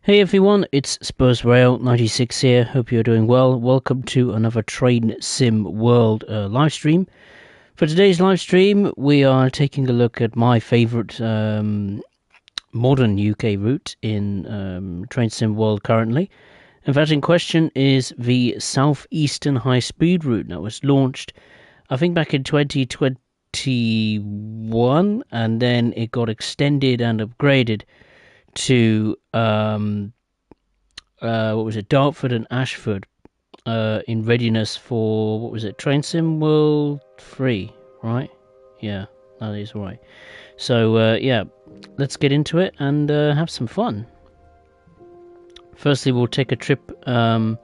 Hey everyone, it's Spurs Rail 96 here. Hope you're doing well. Welcome to another Train Sim World live stream. For today's live stream, we are taking a look at my favourite modern UK route in Train Sim World currently. And that in question is the Southeastern High Speed route that was launched, I think, back in 2021, and then it got extended and upgraded to what was it, Dartford and Ashford, in readiness for, what was it, Train Sim World 3, right? Yeah, that is right. So yeah, let's get into it and have some fun. Firstly, we'll take a trip along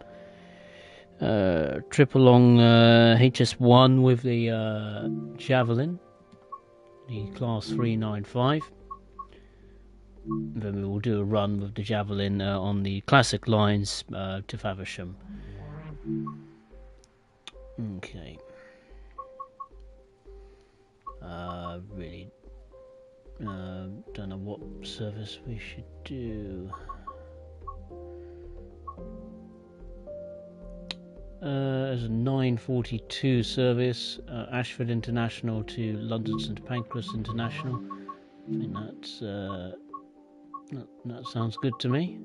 HS1 with the Javelin, the Class 395. Then we will do a run with the Javelin on the classic lines to Faversham. Okay. Really don't know what service we should do. As a 9:42 service, Ashford International to London St Pancras International. I think that sounds good to me.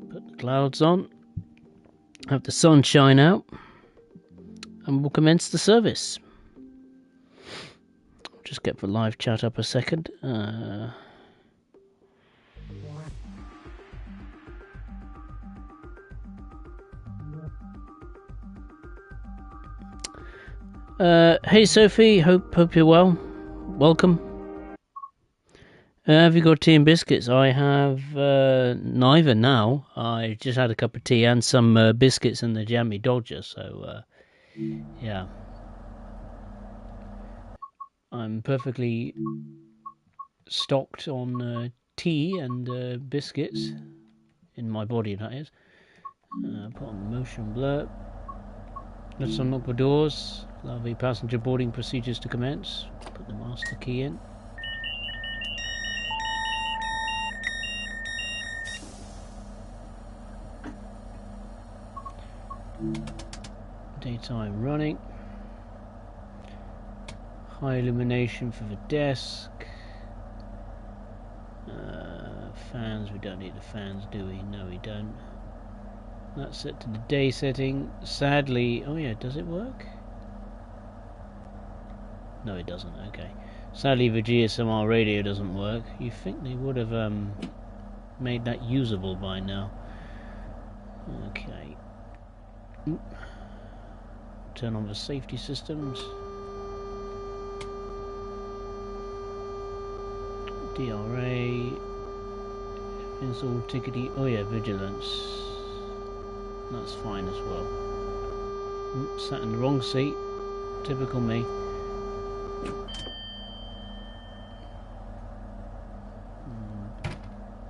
Put the clouds on, have the sunshine out, and we'll commence the service. Just get the live chat up a second. Hey Sophie, hope you're well. Welcome. Have you got tea and biscuits? I have neither now. I just had a cup of tea and some biscuits and the jammy Dodger, so yeah. I'm perfectly stocked on tea and biscuits in my body, that is. Put on the motion blur. Let's unlock the doors. Allow the passenger boarding procedures to commence. Put the master key in. Daytime running. High illumination for the desk. Fans, we don't need the fans, do we? No, we don't. That's set to the day setting. Sadly, oh yeah, does it work? No, it doesn't. Okay. Sadly, the GSMR radio doesn't work. You think they would have made that usable by now? Okay. Turn on the safety systems. DRA. It's all tickety. Oh yeah, vigilance. That's fine as well. Sat in the wrong seat. Typical me.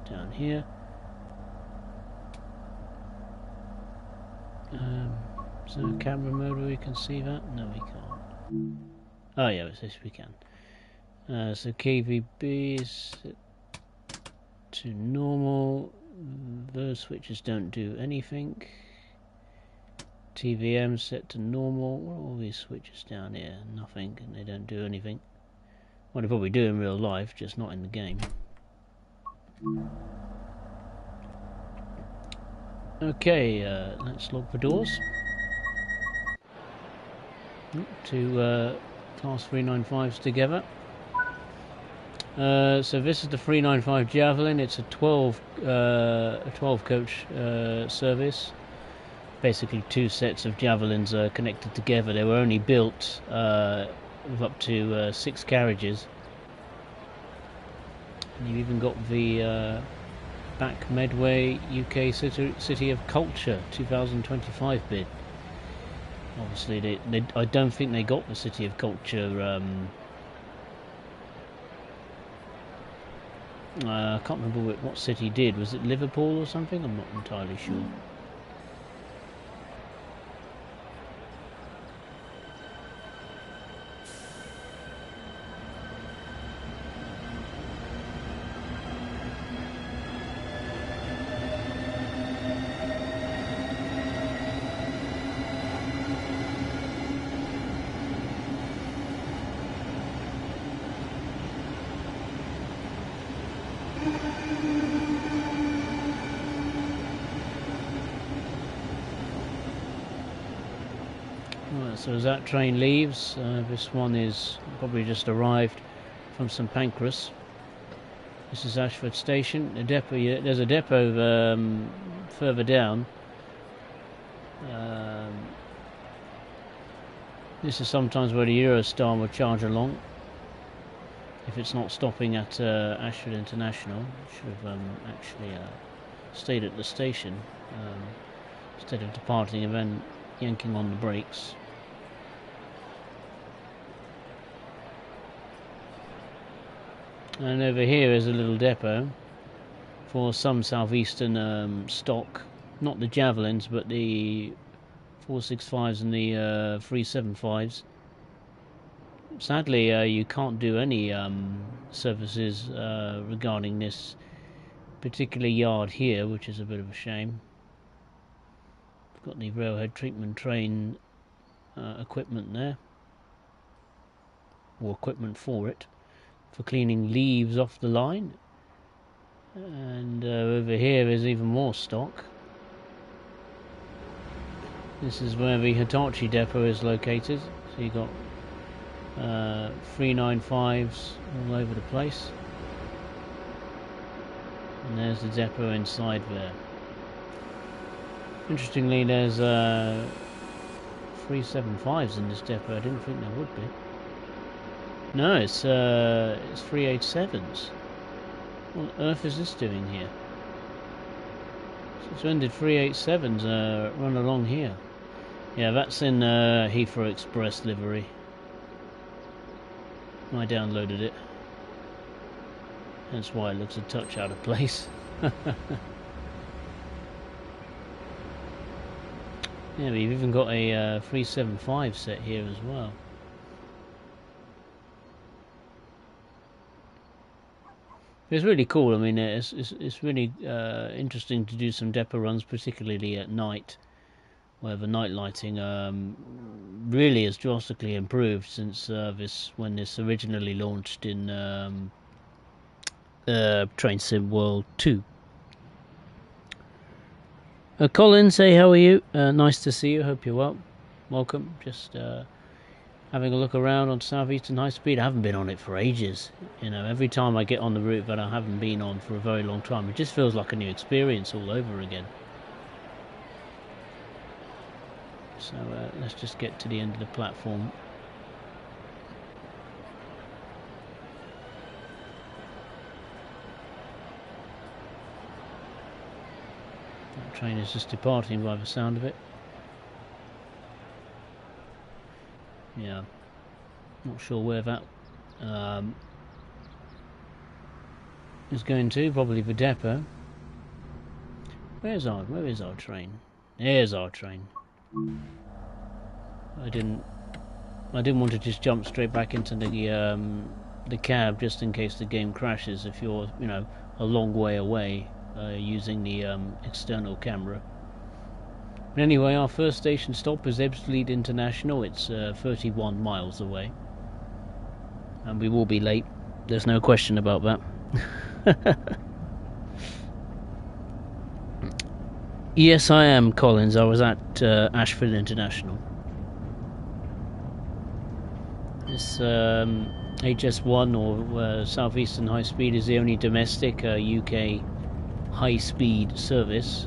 Down here. Is there a camera mode where we can see that? No, we can't. Oh yeah, it's this we can. So KVB is set to normal. Those switches don't do anything. TVM set to normal. What are all these switches down here? Nothing, and they don't do anything. Well, they probably do in real life, just not in the game. Okay, let's lock the doors. Two Class 395s together. So this is the 395 Javelin. It's a 12 coach service. Basically, two sets of Javelins are connected together. They were only built with up to 6 carriages. And you've even got the Back Medway UK City of Culture 2025 bid. Obviously, I don't think they got the City of Culture. I can't remember what city did. Was it Liverpool or something? I'm not entirely sure. Right, so as that train leaves, this one is probably just arrived from St Pancras. This is Ashford station. A depot. There's a depot further down. This is sometimes where the Eurostar will charge along. If it's not stopping at Ashford International, it should have actually stayed at the station instead of departing and then yanking on the brakes. And over here is a little depot for some Southeastern stock, not the Javelins, but the 465s and the 375s. Sadly, you can't do any services regarding this particular yard here, which is a bit of a shame. We've got the railhead treatment train equipment there, or equipment for it, for cleaning leaves off the line. And over here is even more stock. This is where the Hitachi depot is located. So you've got 395s all over the place. And there's the depot inside there. Interestingly, there's 375s in this depot. I didn't think there would be. No, it's 387s. What on earth is this doing here? Since when did 387s run along here? Yeah, that's in Heathrow Express livery. I downloaded it. That's why it looks a touch out of place. Yeah, we've even got a 375 set here as well. It's really cool. I mean, it's really interesting to do some depot runs, particularly at night, where the night lighting really has drastically improved since when this originally launched in Train Sim World 2. Colin, say how are you? Nice to see you. Hope you're well. Welcome. Just having a look around on Southeastern High Speed. I haven't been on it for ages. You know, every time I get on the route that I haven't been on for a very long time, it just feels like a new experience all over again. So let's just get to the end of the platform. That train is just departing by the sound of it. Yeah, not sure where that is going to. Probably the depot. Where is our train? There's our train. I didn't want to just jump straight back into the cab just in case the game crashes if you're, you know, a long way away using the external camera. But anyway, our first station stop is Ebbsfleet International. It's 31 miles away, and we will be late. There's no question about that. Yes, I am, Collins. I was at Ashford International. This HS1 or Southeastern High Speed is the only domestic UK high speed service.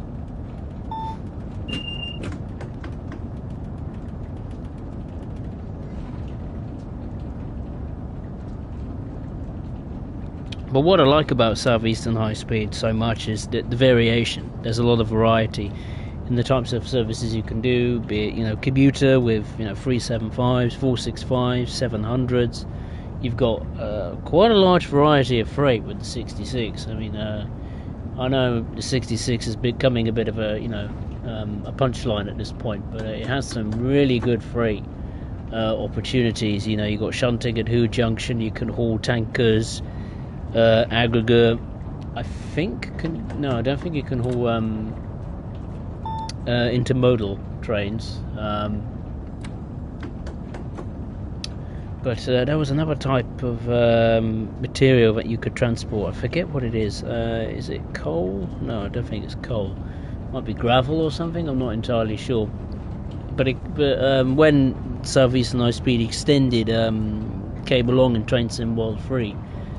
But what I like about Southeastern High Speed so much is the variation. There's a lot of variety in the types of services you can do, be it, you know, commuter with, you know, 375s, 465s, 700s. You've got quite a large variety of freight with the 66. I mean, I know the 66 is becoming a bit of a, you know, a punchline at this point, but it has some really good freight opportunities. You know, you've got shunting at Hoo Junction. You can haul tankers. Aggregate, I think I don't think you can haul intermodal trains, but there was another type of material that you could transport. I forget what it is. Is it coal? No, I don't think it's coal. Might be gravel or something. I'm not entirely sure. when Southeastern High Speed extended came along in Train Sim World 3,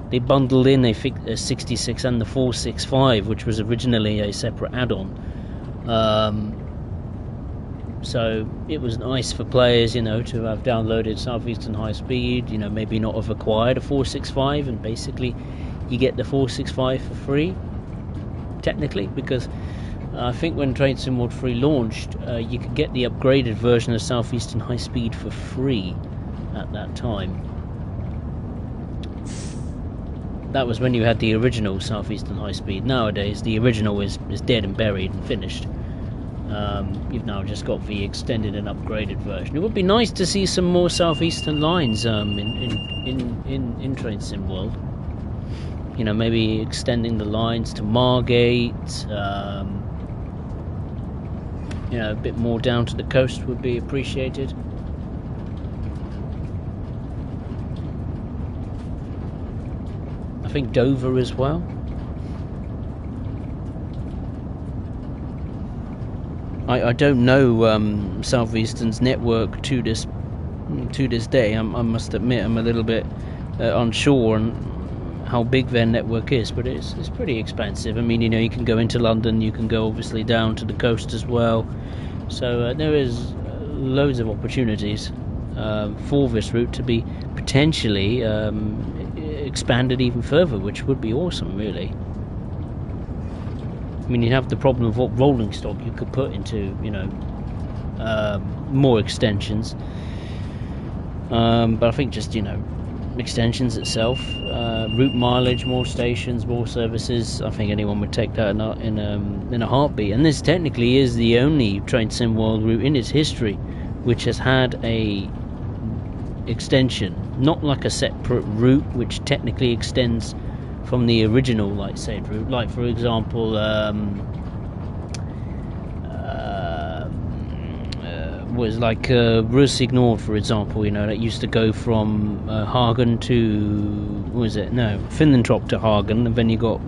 they bundled in a 66 and the 465, which was originally a separate add-on. So it was nice for players, to have downloaded Southeastern High Speed, maybe not have acquired a 465, and basically you get the 465 for free, technically, because I think when Train Sim World 3 launched, you could get the upgraded version of Southeastern High Speed for free at that time. That was when you had the original Southeastern High Speed. Nowadays, the original is dead and buried and finished. You've now just got the extended and upgraded version. It would be nice to see some more Southeastern lines in Train Sim World. Maybe extending the lines to Margate. A bit more down to the coast would be appreciated. I think Dover as well. I don't know Southeastern's network to this day. I must admit I'm a little bit unsure on how big their network is, but it's pretty expansive. I mean, you can go into London, you can go obviously down to the coast as well. So there is loads of opportunities for this route to be potentially expanded even further, which would be awesome, really. I mean, you have the problem of what rolling stock you could put into, more extensions. But I think just, extensions itself, route mileage, more stations, more services. I think anyone would take that in a heartbeat. And this technically is the only Train Sim World route in its history which has had a extension, not like a separate route which technically extends from the original, like, said route. Like, for example, was like Rusignol, for example, that used to go from Hagen to, Finnentrop to Hagen, and then you got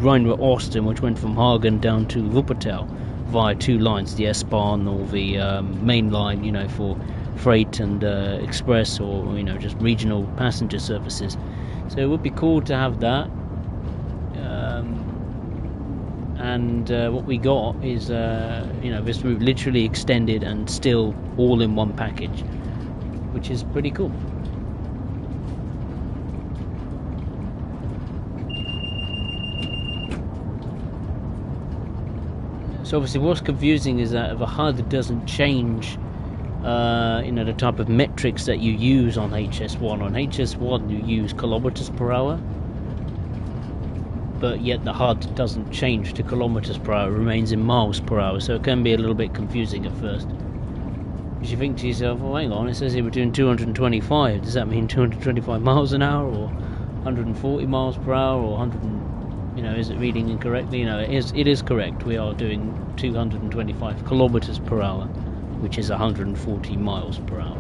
Rheinwert Austin, which went from Hagen down to Wuppertal via two lines, the S-Bahn or the main line, for freight and express, or just regional passenger services. So it would be cool to have that. And what we got is this route literally extended and still all in one package, which is pretty cool. So obviously what's confusing is that the HUD doesn't change the type of metrics that you use on HS1. On HS1 you use kilometers per hour, but yet the HUD doesn't change to kilometers per hour, it remains in miles per hour, so it can be a little bit confusing at first. Because you think to yourself, well, hang on, it says here we're doing 225, does that mean 225 miles an hour, or 140 miles per hour, or 100, is it reading incorrectly? It is correct, we are doing 225 kilometers per hour, which is 140 miles per hour.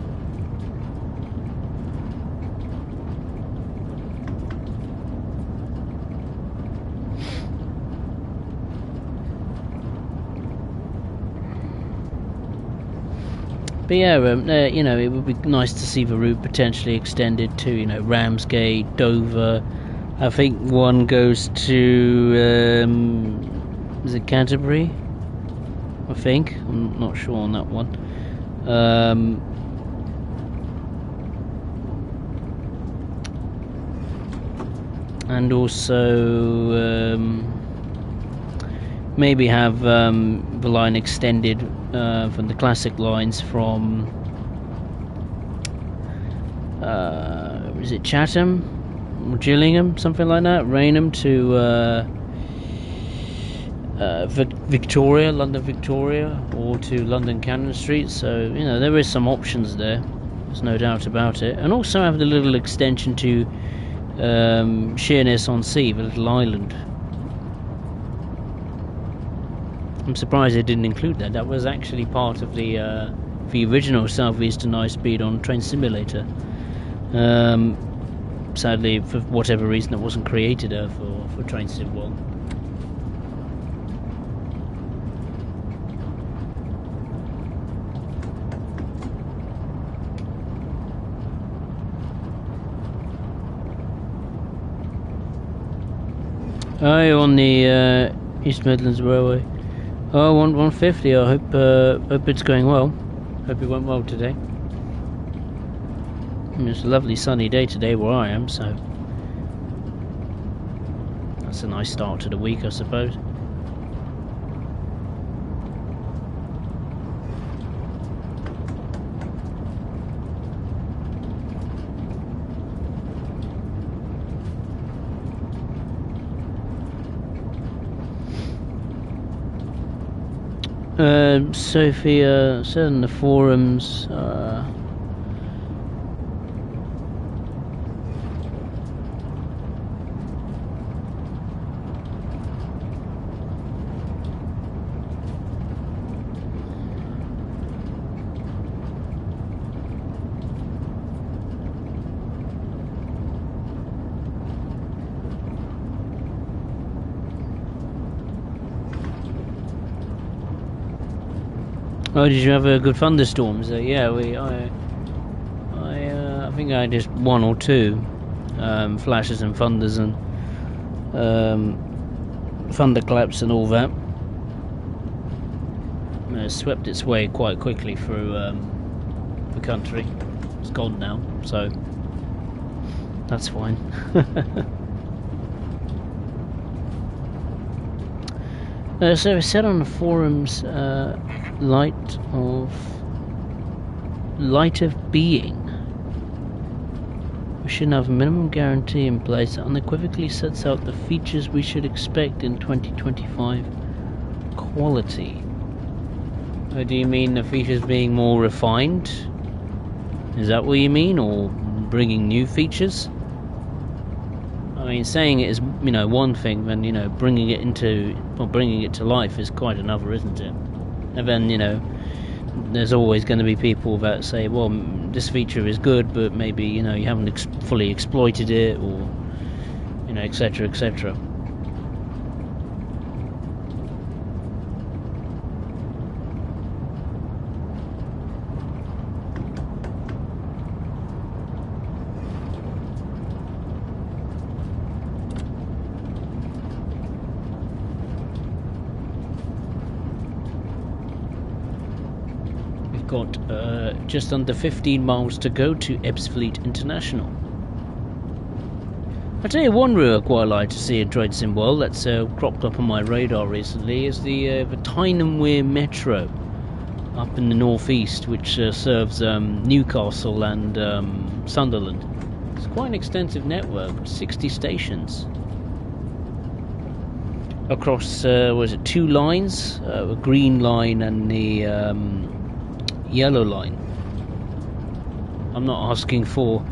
But yeah, it would be nice to see the route potentially extended to, Ramsgate, Dover. I think one goes to, is it Canterbury? I think. I'm not sure on that one. And also maybe have the line extended from the classic lines from is it Chatham or Gillingham, something like that, Rainham to Victoria, London Victoria, or to London Cannon Street. So there is some options there, there's no doubt about it. And also have the little extension to Sheerness-on-Sea, the little island. I'm surprised they didn't include that. That was actually part of the original Southeastern High Speed on Train Simulator. Sadly, for whatever reason, it wasn't created for Train Sim World. Oh, you're on the East Midlands Railway. Oh, 150. I hope it's going well. Hope it went well today. I mean, it's a lovely sunny day today where I am, so that's a nice start to the week, I suppose. Sophia said in the forums, oh, did you have a good thunderstorms? Yeah, I think I had just one or two flashes and thunders and thunderclaps and all that. It swept its way quite quickly through the country. It's gone now, so that's fine. So it said on the forums, light of being. We should have a minimum guarantee in place that unequivocally sets out the features we should expect in 2025 quality. Do you mean the features being more refined? Is that what you mean, or bringing new features? I mean, saying it is, one thing, then bringing it to life is quite another, isn't it? And then there's always going to be people that say, well, this feature is good, but maybe you haven't fully exploited it, or etc., etc. Got just under 15 miles to go to Ebbsfleet International. I tell you, one route I quite like to see in Trade Sim World that's cropped up on my radar recently is the Tynemweir Metro up in the northeast, which serves Newcastle and Sunderland. It's quite an extensive network, 60 stations across two lines, a green line and the yellow line. I'm not asking for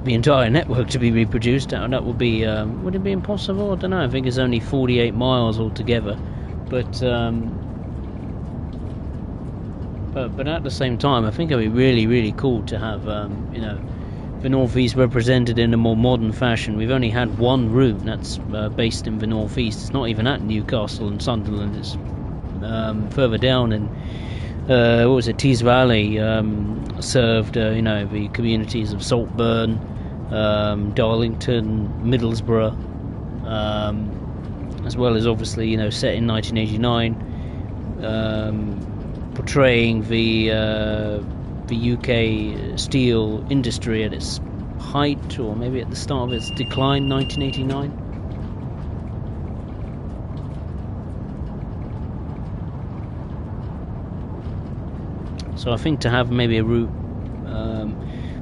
the entire network to be reproduced. That would be would it be impossible? I don't know. I think it's only 48 miles altogether, but at the same time, I think it'd be really cool to have the northeast represented in a more modern fashion. We've only had one route, and that's based in the northeast. It's not even at Newcastle and Sunderland. It's further down in Tees Valley, served the communities of Saltburn, Darlington, Middlesbrough, as well as obviously set in 1989, portraying the UK steel industry at its height, or maybe at the start of its decline, 1989. So I think to have maybe a route,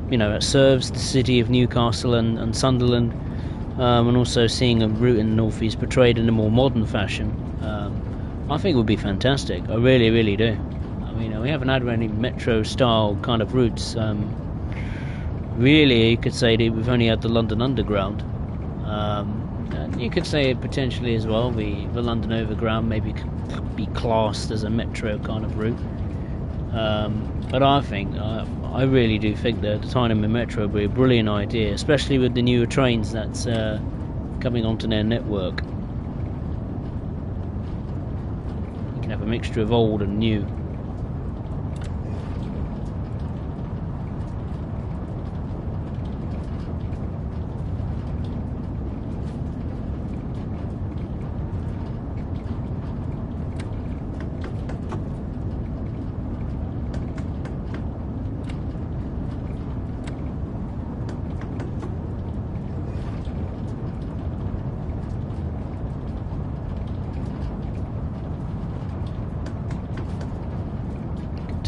that serves the city of Newcastle and Sunderland, and also seeing a route in the northeast portrayed in a more modern fashion, I think would be fantastic. I really do. I mean, we haven't had any metro-style kind of routes. Really, you could say that we've only had the London Underground. And you could say potentially as well the London Overground maybe could be classed as a metro kind of route. But I really do think that the Tynemweir Metro would be a brilliant idea, especially with the newer trains that's coming onto their network. You can have a mixture of old and new.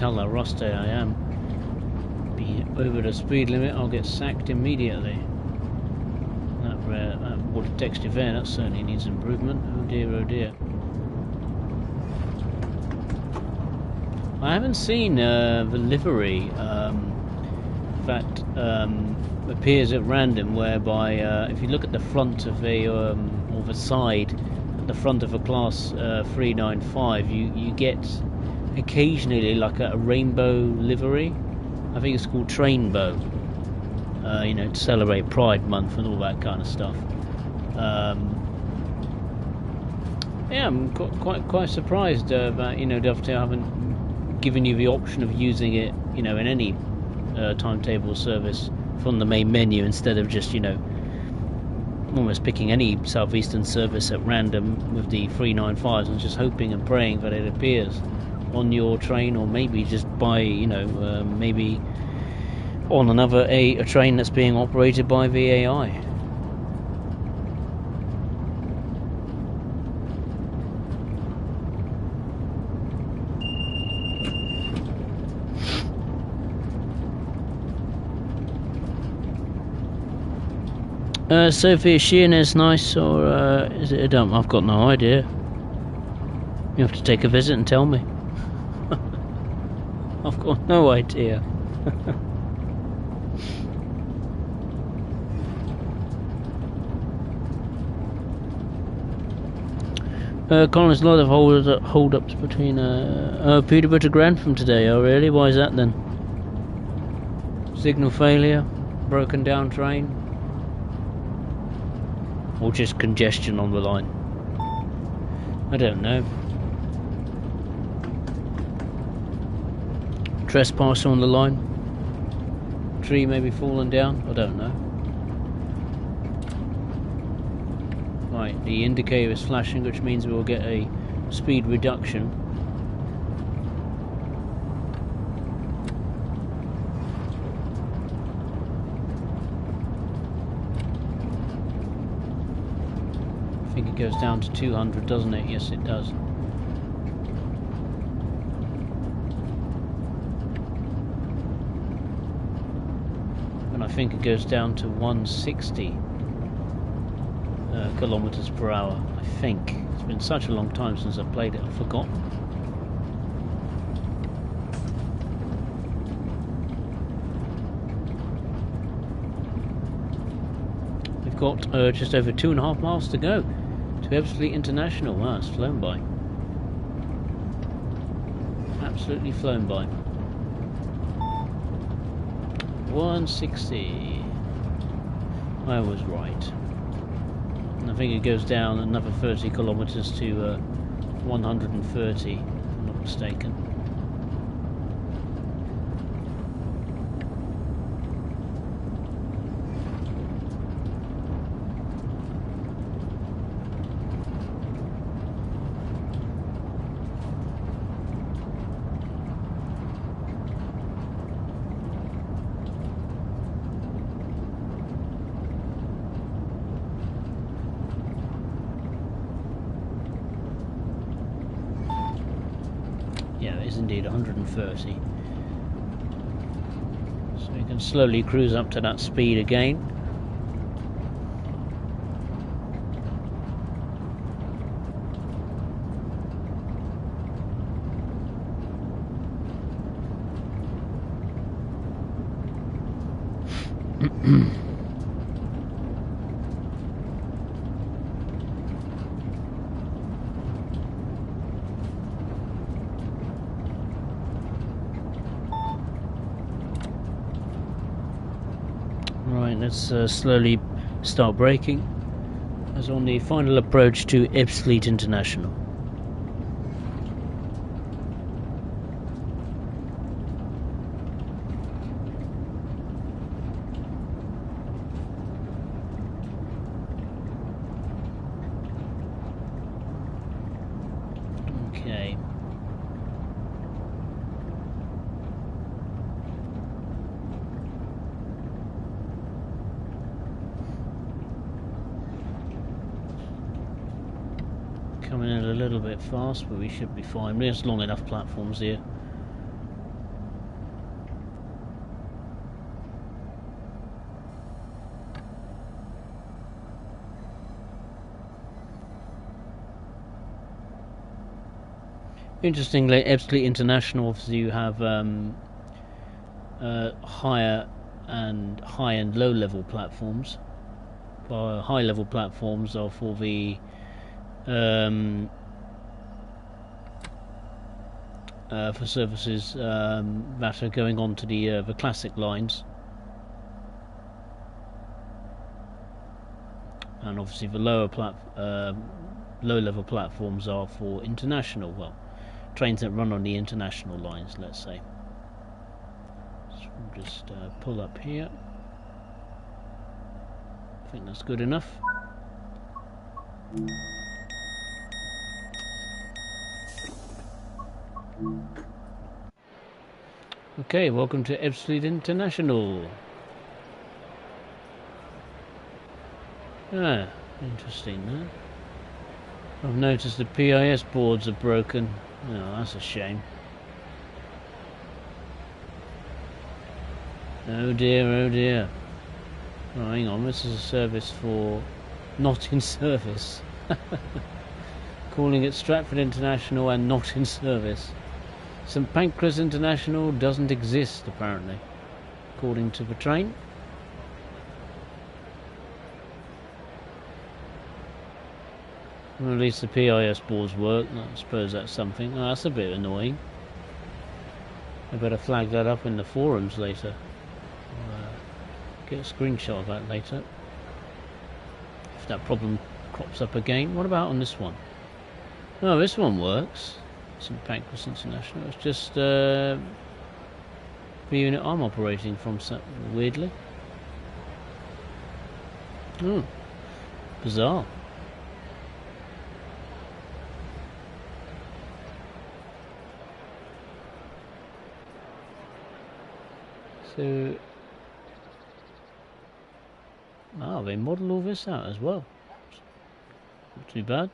tell how rusty I am. Be over the speed limit, I'll get sacked immediately. That water texture there, that certainly needs improvement. Oh dear, oh dear. I haven't seen the livery that appears at random, whereby if you look at the front of a or the side, at the front of a class 395, you get occasionally like a rainbow livery. I think it's called Trainbow. You know, to celebrate Pride Month and all that kind of stuff. Yeah, I'm quite surprised that, you know, Dovetail haven't given you the option of using it, you know, in any timetable service from the main menu, instead of just, you know, almost picking any Southeastern service at random with the 395s and just hoping and praying that it appears on your train, or maybe just by, you know, maybe on another a train that's being operated by the AI. Sophie, is she in as nice, or is it a dump? I've got no idea. You have to take a visit and tell me. I've got no idea. Colin, there's a lot of hold-ups between Peterborough to Grantham today. Oh really? Why is that then? Signal failure? Broken down train? Or just congestion on the line? I don't know. Trespasser on the line? Tree maybe fallen down? I don't know. Right, the indicator is flashing, which means we will get a speed reduction. I think it goes down to 200, doesn't it? Yes, it does. And I think it goes down to 160 kilometers per hour. I think. It's been such a long time since I've played it, I've forgotten. We've got just over 2.5 miles to go to Ebbsfleet International. Wow, it's flown by. Absolutely flown by. 160. I was right. And I think it goes down another 30 kilometers to 130, if I'm not mistaken. Yeah, it is indeed 130. So you can slowly cruise up to that speed again. Right, let's slowly start braking as on the final approach to Ebbsfleet International. Okay. Coming in a little bit fast, but we should be fine. There's long enough platforms here. Interestingly, Ebbsfleet International, obviously you have high and low level platforms. High level platforms are for the for services that are going on to the classic lines, and obviously the low level platforms are for international, well, trains that run on the international lines, let's say. So we'll just pull up here. I think that's good enough. Okay, welcome to Ebbsfleet International. Ah, interesting, huh? I've noticed the PIS boards are broken. Oh, that's a shame. Oh dear, oh dear. Oh, hang on, this is a service for... not in service. Calling it Stratford International and not in service. St Pancras International doesn't exist, apparently, according to the train. Well, at least the PIS boards work. I suppose that's something. Oh, that's a bit annoying. I better flag that up in the forums later. Get a screenshot of that later. If that problem crops up again. What about on this one? Oh, this one works. St Pancras International. It's just the unit I'm operating from, weirdly. Oh, bizarre. So, they model all this out as well. Not too bad.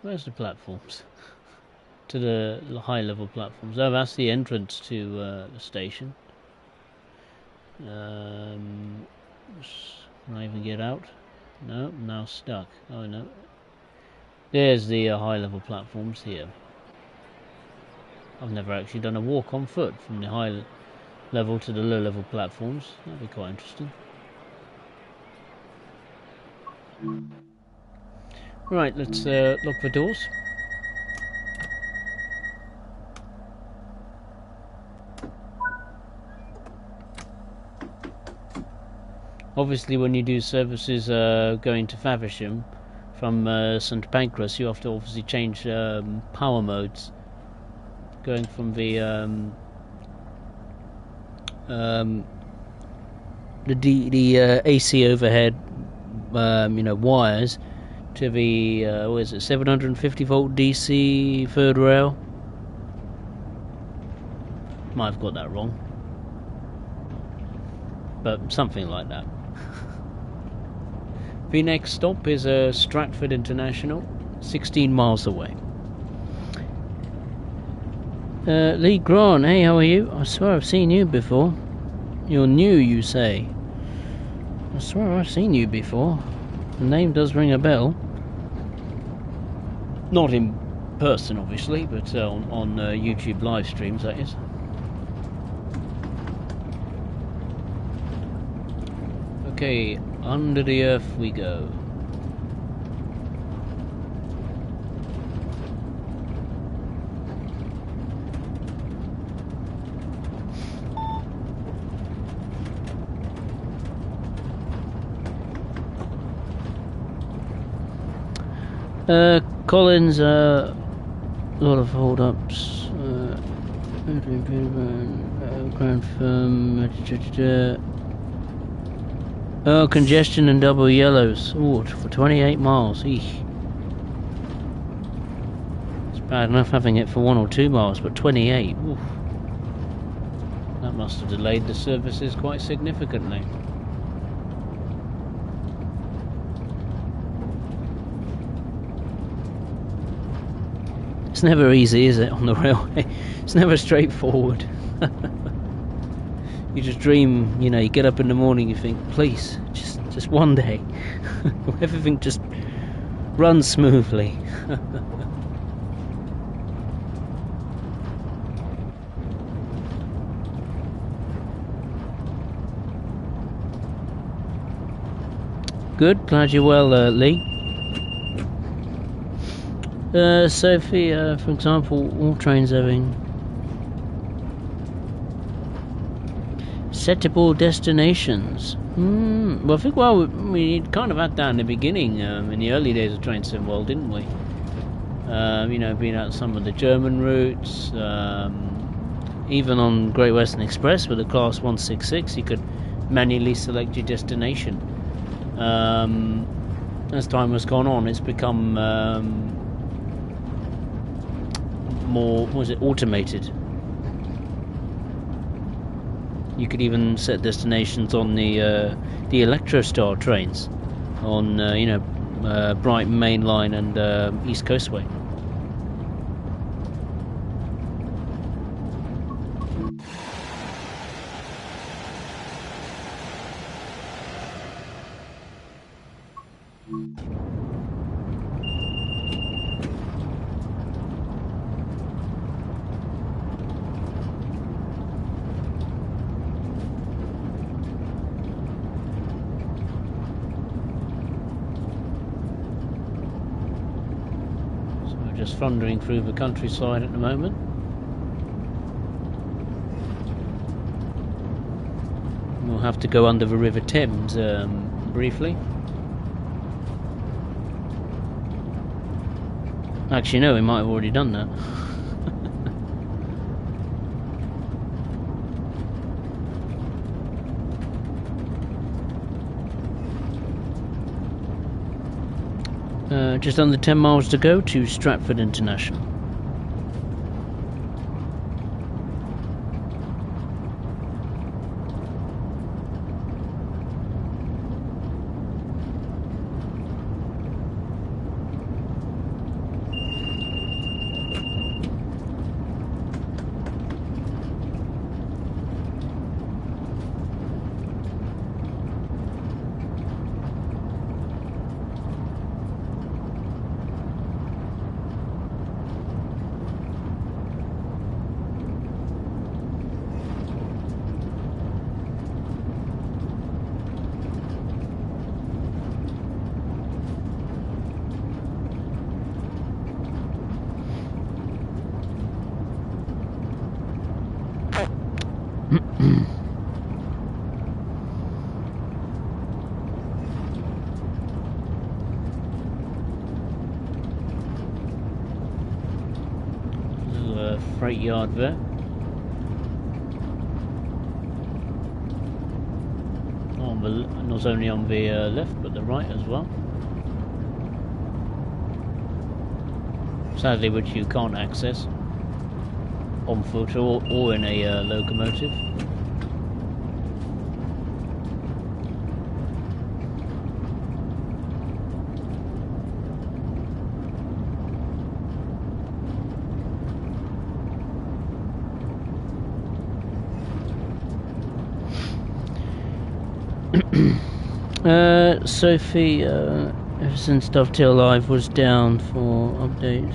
Where's the platforms? To the high level platforms. Oh, that's the entrance to the station. Can I even get out? No, I'm now stuck. Oh no. There's the high level platforms here. I've never actually done a walk on foot from the high level to the low level platforms. That'd be quite interesting. Right, let's lock the doors. Obviously, when you do services going to Faversham from St Pancras, you have to obviously change power modes. Going from the AC overhead, wires to the what is it, 750 volt DC third rail. Might have got that wrong, but something like that. The next stop is Stratford International, 16 miles away. Lee Grant, hey, how are you? I swear I've seen you before. You're new, you say? I swear I've seen you before. The name does ring a bell. Not in person, obviously, but on YouTube live streams, that is. Okay, under the earth we go. Collins, a lot of hold-ups. Grand firm. Oh, congestion and double yellows. Oh, for 28 miles. Eesh. It's bad enough having it for 1 or 2 miles, but 28. Oof. That must have delayed the services quite significantly. It's never easy, is it, on the railway? It's never straightforward. You just dream, you get up in the morning, you think, please, Just one day. Everything just runs smoothly. Good, glad you're well, Lee. Sophie, for example, all trains having settable destinations. Well, I think, well, we kind of had that in the beginning, in the early days of Train Sim World, didn't we? You know, being out some of the German routes, even on Great Western Express with the Class 166, you could manually select your destination. As time has gone on, it's become more, what was it, automated. You could even set destinations on the Electrostar trains on you know, Brighton Main Line and East Coastway. Just thundering through the countryside at the moment. We'll have to go under the River Thames briefly. Actually, no, we might have already done that. Just under 10 miles to go to Stratford International. Freight yard there. Not only on the left but the right as well. Sadly, which you can't access on foot or in a locomotive. Sophie, ever since Dovetail Live was down for updates.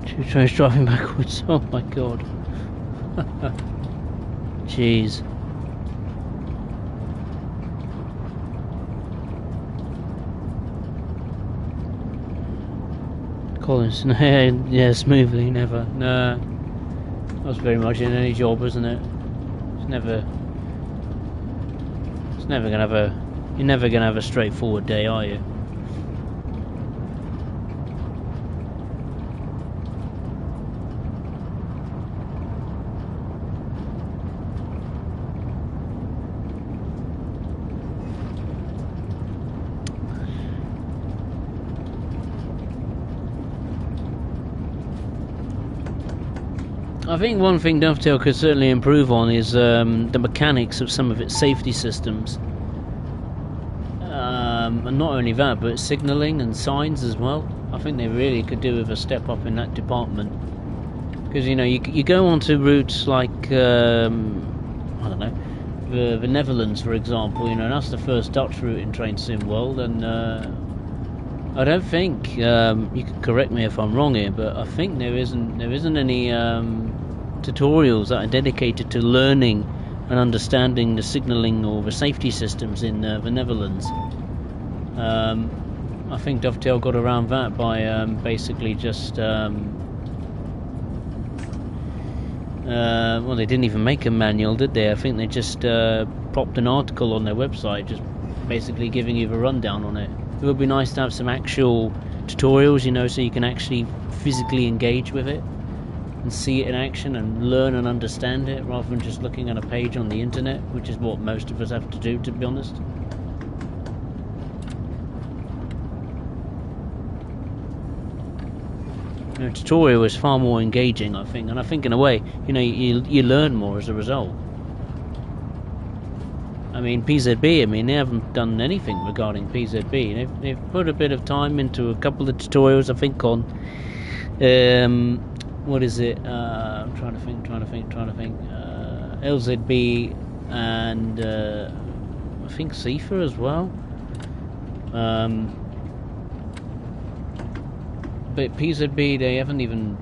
Two trains driving backwards, oh my god. Jeez. Collins, yeah, smoothly, never. No, that's very much in any job, isn't it? It's never gonna have a. You're never gonna have a straightforward day, are you? I think one thing Dovetail could certainly improve on is the mechanics of some of its safety systems. and not only that, but signalling and signs as well. I think they really could do with a step up in that department. Because, you know, you go onto routes like, I don't know, the Netherlands, for example, you know, that's the first Dutch route in Train Sim World, and I don't think, you can correct me if I'm wrong here, but I think there isn't any tutorials that are dedicated to learning and understanding the signalling or the safety systems in the Netherlands. I think Dovetail got around that by basically just well, they didn't even make a manual, did they? I think they just propped an article on their website, just basically giving you the rundown on it. It would be nice to have some actual tutorials, you know, so you can actually physically engage with it and see it in action and learn and understand it, rather than just looking at a page on the internet, which is what most of us have to do, to be honest. You know, tutorial is far more engaging, I think, and I think in a way, you know, you learn more as a result. I mean, PZB, I mean, they haven't done anything regarding PZB. They've put a bit of time into a couple of tutorials, I think, on what is it? I'm trying to think. LZB and I think CIFA as well. But PZB, they haven't even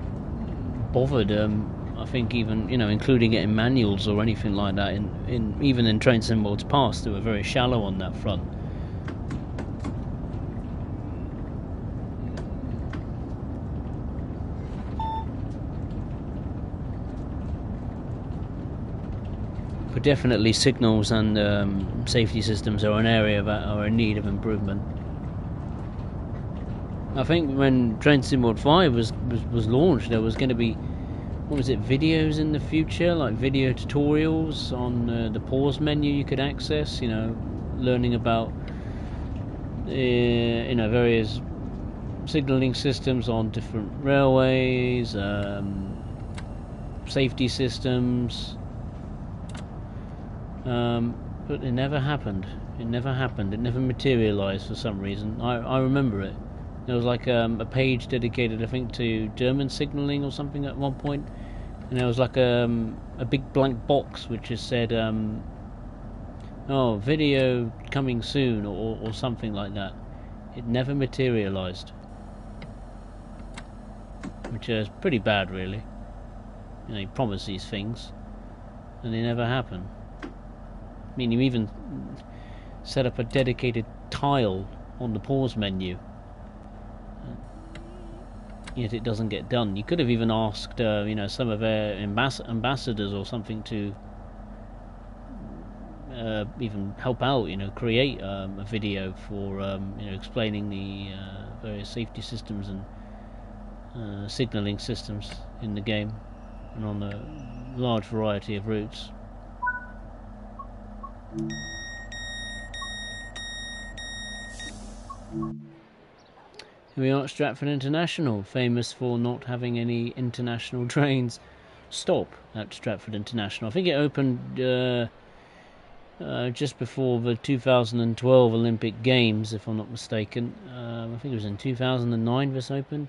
bothered. I think even, you know, including it in manuals or anything like that. Even in Train Sim Worlds past, they were very shallow on that front. But definitely signals and safety systems are an area that are in need of improvement. I think when Train Sim World 5 was launched, there was going to be, what was it, videos in the future, like video tutorials on the pause menu you could access, you know, learning about you know, various signalling systems on different railways, safety systems, but it never happened. It never materialized for some reason. I remember it. There was like a page dedicated, I think, to German signalling or something at one point, and there was like a big blank box which just said, "Oh, video coming soon" or something like that. It never materialized, which is pretty bad, really. You know, you promise these things, and they never happen. I mean, you even set up a dedicated tile on the pause menu, yet it doesn't get done. You could have even asked, you know, some of their ambassadors or something to even help out, you know, create a video for, you know, explaining the various safety systems and signalling systems in the game and on a large variety of routes. Here we are at Stratford International, famous for not having any international trains stop at Stratford International. I think it opened just before the 2012 Olympic Games, if I'm not mistaken. I think it was in 2009 this opened.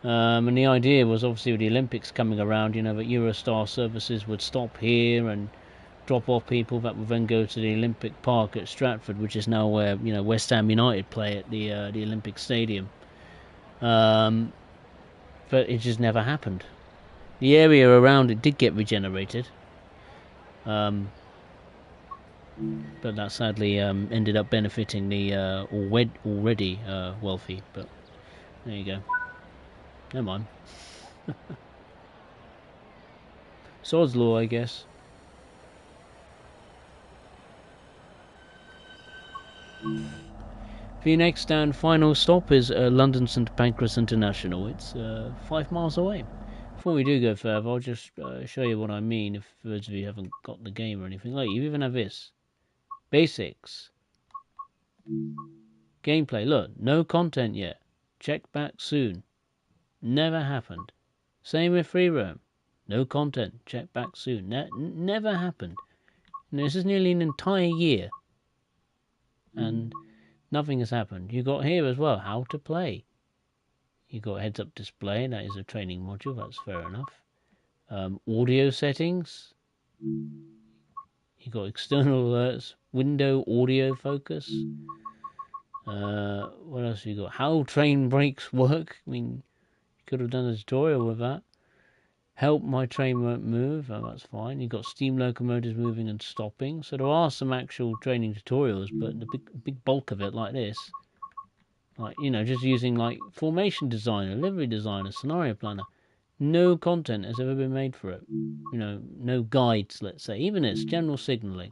And the idea was, obviously, with the Olympics coming around, you know, that Eurostar services would stop here and drop off people that would then go to the Olympic Park at Stratford, which is now where, you know, West Ham United play at the Olympic Stadium. But it just never happened. The area around it did get regenerated, but that sadly ended up benefiting the already wealthy. But there you go. Never mind. Sod's law, I guess. The next and final stop is London St Pancras International. It's 5 miles away. Before we do go further, I'll just show you what I mean, if those of you haven't got the game or anything. Like, you even have this. Basics. Gameplay. Look, no content yet. Check back soon. Never happened. Same with free roam. No content. Check back soon. Never happened. And this is nearly an entire year. And Nothing has happened. You got here as well, how to play. You got heads-up display, that is a training module, that's fair enough. Audio settings. You got external alerts, window audio focus. What else you got? How train brakes work. I mean, you could have done a tutorial with that. Help my train won't move. Oh, that's fine. You got steam locomotives moving and stopping. So there are some actual training tutorials, but the big bulk of it, like this, like, you know, just using like formation designer, livery designer, scenario planner. No content has ever been made for it. You know, no guides, let's say. Even its general signalling.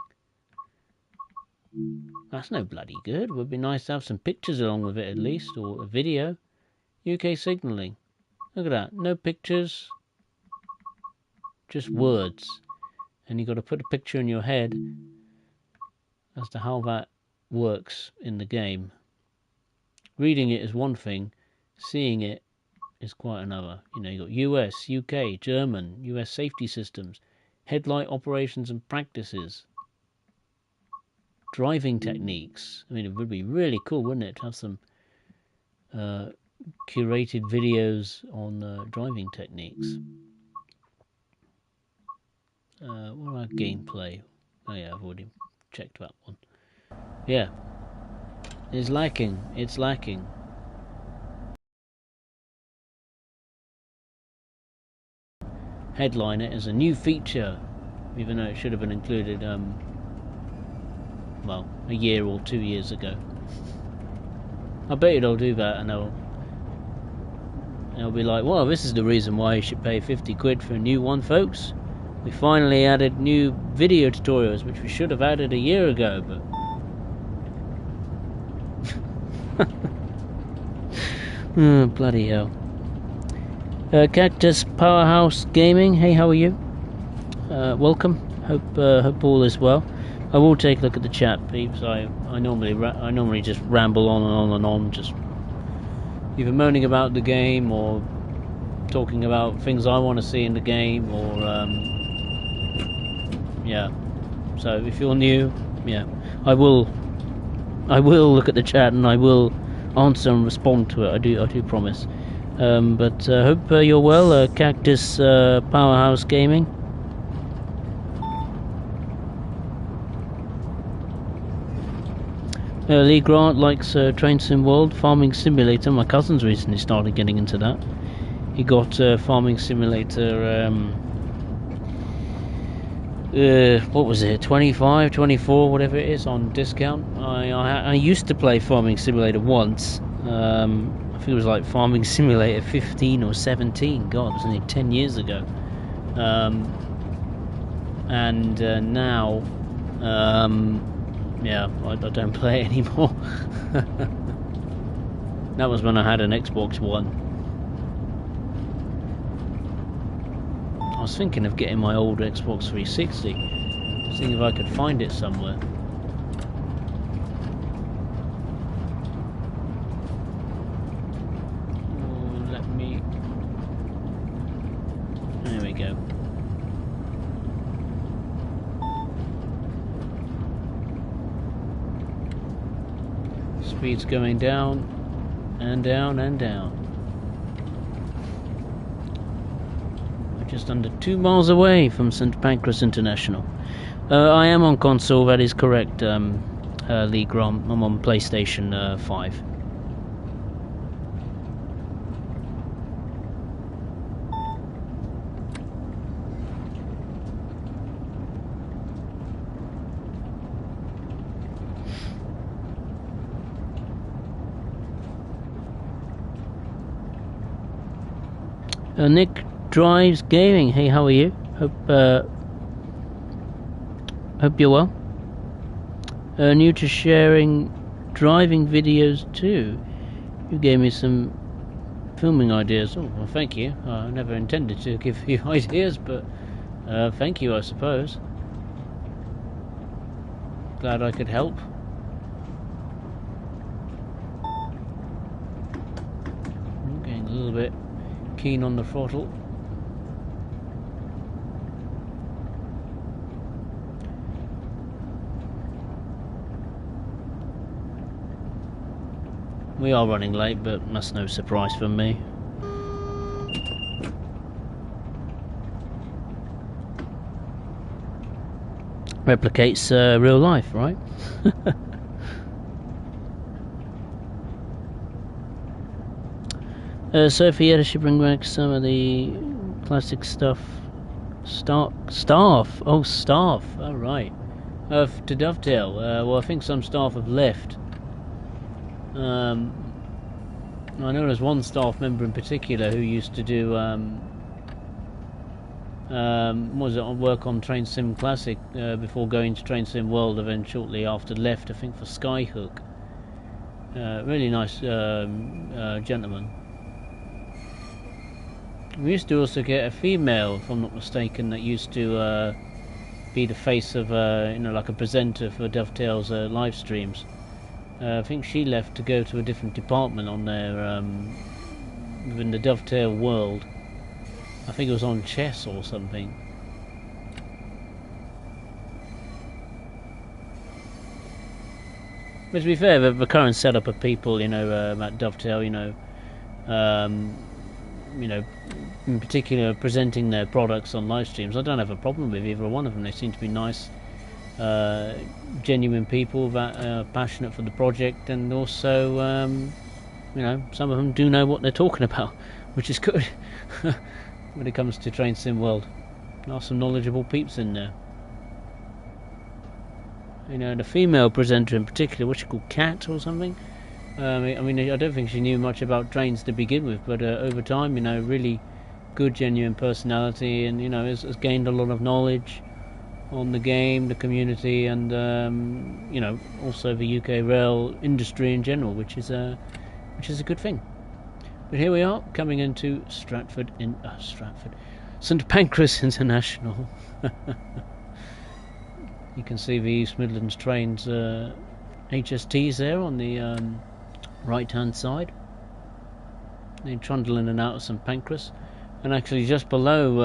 That's no bloody good. Would be nice to have some pictures along with it at least, or a video. UK signalling. Look at that. No pictures. Just words. And you've got to put a picture in your head as to how that works in the game. Reading it is one thing. Seeing it is quite another. You know, you've got US, UK, German, US safety systems, headlight operations and practices, driving techniques. I mean, it would be really cool, wouldn't it, to have some curated videos on driving techniques. What about gameplay? Oh yeah, I've already checked that one. Yeah. It's lacking. It's lacking. Headliner is a new feature, even though it should have been included, well, a year or 2 years ago. I bet they'll do that, and they'll be like, well, this is the reason why you should pay 50 quid for a new one, folks. We finally added new video tutorials, which we should have added a year ago, but... Oh, bloody hell. Cactus Powerhouse Gaming, hey, how are you? Welcome. Hope all is well. I will take a look at the chat, peeps. I normally just ramble on and on and on, just either moaning about the game or talking about things I want to see in the game, or yeah. So if you're new, yeah, I will look at the chat and I will answer and respond to it. I do promise. But hope you're well, Cactus Powerhouse Gaming. Lee Grant likes Train Sim World, Farming Simulator. My cousin's recently started getting into that. He got Farming Simulator, what was it, 25, 24, whatever it is, on discount. I used to play Farming Simulator once. I think it was like Farming Simulator 15 or 17. God, it was only 10 years ago. And now, yeah, I don't play it anymore. That was when I had an Xbox One. I was thinking of getting my old Xbox 360, seeing if I could find it somewhere. There we go. Speed's going down and down and down. We're just under 2 miles away from St. Pancras International. I am on console, that is correct, Lee Grant. I'm on PlayStation 5. Nick Drives Gaming, hey, how are you? Hope you're well. New to sharing driving videos too. You gave me some filming ideas. Oh, well, thank you. I never intended to give you ideas, but thank you, I suppose. Glad I could help. I'm getting a little bit keen on the throttle. We are running late, but that's no surprise for me. Replicates real life, right? Sophie, yeah, she bring back some of the classic stuff. Staff. Oh, staff. All right. To dovetail. Well, I think some staff have left. I know there's one staff member in particular who used to do was it work on Train Sim Classic before going to Train Sim World, and then shortly after left, I think, for Skyhook. Really nice gentleman. We used to also get a female, if I'm not mistaken, that used to be the face of, like a presenter for Dovetail's live streams. I think she left to go to a different department on their within the Dovetail world. I think it was on chess or something. But to be fair, the current setup of people, at Dovetail, in particular presenting their products on live streams, I don't have a problem with either one of them. They seem to be nice, genuine people that are passionate for the project, and also, some of them do know what they're talking about, which is good. When it comes to Train Sim World, there are some knowledgeable peeps in there. The female presenter in particular, what's she called, Kat or something? I don't think she knew much about trains to begin with, but over time, really good, genuine personality, and has gained a lot of knowledge on the game, the community, and also the UK rail industry in general, which is a good thing. But here we are, coming into Stratford, St Pancras International. You can see the East Midlands trains, HSTs there on the right-hand side. They trundle in and out of St Pancras, and actually just below,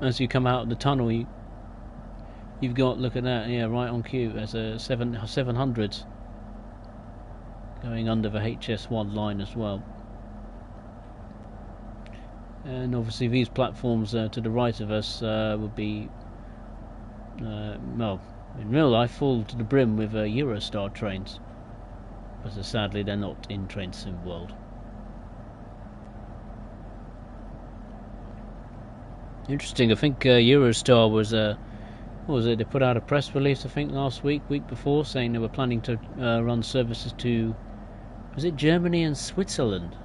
as you come out of the tunnel, you've got, look at that, yeah, right on cue. There's a 700s going under the HS1 line as well. And obviously these platforms to the right of us would be, in real life, full to the brim with Eurostar trains. But sadly they're not in Train Sim World. Interesting, I think Eurostar was, what was it, they put out a press release, I think, week before, saying they were planning to run services to, was it Germany and Switzerland?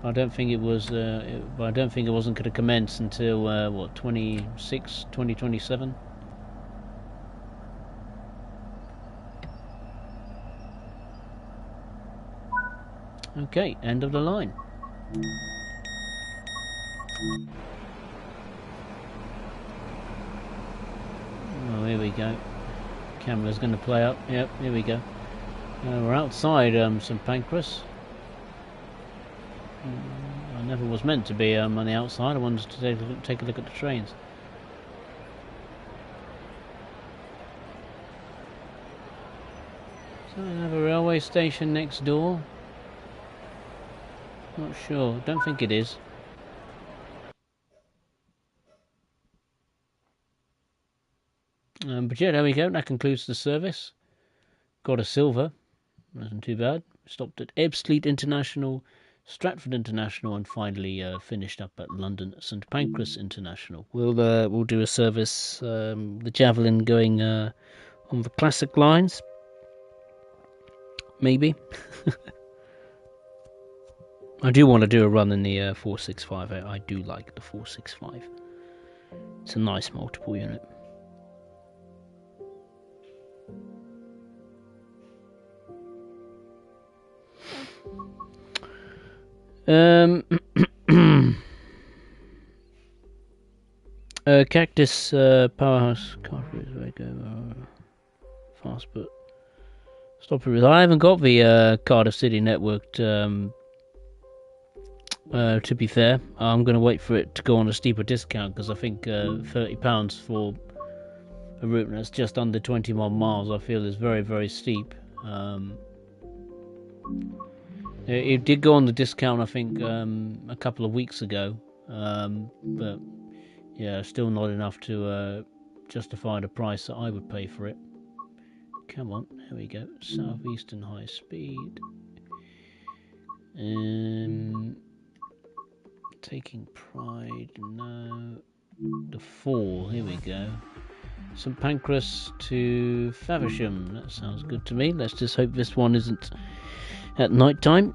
I don't think it was. I don't think it wasn't going to commence until 2027. Okay, end of the line. Oh, here we go. Camera's going to play up. Yep, here we go. We're outside St Pancras. I never was meant to be on the outside. I wanted to take a look at the trains. So we have a railway station next door. Not sure. Don't think it is. But yeah, there we go. That concludes the service. Got a silver. Wasn't too bad. Stopped at Ebbsfleet International, Stratford International, and finally finished up at London St Pancras International. We'll do a service, the Javelin going on the classic lines, maybe. I do want to do a run in the 465. I do like the 465. It's a nice multiple unit. Cactus Powerhouse cartridge, very good. Fast, but stop it. I haven't got the Cardiff City networked. To be fair, I'm going to wait for it to go on a steeper discount, because I think £30 for a route that's just under 21 miles, I feel, is very, very steep. It did go on the discount, I think, a couple of weeks ago, but yeah, still not enough to justify the price that I would pay for it. Come on, here we go. Southeastern high speed. Taking pride, no. The Fall, here we go. St Pancras to Faversham, that sounds good to me. Let's just hope this one isn't at night time.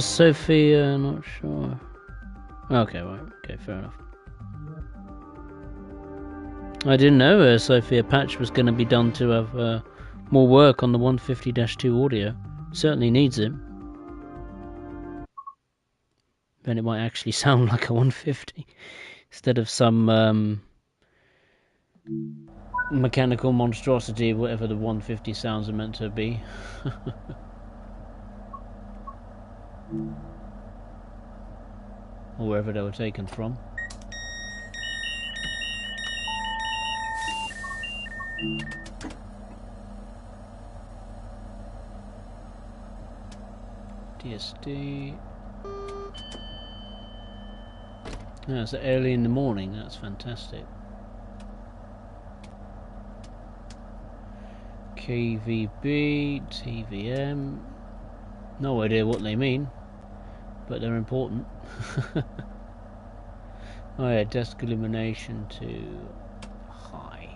Sophia, not sure. Okay, right, okay, fair enough. I didn't know Sophia Patch was going to be done to have more work on the 150-2 audio. Certainly needs it. Then it might actually sound like a 150 instead of some mechanical monstrosity, whatever the 150 sounds are meant to be. Or wherever they were taken from. DSD. No, it's early in the morning, that's fantastic. KVB, TVM. No idea what they mean, but they're important. Oh yeah, desk illumination to high.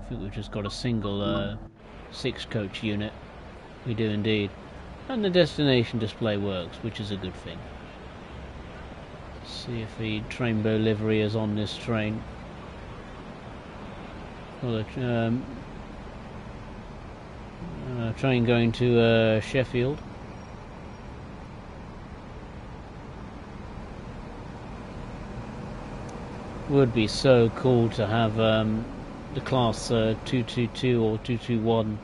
I think we've just got a single 6-coach unit. We do indeed. And the destination display works, which is a good thing. See if the Trainbow livery is on this train. Well, train going to Sheffield. Would be so cool to have the class 222 or 221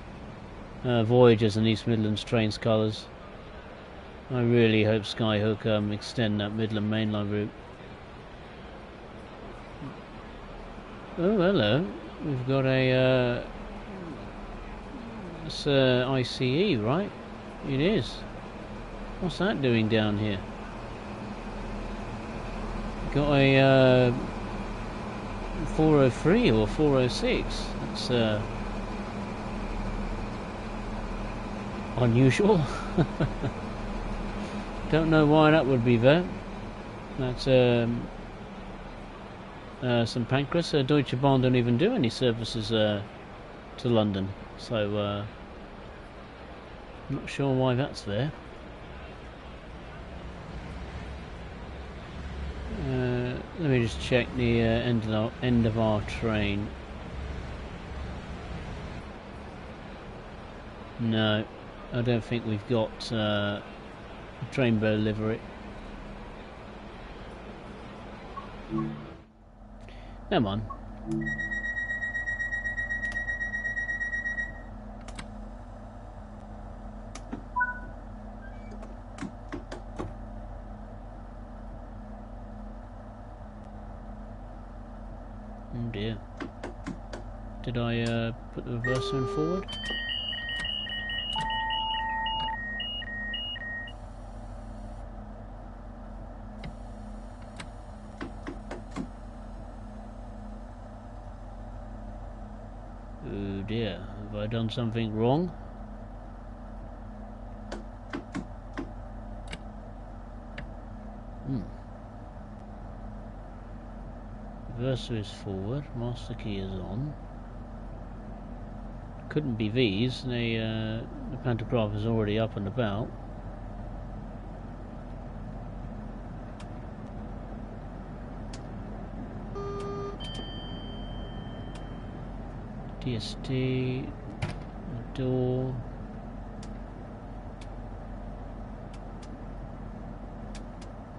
Voyagers and East Midlands Trains colours. I really hope Skyhook extend that Midland mainline route. Oh, hello. We've got a it's ICE, right? It is. What's that doing down here? Got a 403 or 406. That's unusual. Don't know why that would be there. That's St Pancras. Deutsche Bahn don't even do any services to London, so not sure why that's there. Let me just check the end of our train. No, I don't think we've got Trainbow livery. Come on. Oh dear. Did I put the reverser in forward? Oh dear, have I done something wrong? Reverser is forward, master key is on. Couldn't be these, the pantograph is already up and about. DSD, the door.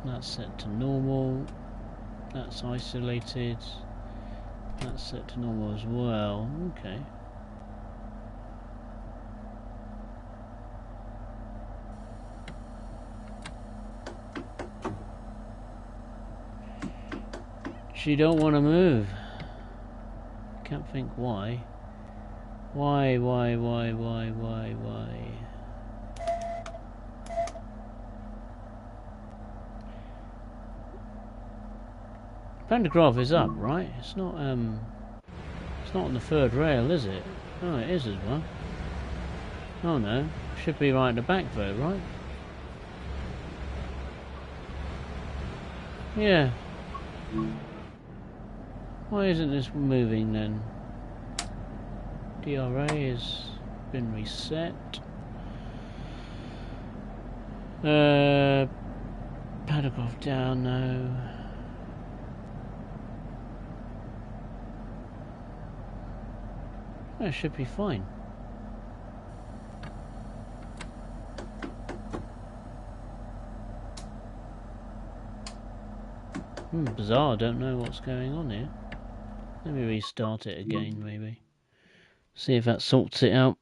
That's set to normal. That's isolated. That's set to normal as well. Okay. She don't want to move. think why. Why? Pantograph is up, right? It's not on the third rail, is it? Oh, it is as well. Oh no, should be right at the back though, right? Yeah. Why isn't this moving then? DRA has been reset. Pantograph down, no. That should be fine. Bizarre, don't know what's going on here. Let me restart it again, maybe. See if that sorts it out.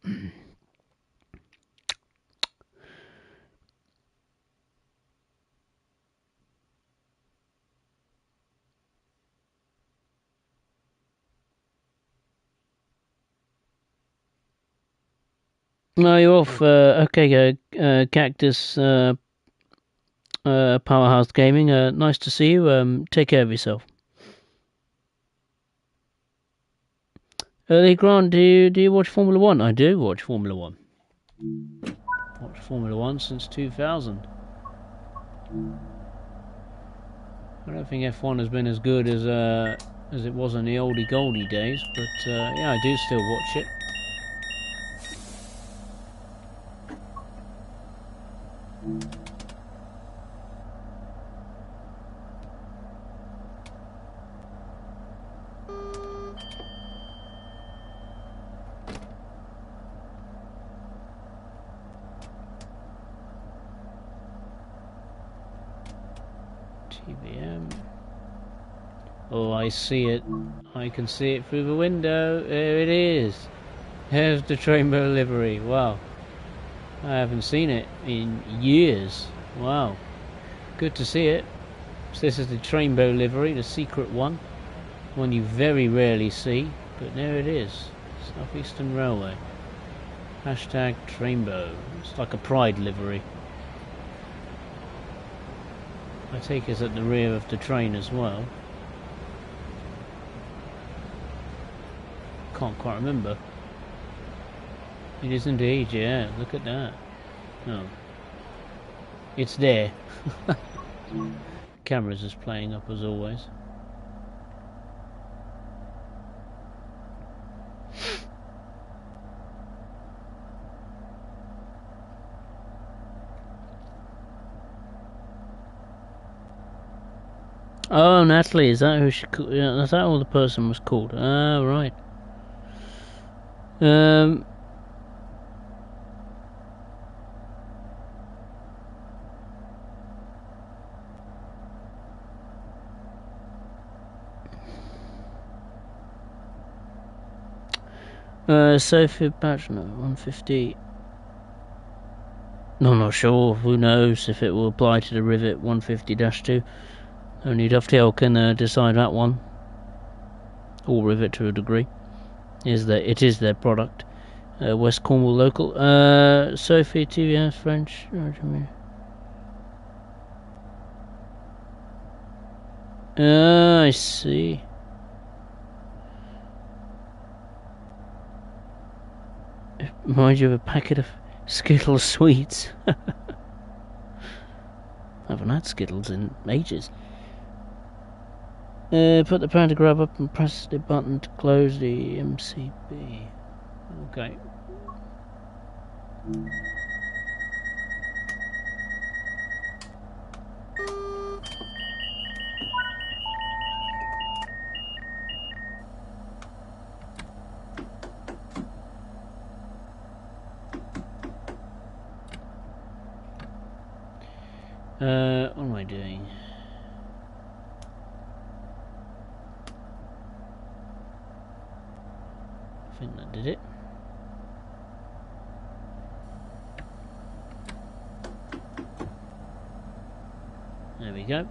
No, you're off. Okay, Cactus Powerhouse Gaming. Nice to see you. Take care of yourself. Lee Grant, do you watch Formula One? I do watch Formula One. Watched Formula One since 2000. I don't think F1 has been as good as it was in the oldie goldie days, but yeah, I do still watch it. TVM. Oh, I see it. I can see it through the window. There it is. There's the Trainbow livery. Wow. I haven't seen it in years. Wow. Good to see it. So this is the Trainbow livery, the secret one you very rarely see, but there it is. Southeastern Railway. Hashtag Trainbow. It's like a pride livery. I take it's at the rear of the train as well. Can't quite remember. It is indeed, yeah. Look at that. Oh. It's there. Cameras is playing up as always. Oh, Natalie, is that who she called? Yeah, is that all the person was called? Ah, right. Sophie Bachelor, 150. No, I'm not sure. Who knows if it will apply to the Rivet 150-2. Only Dovetail can decide that one. Or Rivet to a degree. It is their product. West Cornwall local. Sophie TVS French. I see. Reminds you of a packet of Skittles sweets. I haven't had Skittles in ages. Put the pantograph up and press the button to close the MCB. Okay. What am I doing? I think that did it. There we go.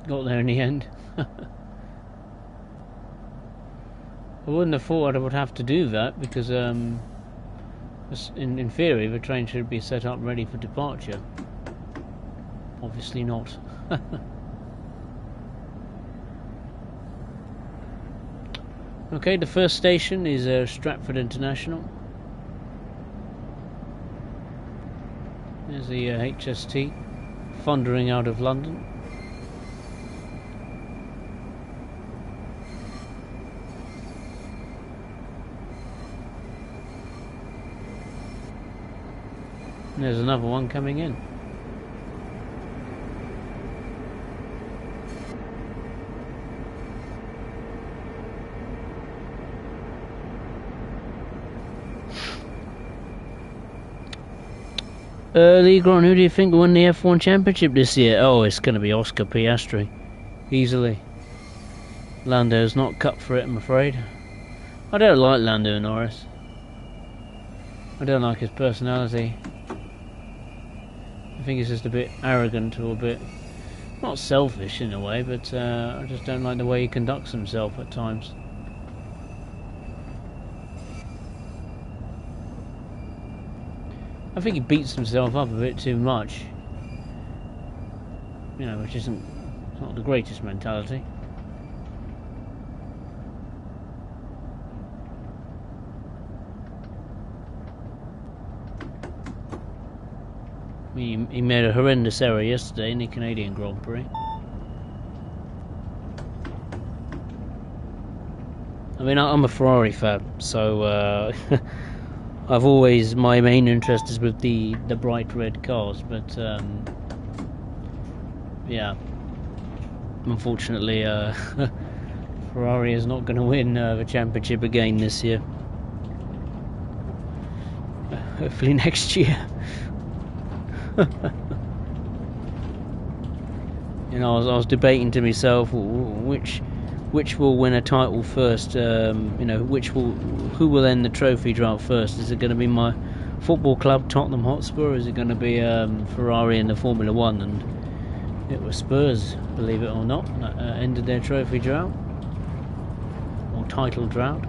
Got there in the end. I wouldn't have thought I would have to do that because in theory the train should be set up ready for departure. Obviously not. Okay, the first station is Stratford International. There's the HST thundering out of London. And there's another one coming in. Lee Grant, who do you think won the F1 Championship this year? Oh, it's going to be Oscar Piastri. Easily. Lando's not cut for it, I'm afraid. I don't like Lando Norris. I don't like his personality. I think he's just a bit arrogant or a bit... not selfish in a way, but I just don't like the way he conducts himself at times. I think he beats himself up a bit too much. You know, which isn't... it's not the greatest mentality. He made a horrendous error yesterday in the Canadian Grand Prix. I mean, I'm a Ferrari fan, so I've always, my main interest is with the bright red cars, but yeah, unfortunately Ferrari is not going to win the championship again this year. Hopefully next year. You know, I was debating to myself which will win a title first. You know, who will end the trophy drought first? Is it going to be my football club, Tottenham Hotspur, or is it going to be Ferrari in the Formula One? And it was Spurs, believe it or not, that ended their trophy drought or title drought.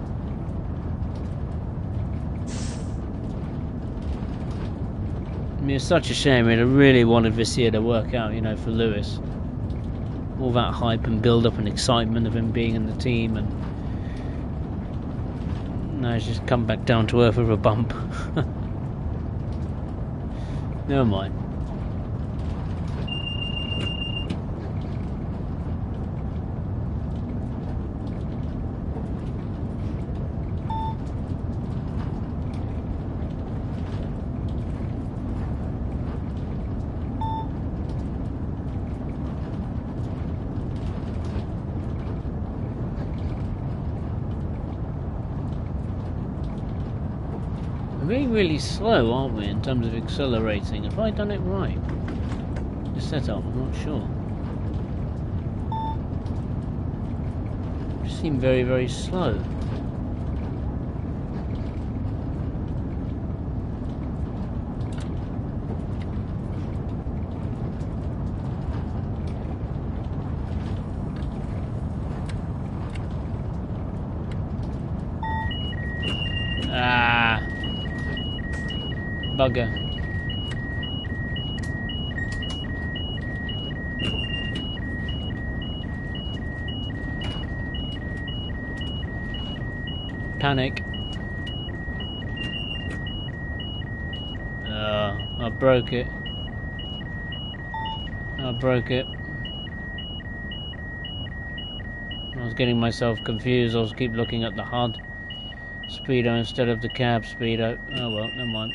I mean, it's such a shame. I really wanted this year to work out, you know, for Lewis. All that hype and build-up and excitement of him being in the team, and now he's just come back down to earth with a bump. Never mind. We're being really slow, aren't we, in terms of accelerating? Have I done it right? The setup, I'm not sure. Just seem very, very slow. Bugger. Panic. I broke it. I broke it. I was getting myself confused. I was keep looking at the HUD. Speedo instead of the cab speedo. Oh well, never mind.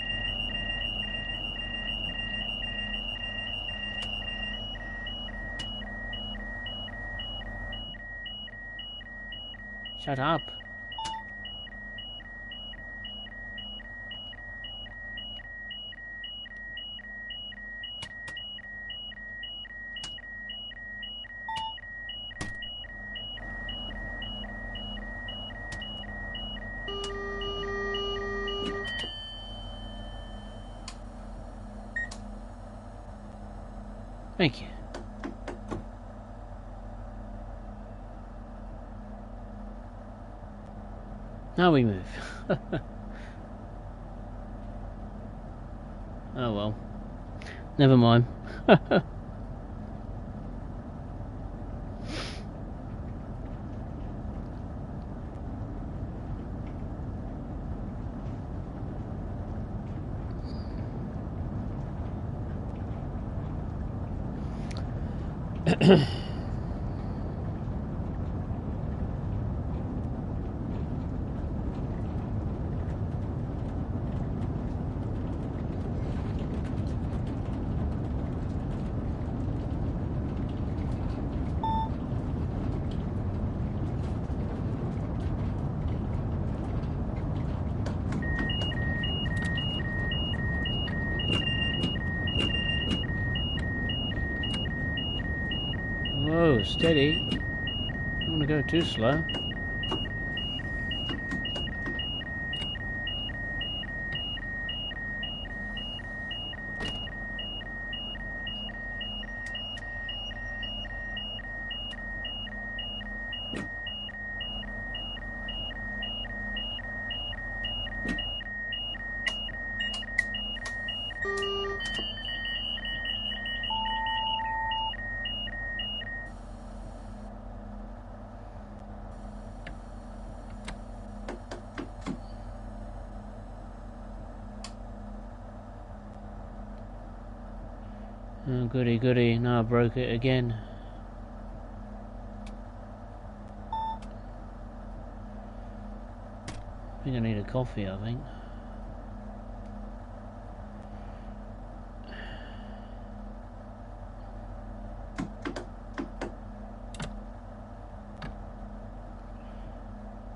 Shut up. Thank you. Now we move. Oh well. Never mind. Whoa, steady. Don't want to go too slow. Oh, goody goody, now I broke it again. I think I need a coffee, I think.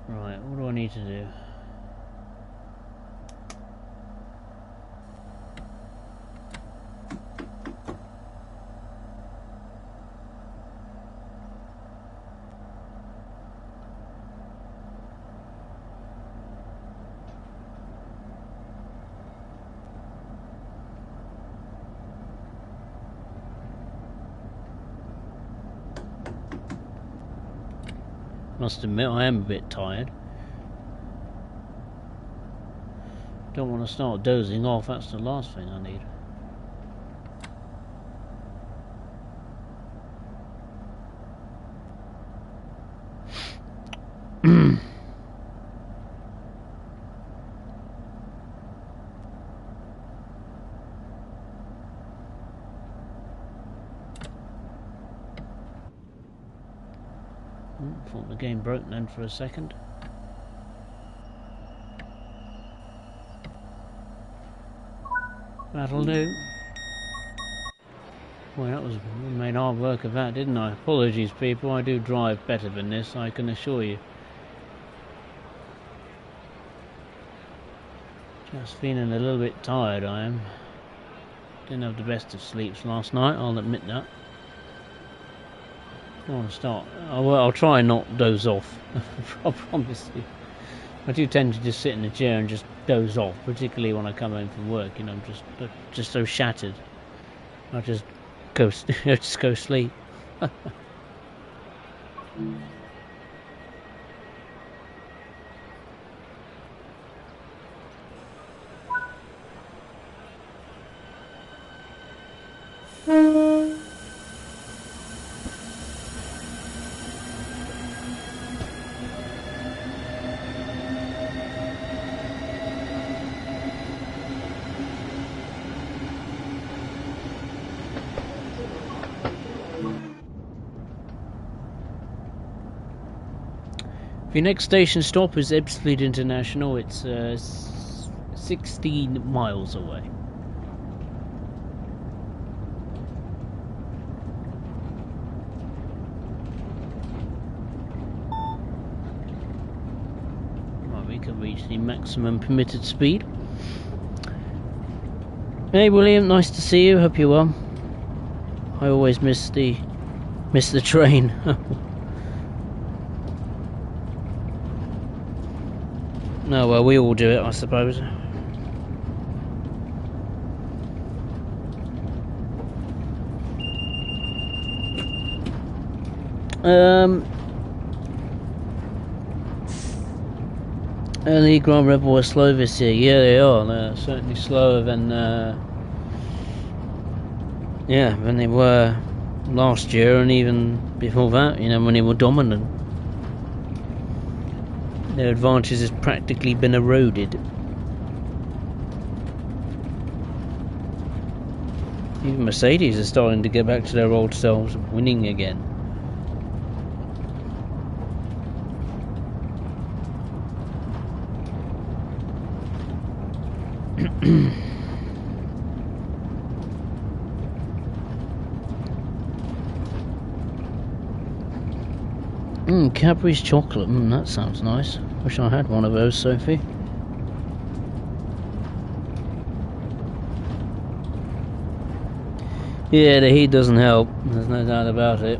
Right, what do I need to do? Must admit, I am a bit tired. Don't want to start dozing off, that's the last thing I need. Thought the game broke then for a second. That'll do. Well, that was made hard work of that, didn't I? Apologies, people. I do drive better than this, I can assure you. Just feeling a little bit tired, I am. Didn't have the best of sleeps last night, I'll admit that. I want to start. I'll try and not doze off. I promise you. I do tend to just sit in the chair and just doze off, particularly when I come home from work. You know, I'm just so shattered. I just go sleep. The next station stop is Ashford International. It's 16 miles away. Right, we can reach the maximum permitted speed. Hey William, nice to see you. Hope you're well. I always miss the train. No, well, we all do it, I suppose. Early Grand Rebel are slow this year. Yeah, they are. They're certainly slower than than they were last year, and even before that. You know, when they were dominant, their advantage has practically been eroded. Even Mercedes are starting to get back to their old selves, winning again. Cadbury's chocolate. That sounds nice. Wish I had one of those, Sophie. Yeah, the heat doesn't help. There's no doubt about it.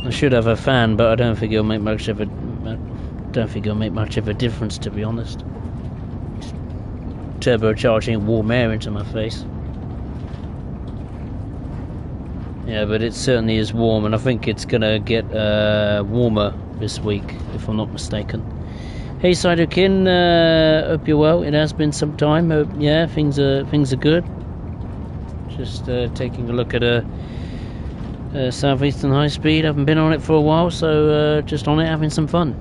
I should have a fan, but I don't think it'll make much of a. Difference, to be honest. Just turbocharging warm air into my face. Yeah, but it certainly is warm, and I think it's gonna get warmer this week, if I'm not mistaken. Hey, Sidokin, hope you're well. It has been some time. Hope, yeah, things are good. Just taking a look at a Southeastern high speed. I haven't been on it for a while, so just on it, having some fun.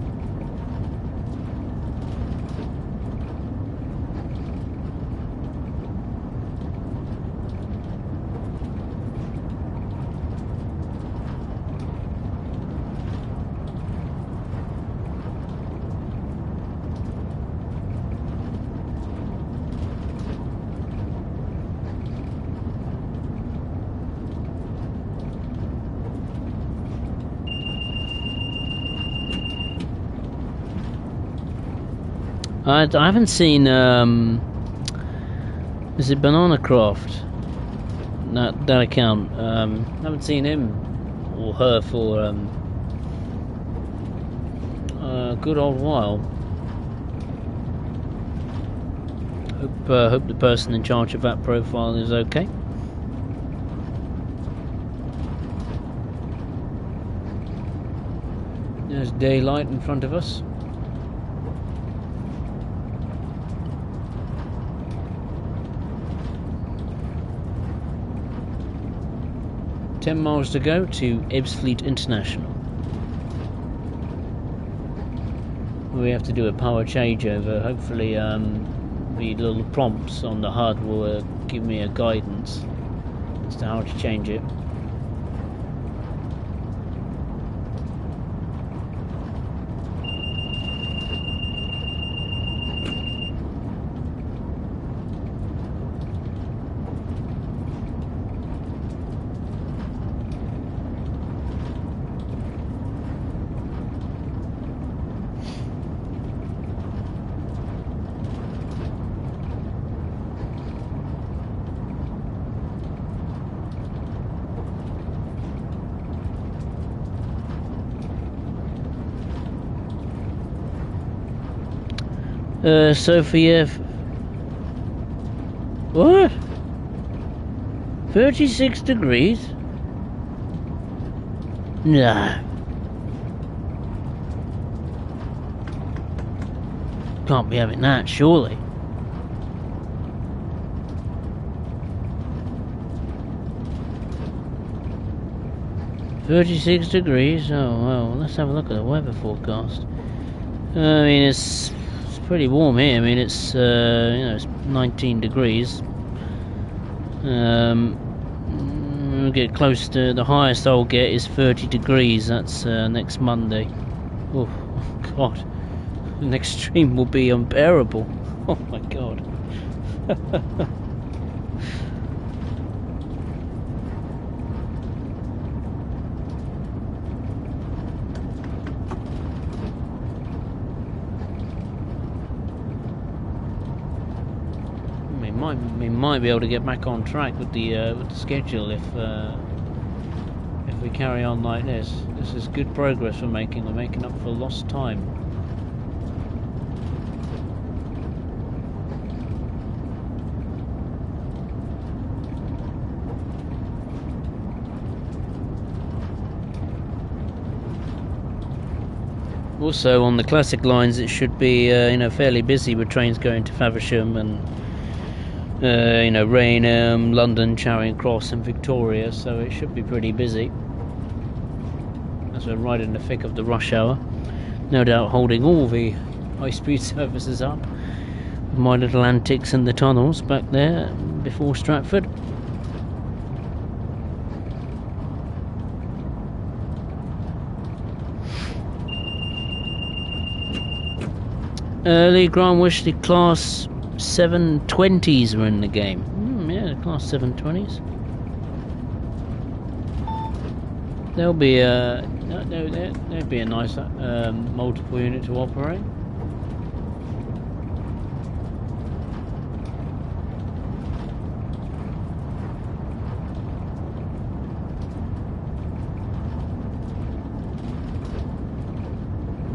I haven't seen, is it Banana Craft? That account. I haven't seen him or her for a good old while. Hope the person in charge of that profile is okay. There's daylight in front of us. $10 miles to go to Ebbsfleet International. We have to do a power changeover. Hopefully the little prompts on the HUD will give me a guidance as to how to change it. Sophia, what? 36 degrees? Nah. Can't be having that, surely. $36 degrees? Oh, well, let's have a look at the weather forecast. I mean, it's pretty warm here. I mean, it's it's 19 degrees. We'll get close to the highest I'll get is 30 degrees. That's next Monday. Oh God, the next stream will be unbearable. Oh my God. We might be able to get back on track with the schedule if we carry on like this. This is good progress we're making. We're making up for lost time. Also, on the classic lines, it should be fairly busy with trains going to Faversham and Rainham, London, Charing Cross, and Victoria. So it should be pretty busy. As we're right in the thick of the rush hour, no doubt holding all the high-speed services up. My little antics in the tunnels back there before Stratford. Early Grant Wish, the class 720s were in the game. Yeah, the class 720s. There'll be a nice multiple unit to operate.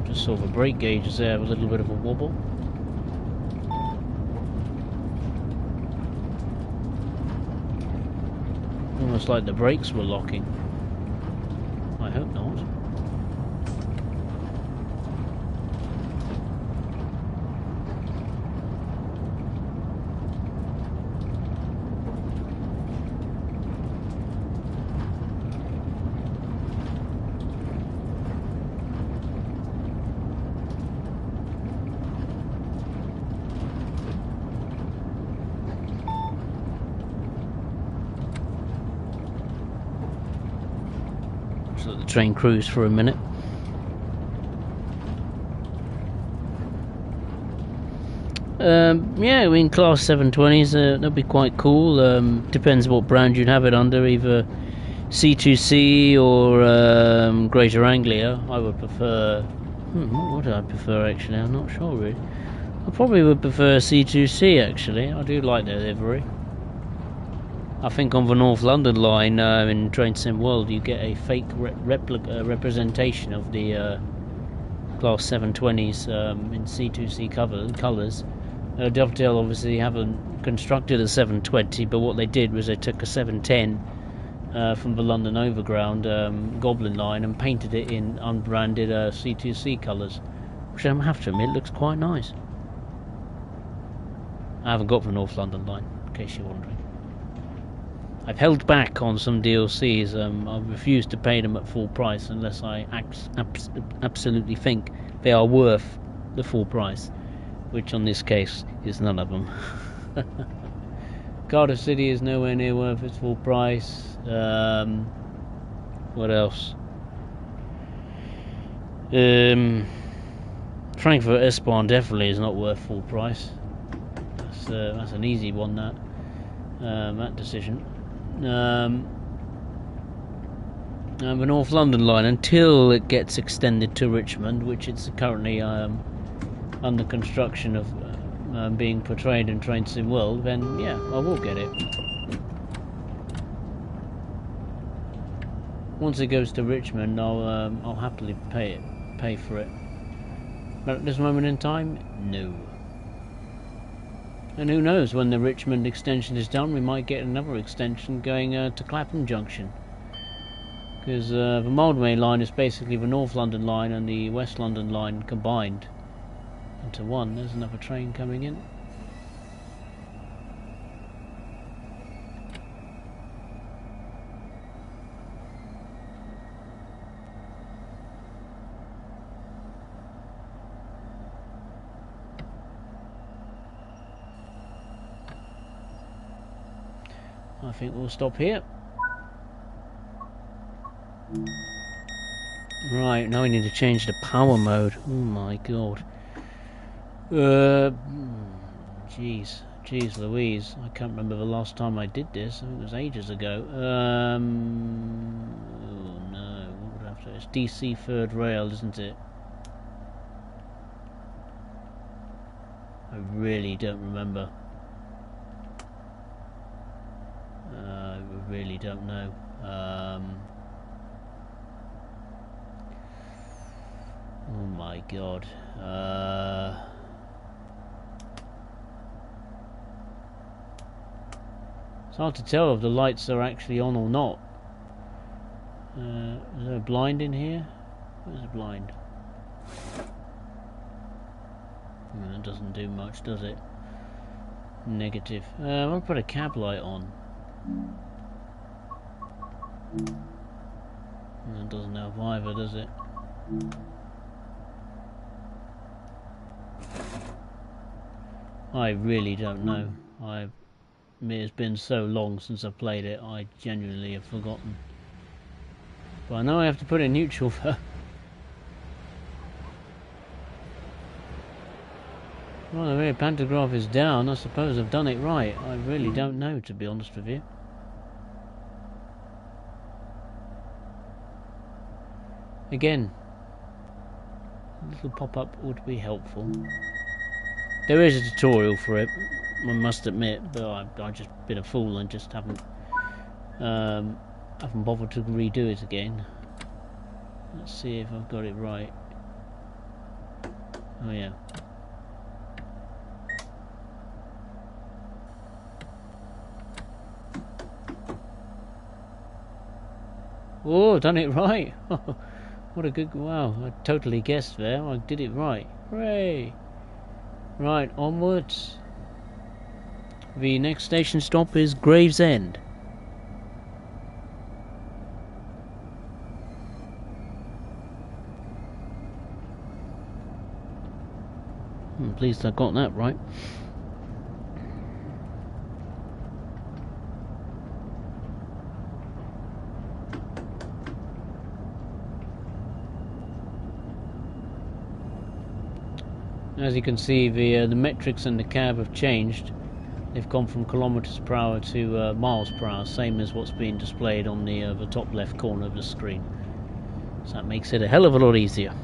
Just saw the brake gauges there with a little bit of a wobble. Almost like the brakes were locking. I hope not. So the train cruise for a minute. Yeah, I mean, class 720s, that'll be quite cool. Depends what brand you'd have it under, either C2C or Greater Anglia. I would prefer... what do I prefer, actually? I'm not sure, really. I probably would prefer C2C, actually. I do like their livery. I think on the North London line in Train Sim World, you get a fake representation of the class 720s in C2C colours. Dovetail obviously haven't constructed a 720, but what they did was they took a 710 from the London Overground Goblin line and painted it in unbranded C2C colours, which I have to admit looks quite nice. I haven't got the North London line, in case you're wondering. I've held back on some DLCs. I've refused to pay them at full price unless I absolutely think they are worth the full price, which on this case is none of them. Cardiff City is nowhere near worth its full price. What else? Frankfurt S-Bahn definitely is not worth full price. That's an easy one, that decision. The North London line, until it gets extended to Richmond, which it's currently under construction of being portrayed in Train Sim World, then yeah, I will get it. Once it goes to Richmond, I'll happily pay for it. But at this moment in time, no. And who knows, when the Richmond extension is done, we might get another extension going to Clapham Junction. Because the Mildmay line is basically the North London line and the West London line combined into one. There's another train coming in. I think we'll stop here. Right, now we need to change the power mode. Oh my god. Jeez Louise. I can't remember the last time I did this. I think it was ages ago. Oh no, what would I have to... It's DC Third Rail, isn't it? I really don't remember. I really don't know. Oh my god. It's hard to tell if the lights are actually on or not. Is there a blind in here? Where's a blind? That doesn't do much, does it? Negative. I'll put a cab light on. That doesn't help either, does it? I really don't know. It's been so long since I played it, I genuinely have forgotten. But I know I have to put it in neutral though. Well, the rear pantograph is down. I suppose I've done it right. I really don't know, to be honest with you. Again, a little pop-up would be helpful. There is a tutorial for it, I must admit, but I've just been a fool and just haven't bothered to redo it again. Let's see if I've got it right. Oh yeah. Oh, done it right! What a good... wow, I totally guessed there. I did it right. Hooray! Right, onwards. The next station stop is Gravesend. I'm pleased I got that right. As you can see, the metrics and the cab have changed. They've gone from kilometers per hour to miles per hour, same as what's being displayed on the top left corner of the screen. So that makes it a hell of a lot easier.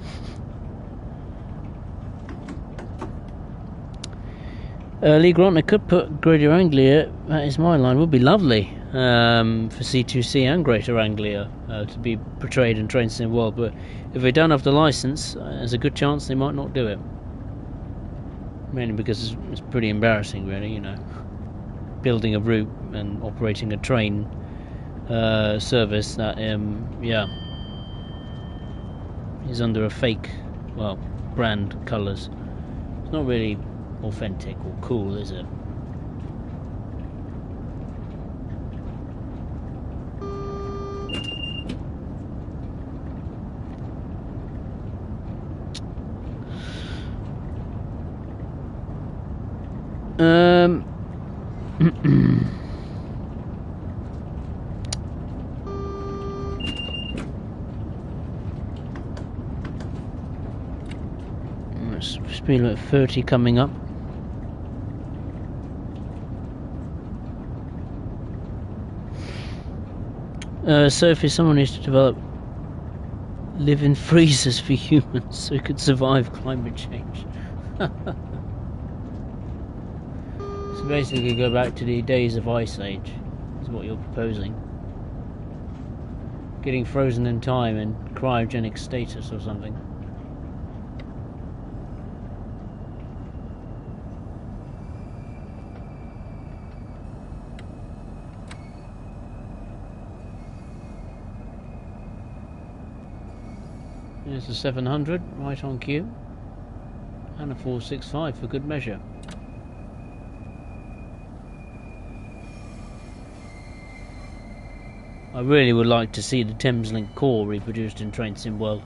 Lee Grant, I could put Greater Anglia, that is my line, would be lovely for C2C and Greater Anglia to be portrayed in Train Sim World, but if they don't have the license, there's a good chance they might not do it. Mainly because it's pretty embarrassing, really, you know, building a route and operating a train service that, yeah, is under a fake, well, brand colours. It's not really authentic or cool, is it? Speed limit 30 coming up. So if someone needs to develop live-in freezers for humans so we could survive climate change. So basically go back to the days of Ice Age, is what you're proposing. Getting frozen in time in cryogenic status or something. There's a 700 right on cue, and a 465 for good measure. I really would like to see the Thameslink core reproduced in Train Sim World,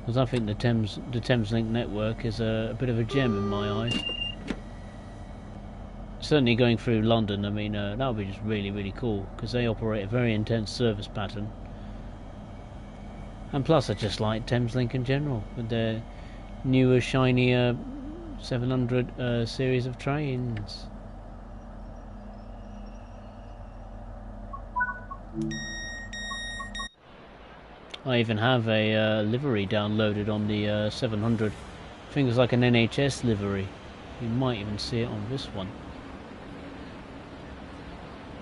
because I think the Thameslink network is a bit of a gem in my eyes. Certainly going through London, I mean, that would be just really cool, because they operate a very intense service pattern. And plus I just like Thameslink in general, with their newer, shinier 700 series of trains. I even have a livery downloaded on the 700. I think it's like an NHS livery. You might even see it on this one.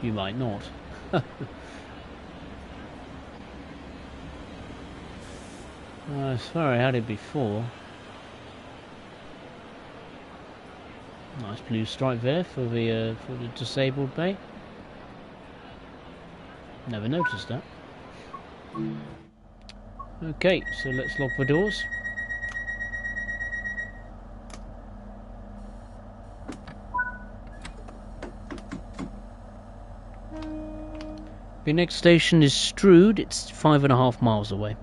You might not. I swear I had it before. Nice blue stripe there for the disabled bay. Never noticed that. Okay, so let's lock the doors. The next station is Strood. It's 5.5 miles away.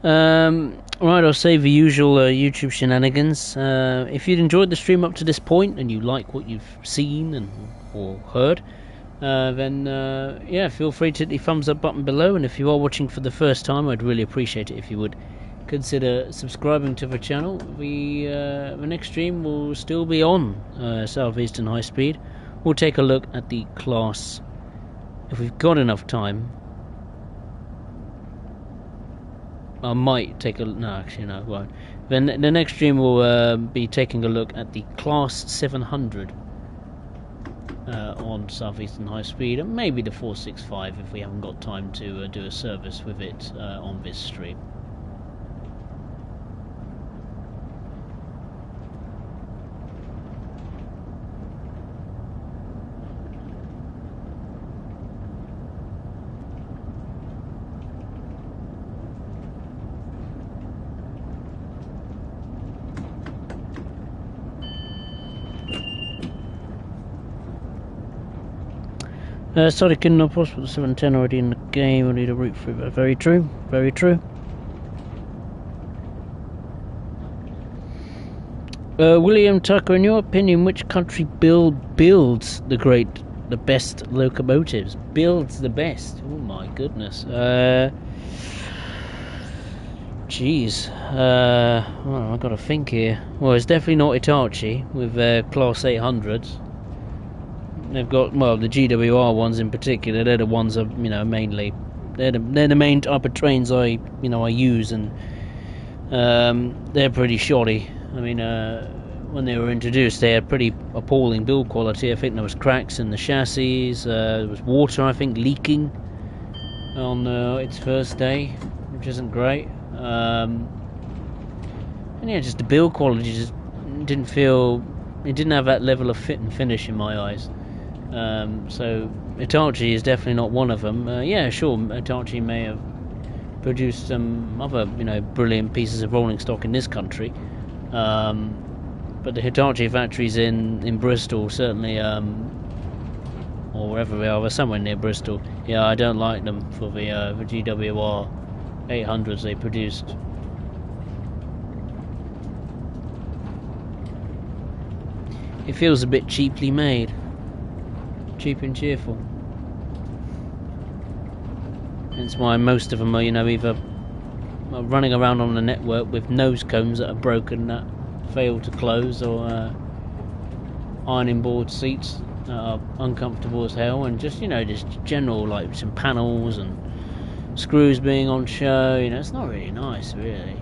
Right, I'll save the usual YouTube shenanigans. If you'd enjoyed the stream up to this point and you like what you've seen or heard, then yeah, feel free to hit the thumbs up button below. And if you are watching for the first time, I'd really appreciate it if you would consider subscribing to the channel. The next stream will still be on Southeastern High Speed. We'll take a look at the class, if we've got enough time. I might take a... no, actually no, I won't. Then the next stream will be taking a look at the Class 700 on Southeastern High Speed, and maybe the 465 if we haven't got time to do a service with it on this stream. Sorry, couldn't have put the 710 already in the game. I need a route through that. Very true, very true. William Tucker, in your opinion, which country builds the best locomotives? Builds the best? Oh my goodness. Jeez. Well, I've got to think here. Well, it's definitely not Hitachi with their Class 800s. They've got, well, the GWR ones in particular. They're the ones that, you know, mainly they're the main type of trains I use, and they're pretty shoddy. I mean, when they were introduced, they had pretty appalling build quality. I think there was cracks in the chassis. There was water, I think, leaking on its first day, which isn't great. And yeah, just the build quality just didn't feel. It didn't have that level of fit and finish in my eyes. So Hitachi is definitely not one of them. Yeah, sure, Hitachi may have produced some other, brilliant pieces of rolling stock in this country, but the Hitachi factories in Bristol, certainly, or wherever they are, somewhere near Bristol. Yeah, I don't like them for the GWR 800s they produced. It feels a bit cheaply made. Cheap and cheerful. That's why most of them are, either running around on the network with nose cones that are broken, that fail to close, or ironing board seats that are uncomfortable as hell, and just general, like, some panels and screws being on show. It's not really nice, really.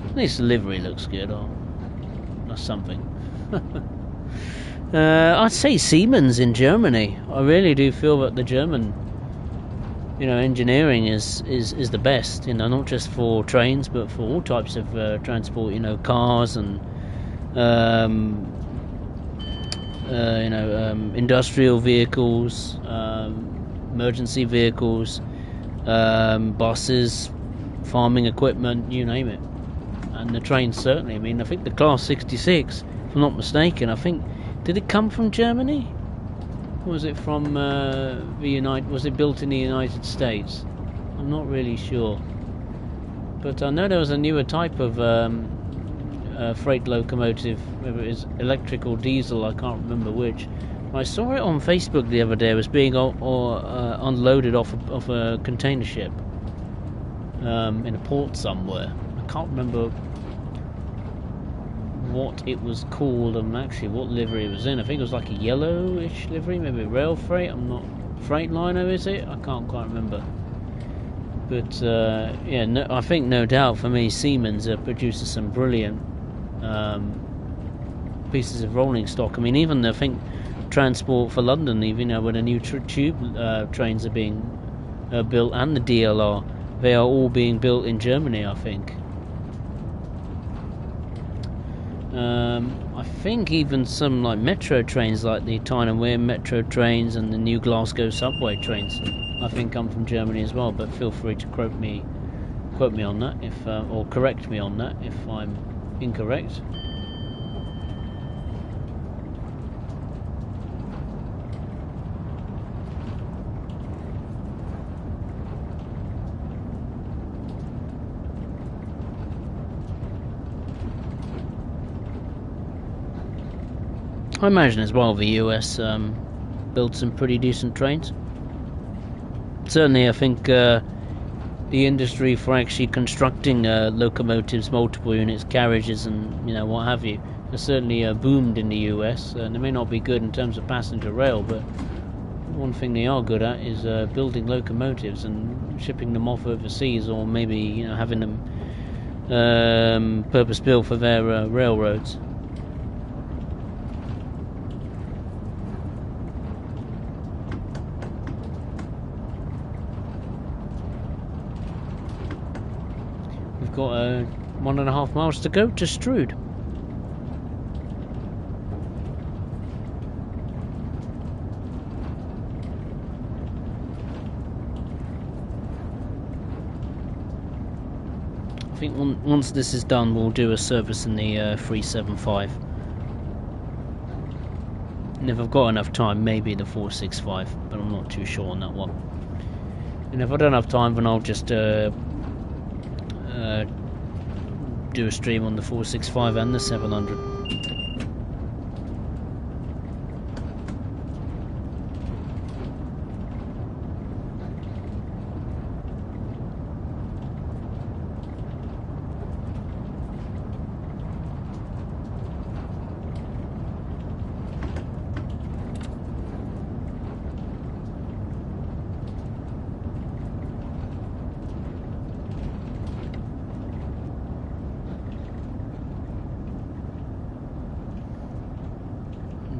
At least the livery looks good. Oh, that's something. I'd say Siemens in Germany. I really do feel that the German, engineering is the best. Not just for trains, but for all types of transport. Cars and industrial vehicles, emergency vehicles, buses, farming equipment, you name it. And the trains certainly. I mean, I think the Class 66, if I'm not mistaken, did it come from Germany? Or was it from was it built in the United States? I'm not really sure. But I know there was a newer type of freight locomotive, whether it was electric or diesel, I can't remember which. I saw it on Facebook the other day. It was being unloaded off a container ship in a port somewhere. I can't remember what it was called and actually what livery it was in. I think it was like a yellowish livery, maybe rail freight. I'm not... Freightliner, is it? I can't quite remember. But yeah, no, I think no doubt for me, Siemens produces some brilliant pieces of rolling stock. I mean, even I think Transport for London, even when the new tube trains are being built, and the DLR, they are all being built in Germany, I think. I think even some like metro trains, like the Tyne and Wear metro trains and the new Glasgow subway trains, I think come from Germany as well. But feel free to quote me on that if, or correct me on that if I'm incorrect. I imagine as well the US built some pretty decent trains. Certainly, I think the industry for actually constructing locomotives, multiple units, carriages, and what have you, has certainly boomed in the US. They may not be good in terms of passenger rail, but one thing they are good at is building locomotives and shipping them off overseas, or maybe having them purpose built for their railroads. We've got 1.5 miles to go to Strood. I think once this is done, we'll do a service in the 375. And if I've got enough time, maybe the 465, but I'm not too sure on that one. And if I don't have time, then I'll just do a stream on the 465 and the 700.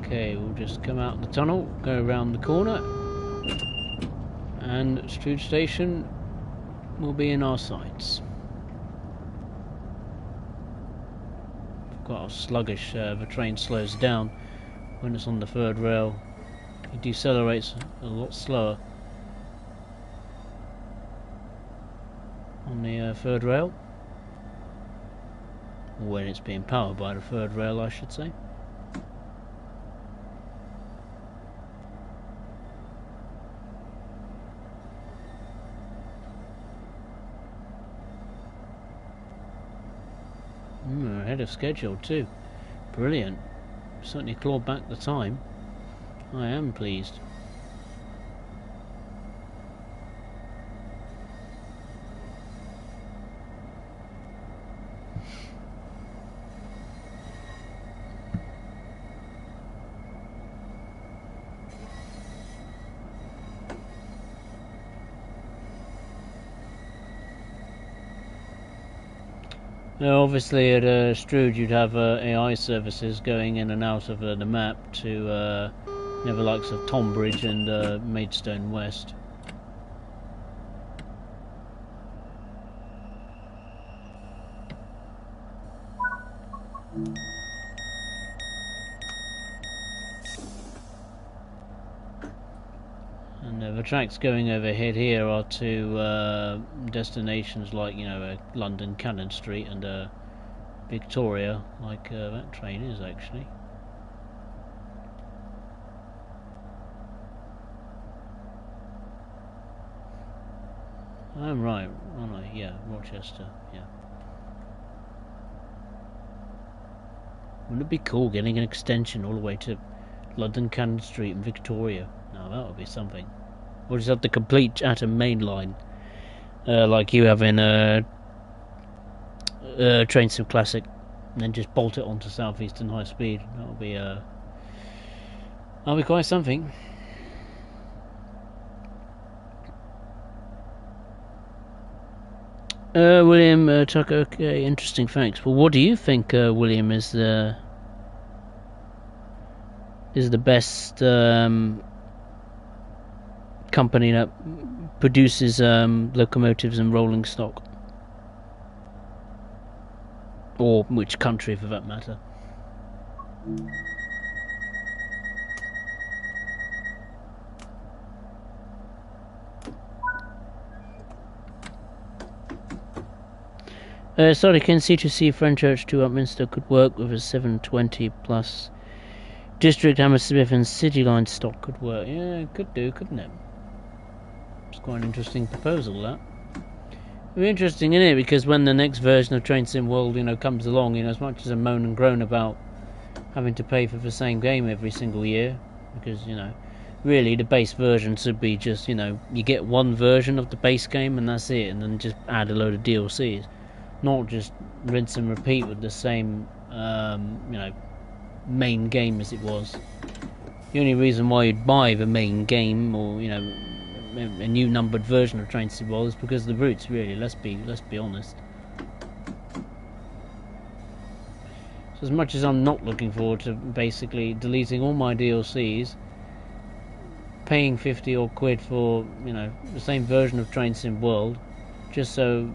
Okay, we'll just come out the tunnel, go around the corner, and Strood Station will be in our sights. Quite sluggish, the train slows down when it's on the third rail. It decelerates a lot slower on the third rail, or when it's being powered by the third rail, I should say. Ahead of schedule too. Brilliant. Certainly clawed back the time. I am pleased. Now, obviously at Strood you'd have AI services going in and out of the map to the likes of Tonbridge and Maidstone West. And the tracks going overhead here are to destinations like, London Cannon Street and Victoria, like that train is actually. I'm right, aren't I? Yeah, Rochester, yeah. Wouldn't it be cool getting an extension all the way to London Cannon Street and Victoria? Now that would be something. Or just have the complete Atom main line, like you have in Train Sim Classic, and then just bolt it onto Southeastern high speed. That'll be quite something. William Tucker. Okay, interesting facts. Well, what do you think, William, is the best company that produces locomotives and rolling stock, or which country for that matter? Sorry, can C2C Fenchurch to Upminster could work with a 720 plus District Hammersmith and City Line stock could work. Yeah, it could do, couldn't it? It's quite an interesting proposal, that. It'll be interesting, isn't it? Because when the next version of Train Sim World, comes along, as much as I moan and groan about having to pay for the same game every single year, because really the base version should be just you get one version of the base game and that's it, and then just add a load of DLCs, not just rinse and repeat with the same main game as it was. The only reason why you'd buy the main game or a new numbered version of Train Sim World is because of the roots. Really, let's be honest. So as much as I'm not looking forward to basically deleting all my DLCs, paying 50 odd quid for the same version of Train Sim World, just so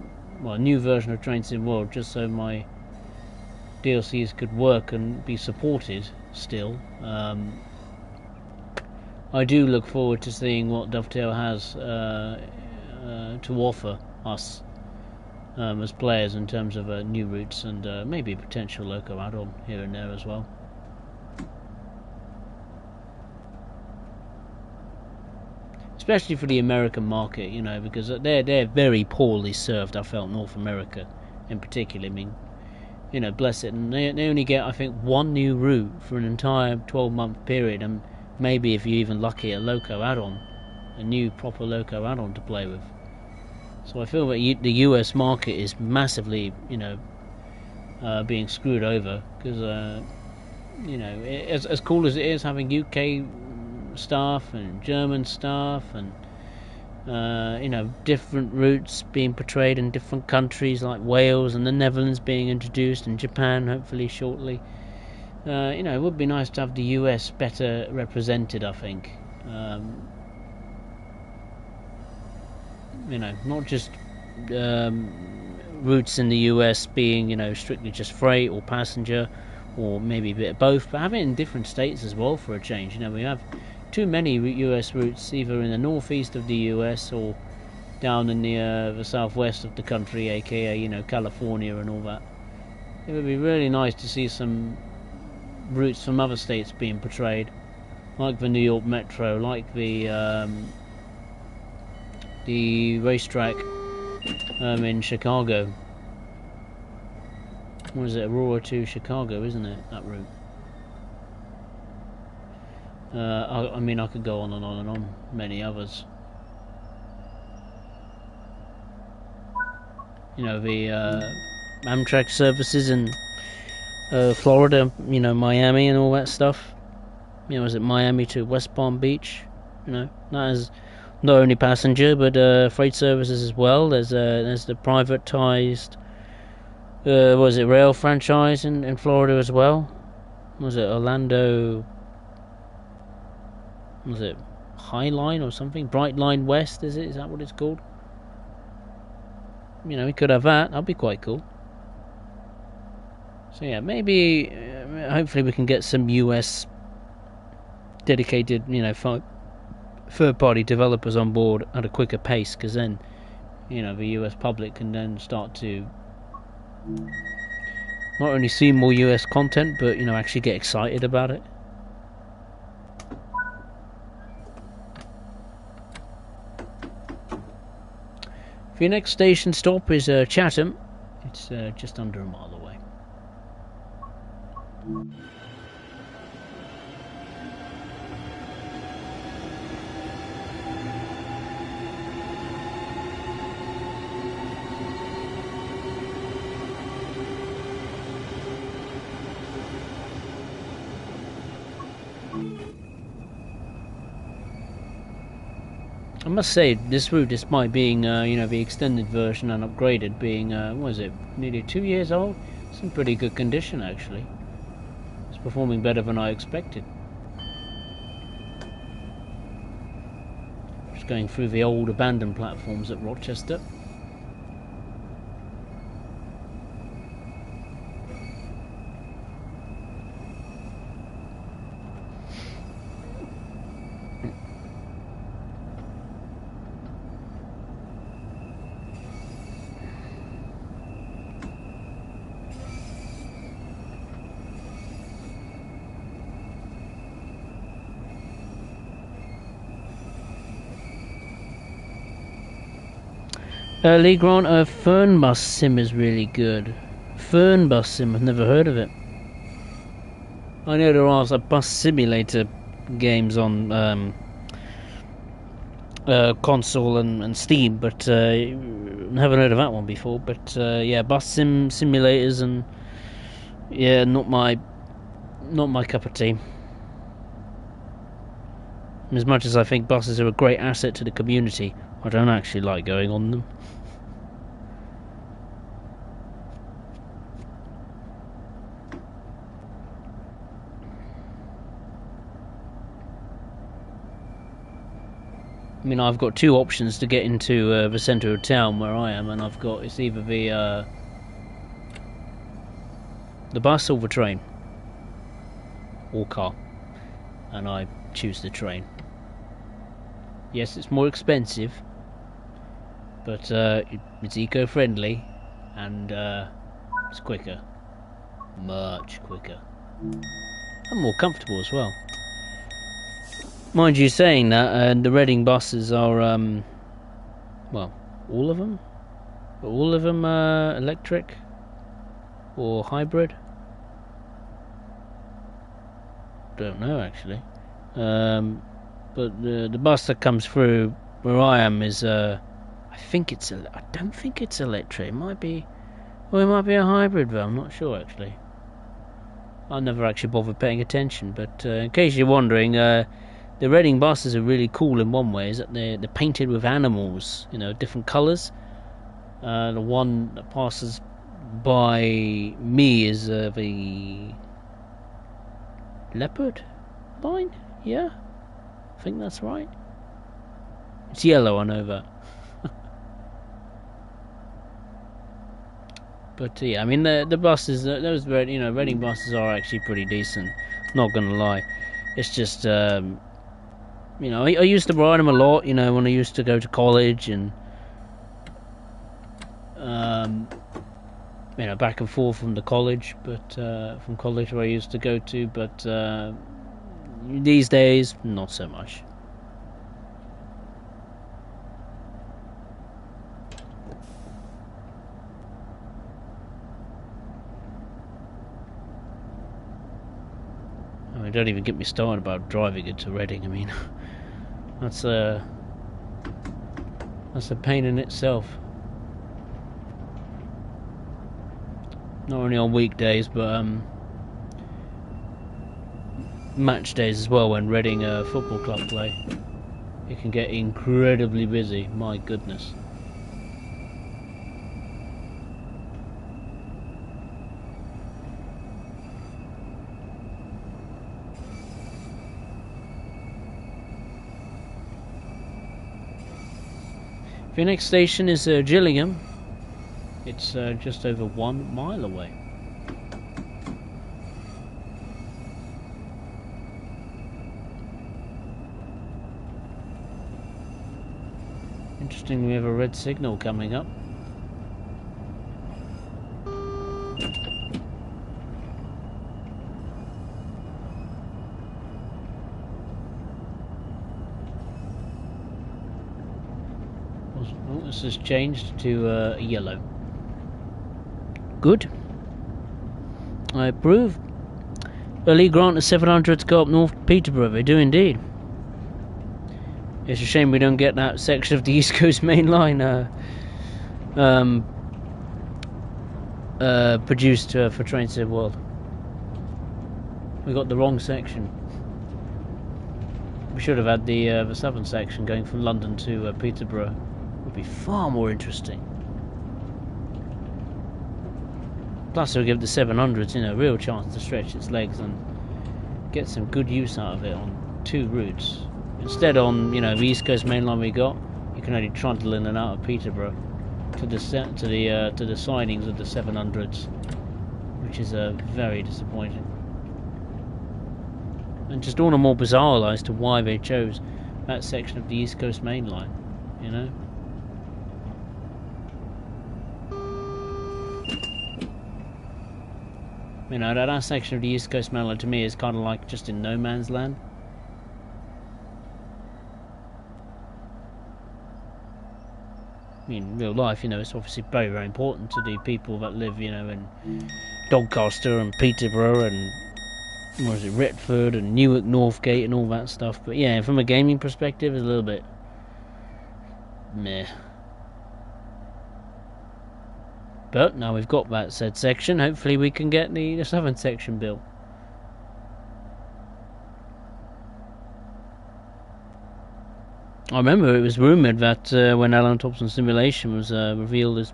a new version of Train Sim World, just so my DLCs could work and be supported still. I do look forward to seeing what Dovetail has to offer us as players in terms of new routes and maybe a potential loco add-on here and there as well. Especially for the American market, because they're very poorly served. I felt North America in particular. I mean, bless it, and they only get, I think, one new route for an entire 12-month period, and maybe if you're even lucky, a loco add-on, a new proper loco add-on to play with. So I feel that the US market is massively, being screwed over, because as cool as it is having UK staff and German staff and different routes being portrayed in different countries like Wales and the Netherlands being introduced, and Japan hopefully shortly. It would be nice to have the US better represented, I think. Not just routes in the US being, strictly just freight or passenger, or maybe a bit of both, but have it in different states as well for a change. We have too many US routes, either in the northeast of the US or down in the southwest of the country, aka California and all that. It would be really nice to see some routes from other states being portrayed, like the New York Metro, like the racetrack in Chicago. What is it, Aurora to Chicago, isn't it, that route? I mean, I could go on and on and on, many others. The Amtrak services in Florida, Miami and all that stuff. Is it Miami to West Palm Beach? That is not only passenger but freight services as well. There's the privatized was it rail franchise in Florida as well? Was it Orlando? Was it High Line or something? Bright Line West, is it? Is that what it's called? We could have that. That'd be quite cool. So yeah, maybe, hopefully we can get some US dedicated, third-party developers on board at a quicker pace, because then, the US public can then start to not only see more US content, but, actually get excited about it. For your next station stop is Chatham. It's just under a mile away. I must say, this route, despite being, the extended version and upgraded, being, what is it, nearly 2 years old? It's in pretty good condition, actually. It's performing better than I expected. Just going through the old abandoned platforms at Rochester. Lee Grant, Fernbus Sim is really good. Fernbus Sim, I've never heard of it. I know there are like bus simulator games on console and Steam, but haven't heard of that one before. But yeah, bus simulators, and yeah, not my cup of tea. As much as I think buses are a great asset to the community, I don't actually like going on them. I mean, I've got two options to get into the centre of town where I am, and it's either the bus or the train, or car, and I choose the train. Yes, it's more expensive, but it's eco-friendly, and it's quicker, much quicker, and more comfortable as well. Mind you, saying that, the Reading buses are, well, all of them? Are all of them electric? Or hybrid? Don't know, actually. But the bus that comes through where I am is, I don't think it's electric. It might be, well, it might be a hybrid, but I'm not sure, actually. I never actually bothered paying attention, but in case you're wondering, the Reading buses are really cool in one way, is that they're painted with animals, different colours. The one that passes by me is the leopard line, yeah? I think that's right. It's yellow, I know that. But yeah, I mean the buses, those Reading buses are actually pretty decent. Not gonna lie, it's just I used to ride them a lot, when I used to go to college and back and forth from the college, but from college where I used to go to, but these days not so much. I mean, don't even get me started about driving into Reading. I mean, that's a pain in itself. Not only on weekdays, but match days as well. When Reading Football Club play, it can get incredibly busy. My goodness. The next station is Gillingham. It's just over 1 mile away. Interesting, we have a red signal coming up. This has changed to yellow. Good. I approve. Lee Grant is 700 to go up north to Peterborough. They do indeed. It's a shame we don't get that section of the East Coast Main Line produced for Train Sim World. We got the wrong section. We should have had the southern section going from London to Peterborough. Would be far more interesting. Plus, it'll give the 700s, a real chance to stretch its legs and get some good use out of it on 2 routes. Instead, on the East Coast Main Line we got, you can only trundle in and out of Peterborough to the sidings of the 700s, which is very disappointing. And just all the more bizarre as to why they chose that section of the East Coast Main Line, that section of the East Coast Main Line to me is kind of like just in no man's land. I mean, in real life, it's obviously very, very important to the people that live, in Doncaster and Peterborough and what is it, Retford and Newark, Northgate and all that stuff. But yeah, from a gaming perspective, it's a little bit meh. But now we've got that said section, hopefully we can get the southern section built. I remember it was rumoured that when Alan Thompson Simulation was revealed as,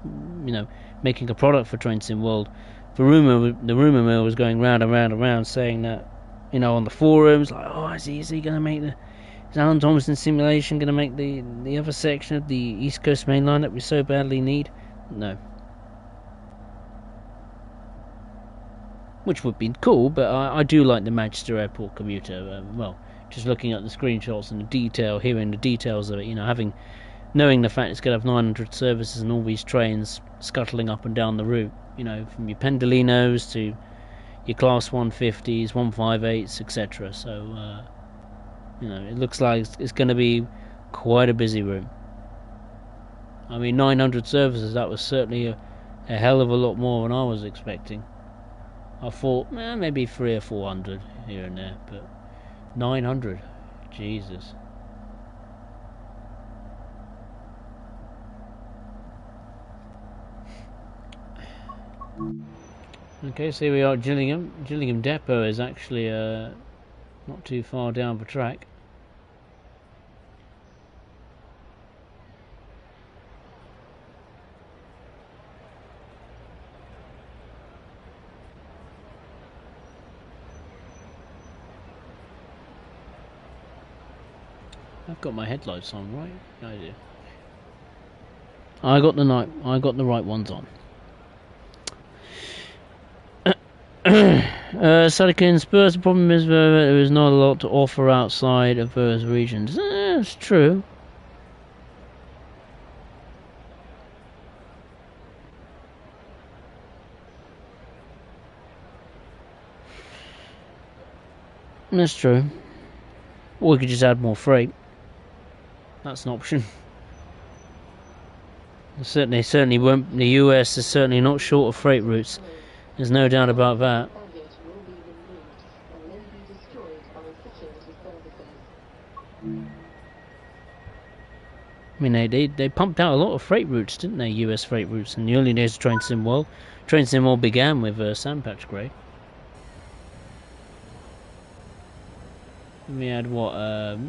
making a product for Train Sim World, the rumour mill was going round and round and round saying that, on the forums, like, oh, is he going to make is Alan Thompson Simulation going to make the other section of the East Coast Main Line that we so badly need? No. Which would be cool, but I do like the Manchester Airport commuter. Just looking at the screenshots and the detail, hearing the details of it, knowing the fact it's going to have 900 services and all these trains scuttling up and down the route, from your Pendolinos to your Class 150s, 158s, etc. So, it looks like it's going to be quite a busy route. I mean, 900 services, that was certainly a hell of a lot more than I was expecting. I thought, maybe 300 or 400 here and there, but 900, Jesus. Okay, so here we are at Gillingham. Gillingham Depot is actually not too far down the track. I've got my headlights on, right? No idea. I got the right ones on. Sadikin Spurs, the problem is there is not a lot to offer outside of those regions. It's true. That's true. Or we could just add more freight. That's an option. Certainly won't. The US is certainly not short of freight routes. There's no doubt about that. I mean, they pumped out a lot of freight routes, didn't they? US freight routes in the early days of Train Sim World. Train Sim World began with Sandpatch Grey. We had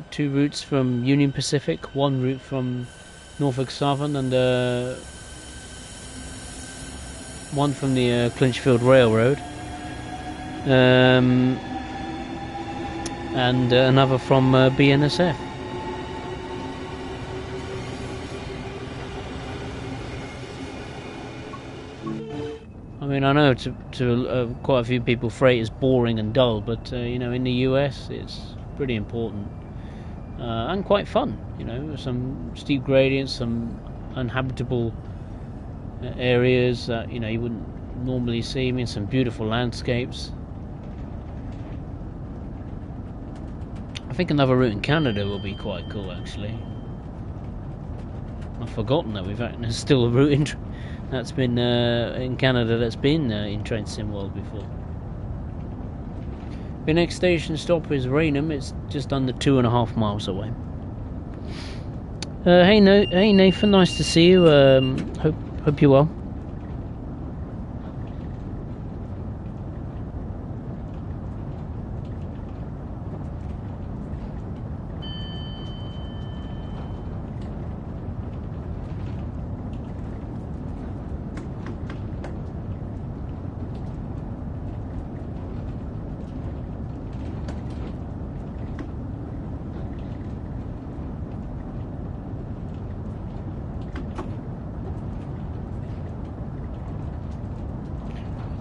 two routes from Union Pacific, one route from Norfolk Southern, and one from the Clinchfield Railroad, and another from BNSF. I mean, I know to quite a few people freight is boring and dull, but in the US it's pretty important and quite fun. Some steep gradients, some uninhabitable areas that you wouldn't normally see. I mean, some beautiful landscapes. I think another route in Canada will be quite cool, actually. I've forgotten that there's still a route that's been in Canada that's been in Train Sim World before. The next station stop is Raynham. It's just under 2.5 miles away. Hey Nathan, nice to see you. Hope you're well.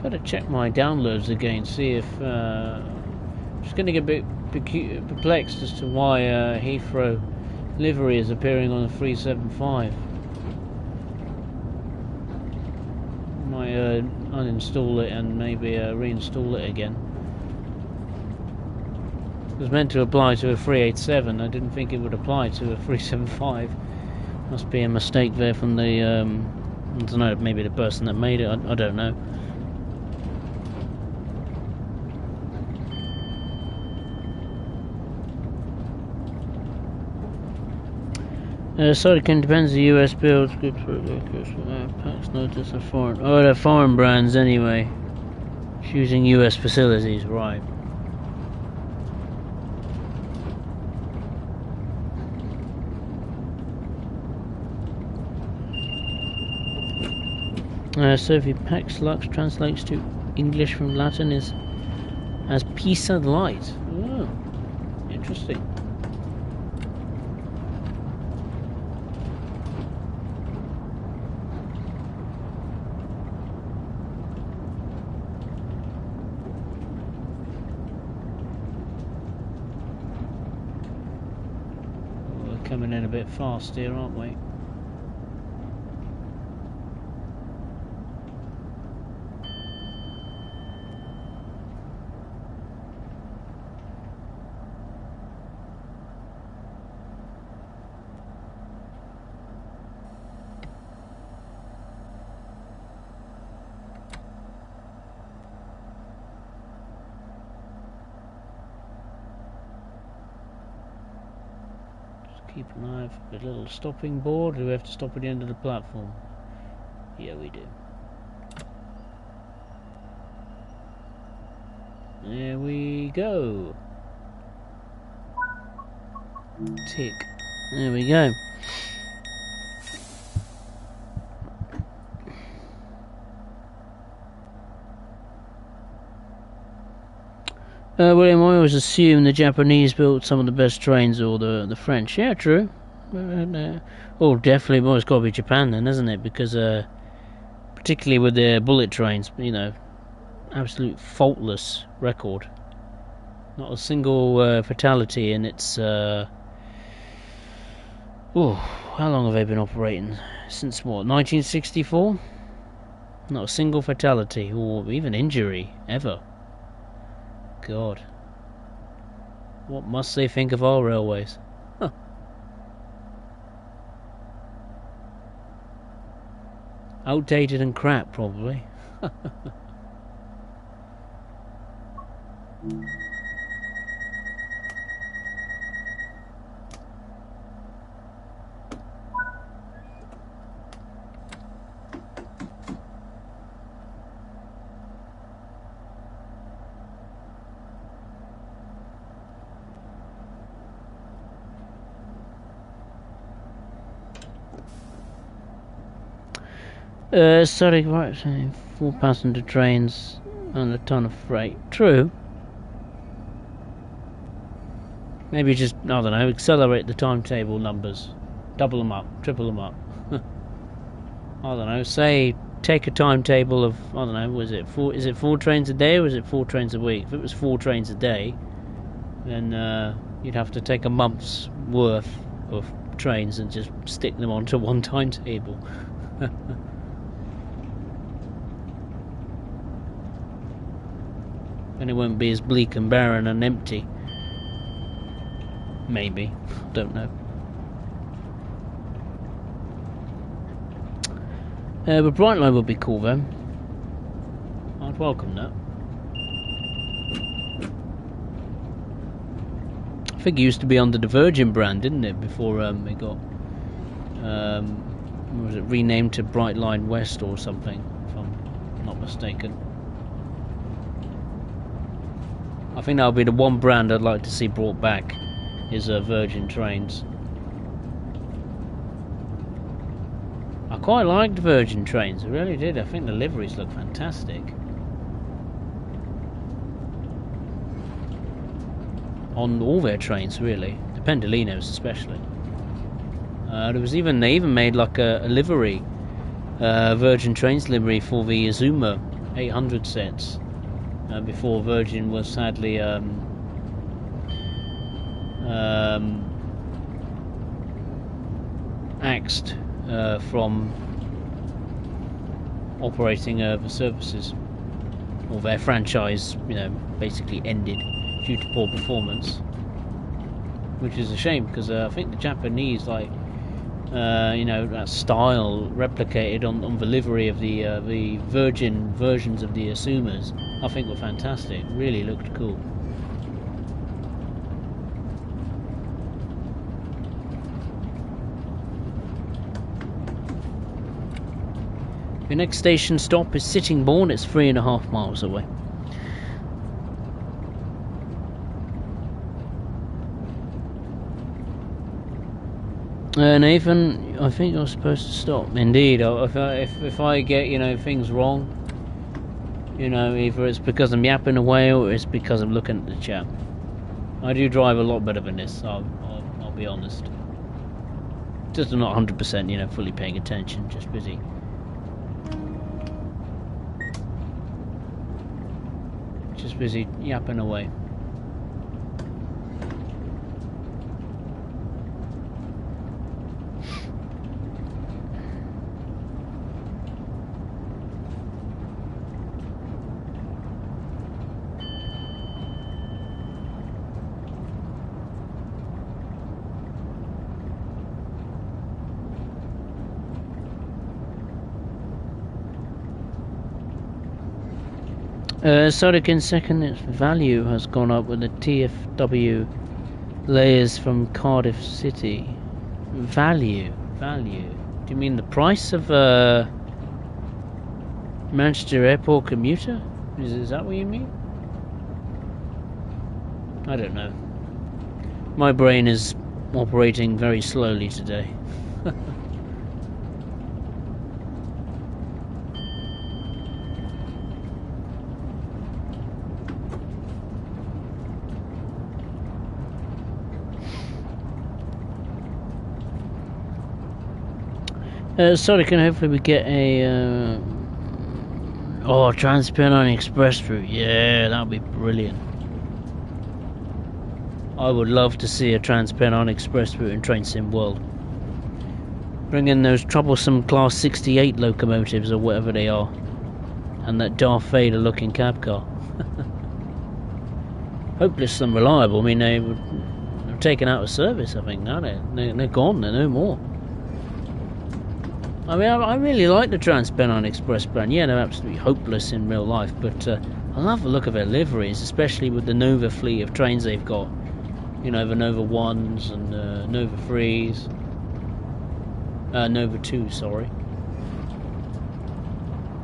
Better check my downloads again, see if just going to get a bit perplexed as to why Heathrow livery is appearing on the 375. Might uninstall it and maybe reinstall it again. It was meant to apply to a 387. I didn't think it would apply to a 375. Must be a mistake there from the I don't know, maybe the person that made it. I don't know. Sorry, can depends the US builds. Good for packs notice of foreign. Oh, they're foreign brands anyway. It's using US facilities, right? So if you Pax Lux translates to English from Latin is as peace and light. Oh, interesting. We're coming in a bit fast here, aren't we? Keep an eye for the little stopping board. Do we have to stop at the end of the platform? Yeah, we do. There we go. Tick. There we go. William, I always assume the Japanese built some of the best trains, or the French. Yeah, true. Oh, definitely. Well, it's got to be Japan then, isn't it? Because particularly with their bullet trains, you know, absolute faultless record. Not a single fatality in its. Oh, how long have they been operating? Since what? 1964. Not a single fatality or even injury ever. God, what must they think of our railways? Huh. Outdated and crap, probably. Sorry, right, 4 passenger trains and a ton of freight. True. Maybe just, I don't know, accelerate the timetable numbers. Double them up, triple them up. I don't know, say, take a timetable of, I don't know, is it 4 trains a day or is it 4 trains a week? If it was 4 trains a day, then you'd have to take a month's worth of trains and just stick them onto one timetable. And it won't be as bleak and barren and empty. Maybe. Don't know. But Brightline would be cool though. I'd welcome that. I think it used to be under the Virgin brand, didn't it? Before it got was it renamed to Brightline West or something, if I'm not mistaken. I think that'll be the one brand I'd like to see brought back, is Virgin Trains. I quite liked Virgin Trains, I really did. I think the liveries look fantastic. On all their trains, really. The Pendolinos especially. They even made like a livery, Virgin Trains livery for the Azuma 800 sets. Before Virgin was sadly axed from operating the services, or their franchise, you know, basically ended due to poor performance, which is a shame because I think the Japanese, like, you know, that style replicated on the livery of the Virgin versions of the Asumas, I think were fantastic. Really looked cool. Your next station stop is Sittingbourne. It's 3.5 miles away. Nathan, I think you're supposed to stop. Indeed, if I get things wrong, either it's because I'm yapping away or it's because I'm looking at the chat. I do drive a lot better than this. I'll be honest. Just I'm not 100%, fully paying attention. Just busy. Just busy yapping away. Sodic in second, its value has gone up with the TFW layers from Cardiff City. Value. Do you mean the price of Manchester Airport commuter? Is that what you mean? I don't know. My brain is operating very slowly today. Sorry, can hopefully we get a Trans-Pennine Express route. Yeah, that would be brilliant. I would love to see a Trans-Pennine Express route in Train Sim World. Bring in those troublesome Class 68 locomotives or whatever they are, and that Darth Vader looking cab car. Hopeless and reliable. I mean, they're taken out of service, I think. Now they're gone. They're no more. I mean, I really like the Trans-Pennine Express brand. Yeah, they're absolutely hopeless in real life, but I love the look of their liveries, especially with the Nova fleet of trains they've got. The Nova 1s and Nova 3s. Nova 2, sorry.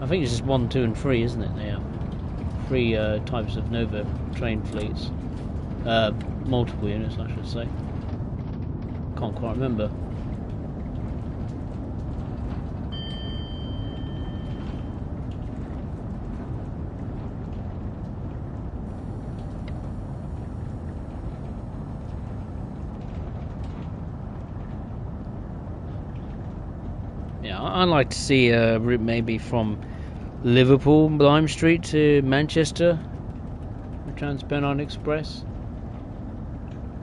I think it's just 1, 2 and 3, isn't it? They have 3 types of Nova train fleets. Multiple units, I should say. Can't quite remember. I'd like to see a route maybe from Liverpool, Lime Street to Manchester, the Trans-Pennine Express.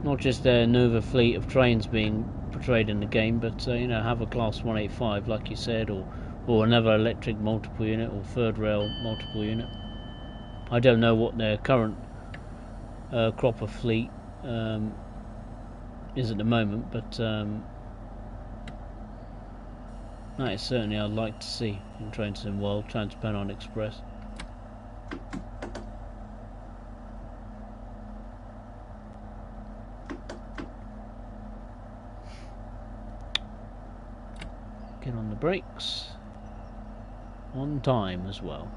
Not just a Nova fleet of trains being portrayed in the game, but have a Class 185, like you said, or another electric multiple unit or third rail multiple unit. I don't know what their current crop of fleet is at the moment, but that is certainly I'd like to see in Train Sim World, Trans-Pennine Express. Get on the brakes. On time as well.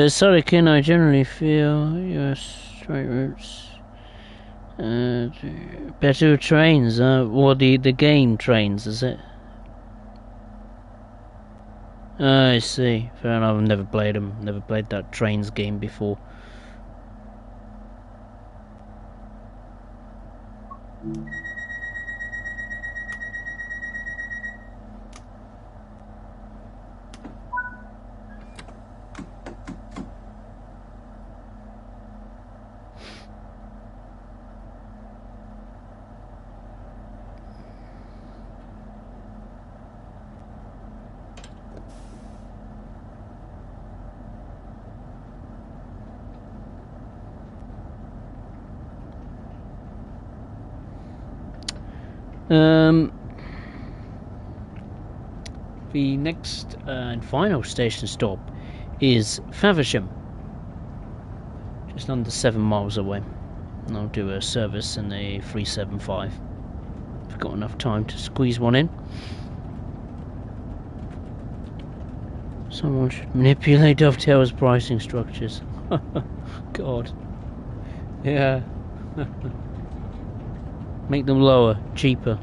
Sorry, Ken, I generally feel your straight routes better trains, or the game trains, is it? I see. Fair enough, I've never played them. Never played that trains game before. The next and final station stop is Faversham, just under 7 miles away. And I'll do a service in a 375. I've got enough time to squeeze one in. Someone should manipulate Dovetail's pricing structures. God. Yeah. Make them lower, cheaper.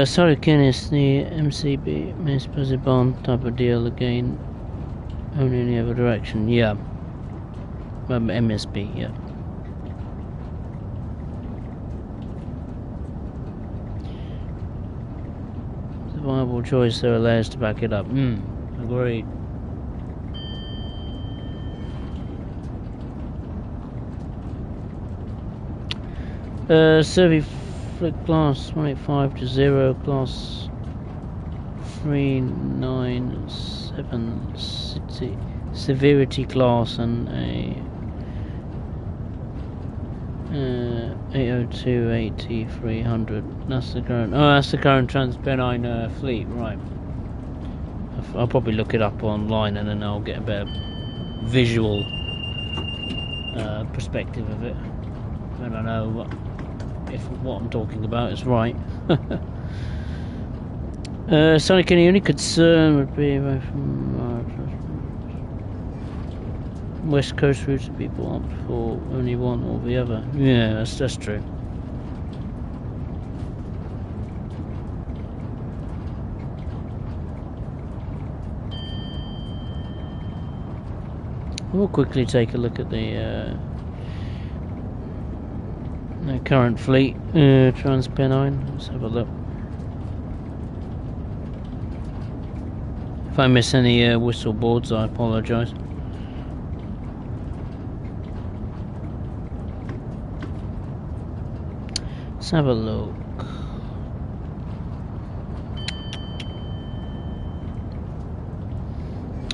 Sorry, Ken, is the MCB Municipality Bond type of deal again? Only in the other direction, yeah. MSB, yeah. It's a viable choice, there are layers to back it up. Agreed. Survey flick class 185 to 0, class 397 city severity class, and a 802 AT300. That's the current. Oh, that's the current Transpennine fleet, right? I'll probably look it up online, and then I'll get a better visual perspective of it. And I know if what I'm talking about is right. Sonic, any only concern would be from West Coast routes that people opt for only one or the other. Yeah, that's true. We'll quickly take a look at the current fleet, Transpennine. Let's have a look. If I miss any whistle boards, I apologise. Let's have a look.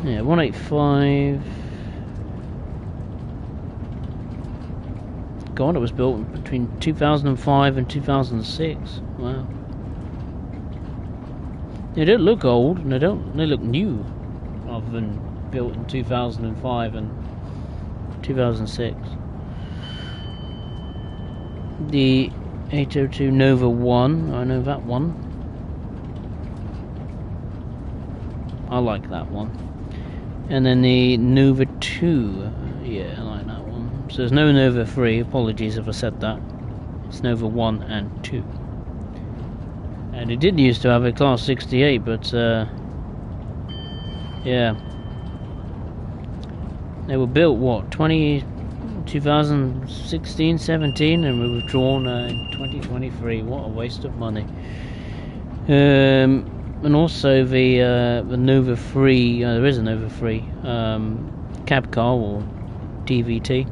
Yeah, 185. God, it was built between 2005 and 2006. Wow. They don't look old, and they look new, rather than built in 2005 and 2006. The 802 Nova 1, I know that one. I like that one. And then the Nova 2, yeah, I like that one. So there's no Nova 3, apologies if I said that. It's Nova 1 and 2. And it did used to have a Class 68, but yeah. They were built, what, 2016, 17, and were withdrawn in 2023. What a waste of money. And also the Nova 3, there is a Nova 3, cab car, or DVT.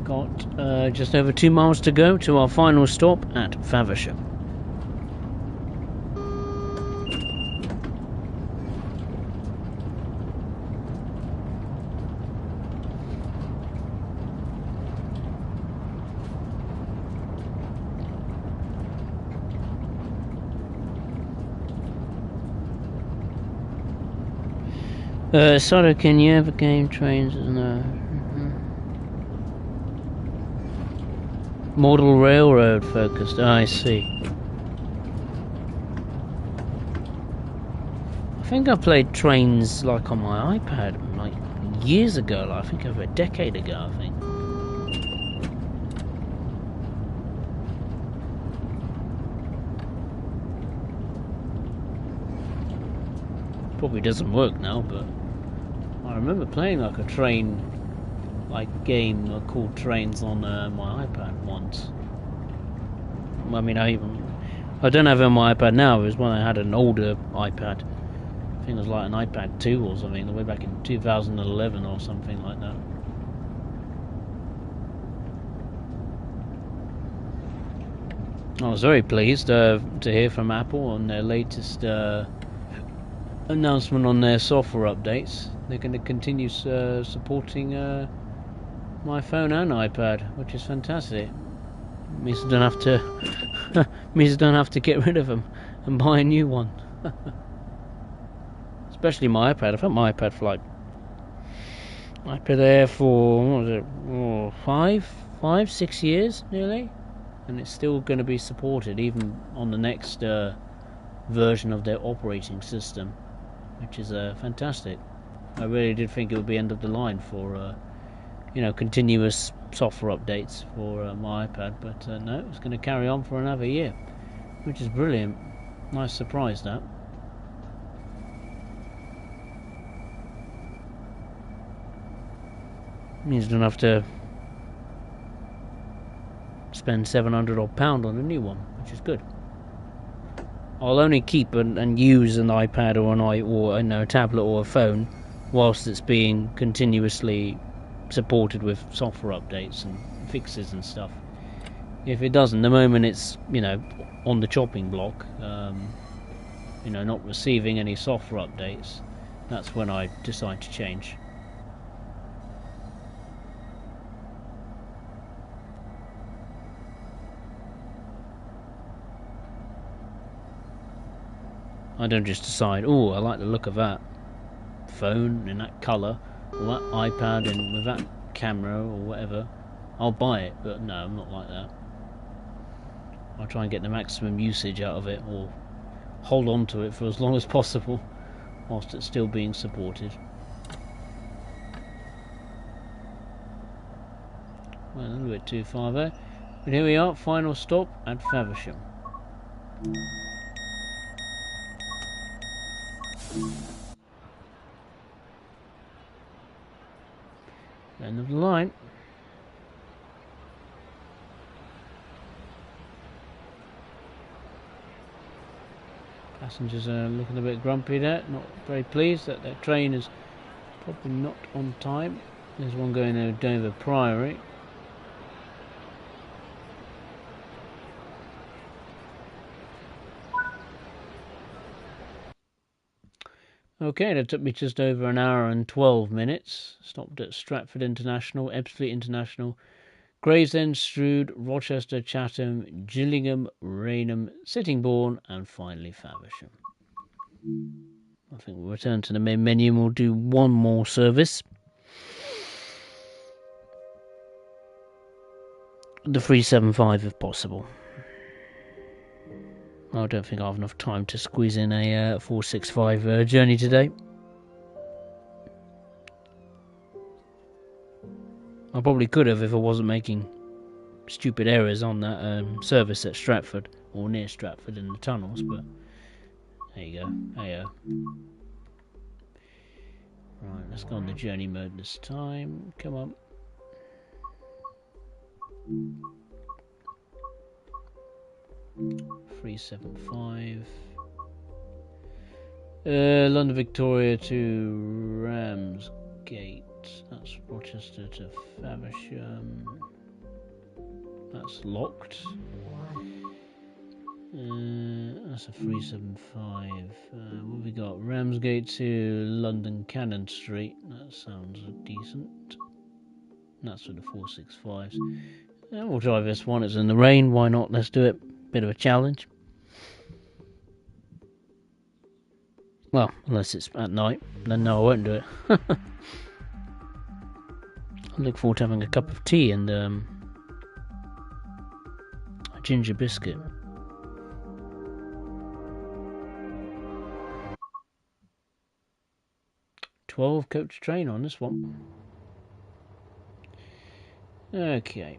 Got just over 2 miles to go to our final stop at Faversham. Soda, can you ever game trains? No. Model railroad focused. I see. think I played Trains like on my iPad like years ago, like, I think over a decade ago, I think. Probably doesn't work now, but I remember playing like a train like game called Trains on my iPad once. I mean, I don't have it on my iPad now. It was when I had an older iPad. I think it was like an iPad 2 or something, the way back in 2011 or something like that. I was very pleased to hear from Apple on their latest announcement on their software updates. They're going to continue supporting my phone and iPad, which is fantastic. Means I don't have to means I don't have to get rid of them and buy a new one. Especially my iPad. I've had my iPad for like iPad Air for what was it? 6 years nearly, and it's still going to be supported even on the next version of their operating system, which is fantastic. I really did think it would be end of the line for continuous software updates for my iPad, but no, it's going to carry on for another year, which is brilliant. Nice surprise, that. Means I don't have to spend £700 odd on a new one, which is good. I'll only keep and use an iPad or a tablet or a phone whilst it's being continuously supported with software updates and fixes and stuff. If it doesn't, the moment it's on the chopping block, not receiving any software updates, that's when I decide to change. I don't just decide, oh, I like the look of that phone in that colour, or that iPad and with that camera or whatever, I'll buy it. But no, I'm not like that. I'll try and get the maximum usage out of it, or hold on to it for as long as possible whilst it's still being supported. Well, a little bit too far there, but here we are, final stop at Faversham. End of the line. Passengers are looking a bit grumpy there, not very pleased that their train is probably not on time. There's one going to Dover Priory. Okay, that took me just over an hour and 12 minutes. Stopped at Stratford International, Ebbsfleet International, Gravesend, Strood, Rochester, Chatham, Gillingham, Rainham, Sittingbourne, and finally Faversham. I think we'll return to the main menu and we'll do one more service. The 375 if possible. I don't think I have enough time to squeeze in a 465 journey today. I probably could have if I wasn't making stupid errors on that service at Stratford, or near Stratford in the tunnels, but there you go. Hey-o. Right, let's go on the journey mode this time. Come on. $375. London Victoria to Ramsgate. That's Rochester to Faversham. That's locked. That's a 375. What have we got? Ramsgate to London Cannon Street. That sounds decent. That's for the 465s. We'll drive this one. It's in the rain. Why not? Let's do it. Bit of a challenge. Well, unless it's at night, then no, I won't do it. I look forward to having a cup of tea and a ginger biscuit. 12 coach train on this one. Okay.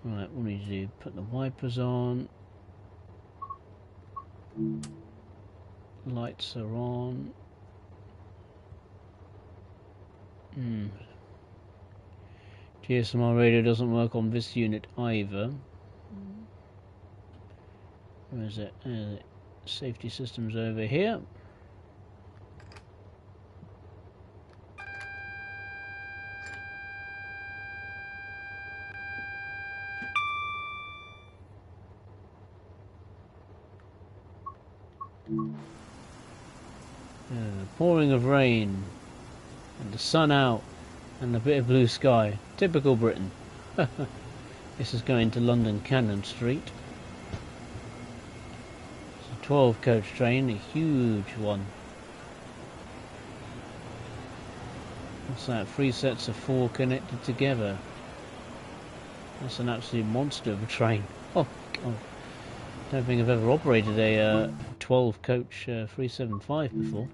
Right, what do you do? Put the wipers on. Lights are on. GSMR radio doesn't work on this unit either. Where is it? Safety systems over here. Pouring of rain, and the sun out, and a bit of blue sky. Typical Britain. This is going to London Cannon Street. It's a 12 coach train, a huge one. What's that? 3 sets of 4 connected together. That's an absolute monster of a train. Oh God. I don't think I've ever operated a 12 coach 375 before.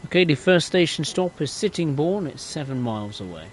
Okay, the first station stop is Sittingbourne. It's 7 miles away.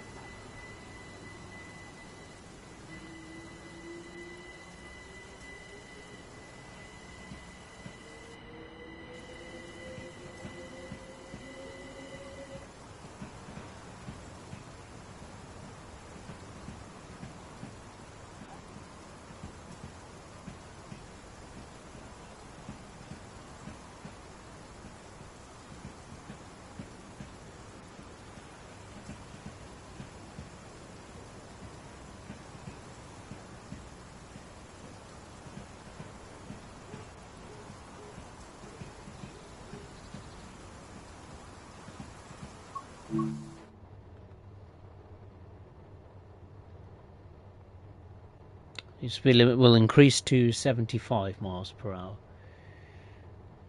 The speed limit will increase to 75 miles per hour.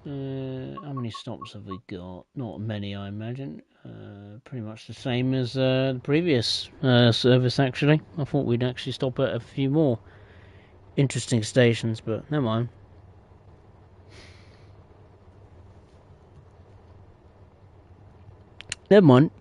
How many stops have we got? Not many, I imagine. Pretty much the same as the previous service, actually. I thought we'd actually stop at a few more interesting stations, but never mind. Never mind.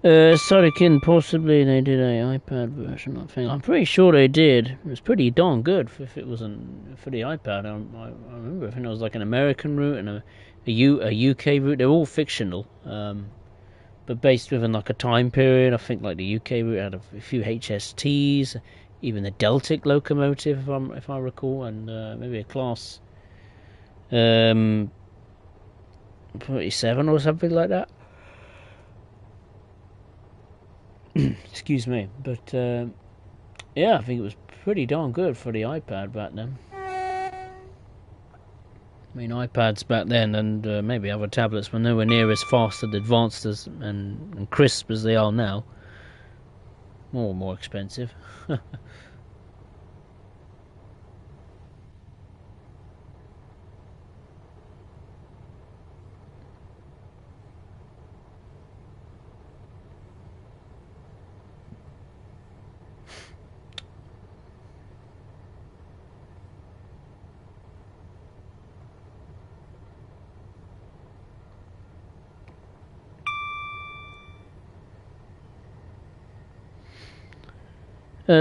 Sodikin, possibly they did a iPad version, I think. I'm pretty sure they did. It was pretty darn good if it wasn't for the iPad. I remember, I think it was like an American route and a UK route. They're all fictional, but based within like a time period. I think like the UK route had a few HSTs, even the Deltic locomotive, if I recall, and maybe a class 47 or something like that. Excuse me, but yeah, I think it was pretty darn good for the iPad back then. I mean, iPads back then and maybe other tablets were nowhere near as fast and advanced as and crisp as they are now. More expensive.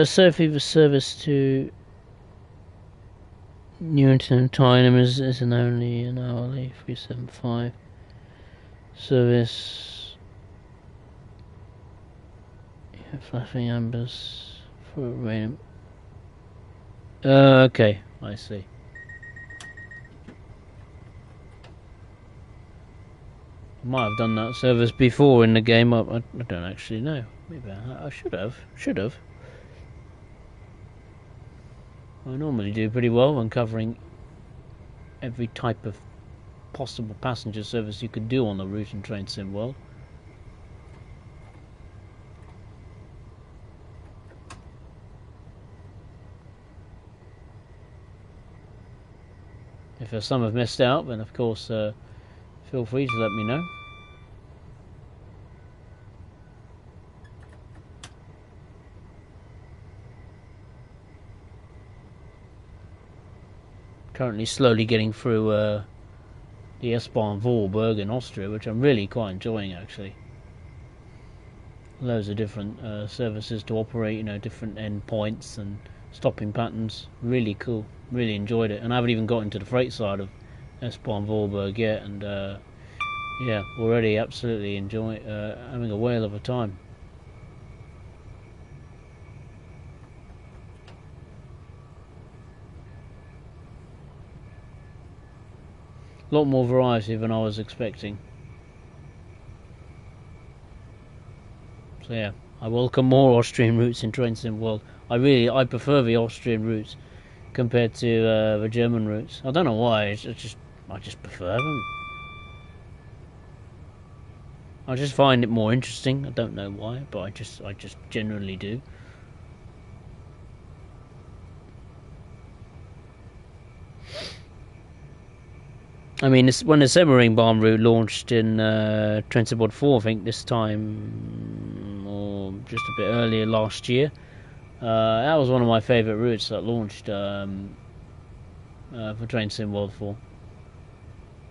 Sophie, the service to Newington and Tyneham is an only an hourly 375 service. Flashing ambers for rain. Okay, I see. I might have done that service before in the game. I don't actually know. Maybe I should have. Should have. I normally do pretty well when covering every type of possible passenger service you could do on the route in Train Sim World. If there's some I've missed out, then of course feel free to let me know. Currently slowly getting through the S-Bahn-Vorarlberg in Austria, which I'm really quite enjoying actually. Loads of different services to operate, you know, different endpoints and stopping patterns. Really cool. Really enjoyed it, and I haven't even got into the freight side of S-Bahn-Vorarlberg yet, and yeah, already absolutely enjoy having a whale of a time. A lot more variety than I was expecting. So yeah, I welcome more Austrian routes in Train Sim World. I prefer the Austrian routes compared to the German routes. I don't know why. I just prefer them. I just find it more interesting. I don't know why, but I just generally do. I mean, when the Semmeringbahn route launched in Train Sim World 4, I think this time, or just a bit earlier last year, that was one of my favourite routes that launched for Train Sim World 4.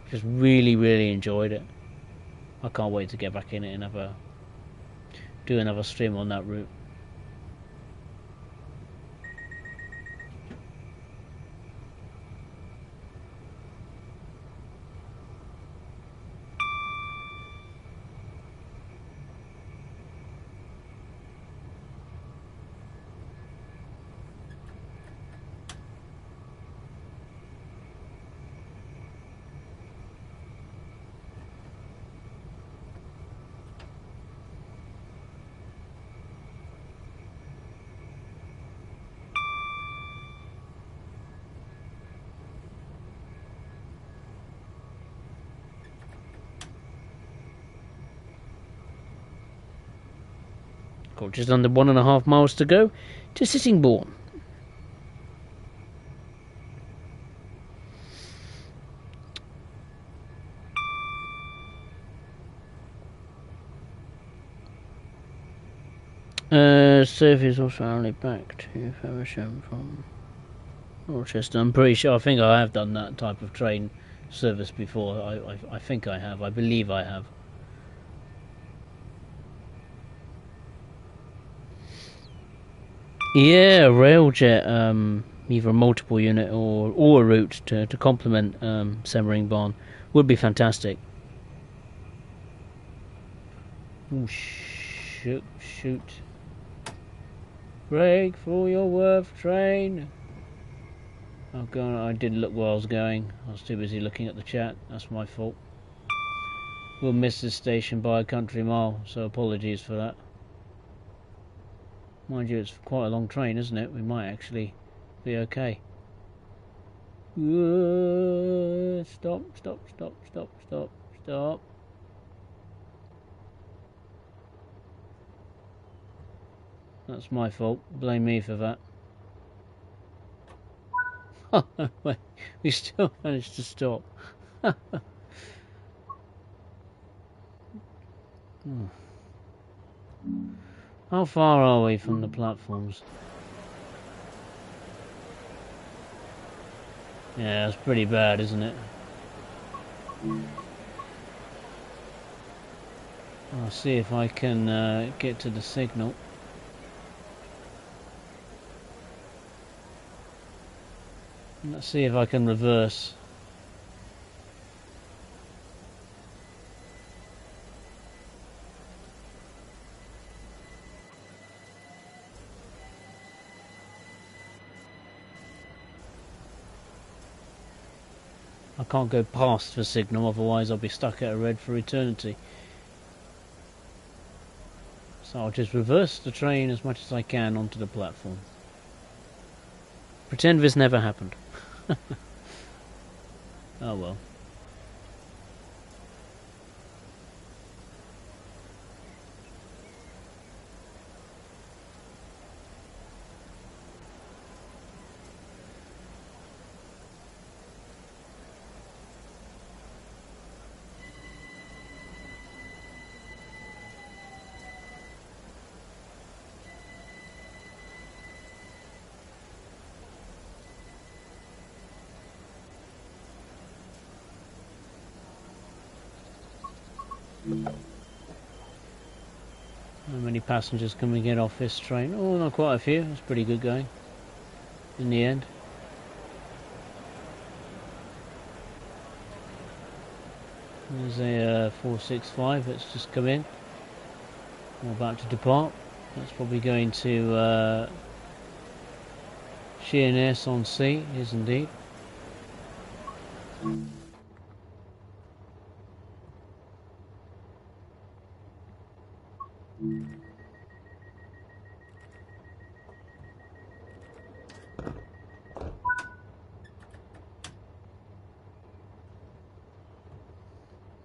Just really enjoyed it. I can't wait to get back in it and do another stream on that route. Got just under 1.5 miles to go to Sittingbourne. Service also only back to Faversham from Rochester. I'm pretty sure. I think I have done that type of train service before. I think I have. I believe I have. Yeah, Railjet, either a multiple unit or a route to complement Semmeringbahn would be fantastic. Ooh, shoot. Brake for your worth, train. Oh god, I didn't look where I was going. I was too busy looking at the chat. That's my fault. We'll miss this station by a country mile, so apologies for that. Mind you, it's quite a long train, isn't it? We might actually be okay. Stop. That's my fault. Blame me for that. We still managed to stop. How far are we from the platforms? Yeah, it's pretty bad, isn't it? I'll see if I can get to the signal. Let's see if I can reverse. I can't go past the signal, otherwise I'll be stuck at a red for eternity. So I'll just reverse the train as much as I can onto the platform. Pretend this never happened. Oh well. How many passengers can we get off this train? Oh, not quite a few. It's pretty good going in the end. There's a 465 that's just come in. We're about to depart. That's probably going to Sheerness on Sea, is indeed.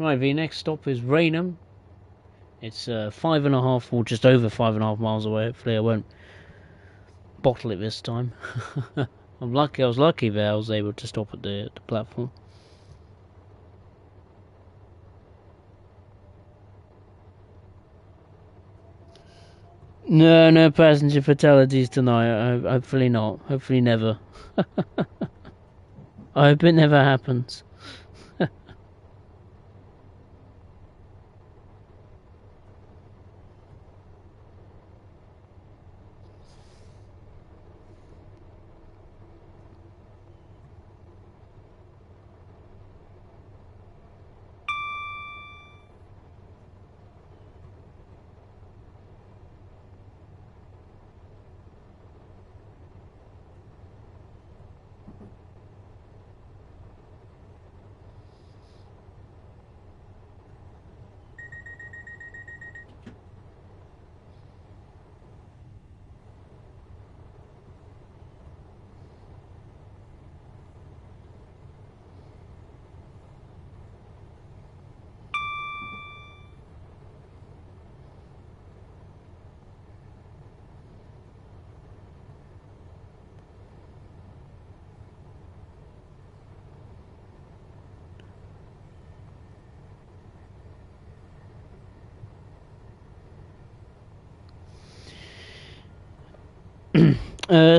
Right, the next stop is Raynham. It's 5.5 or just over 5.5 miles away. Hopefully I won't bottle it this time. I'm lucky. I was lucky there. I was able to stop at the platform. No passenger fatalities tonight. Hopefully not. Hopefully never. I hope it never happens.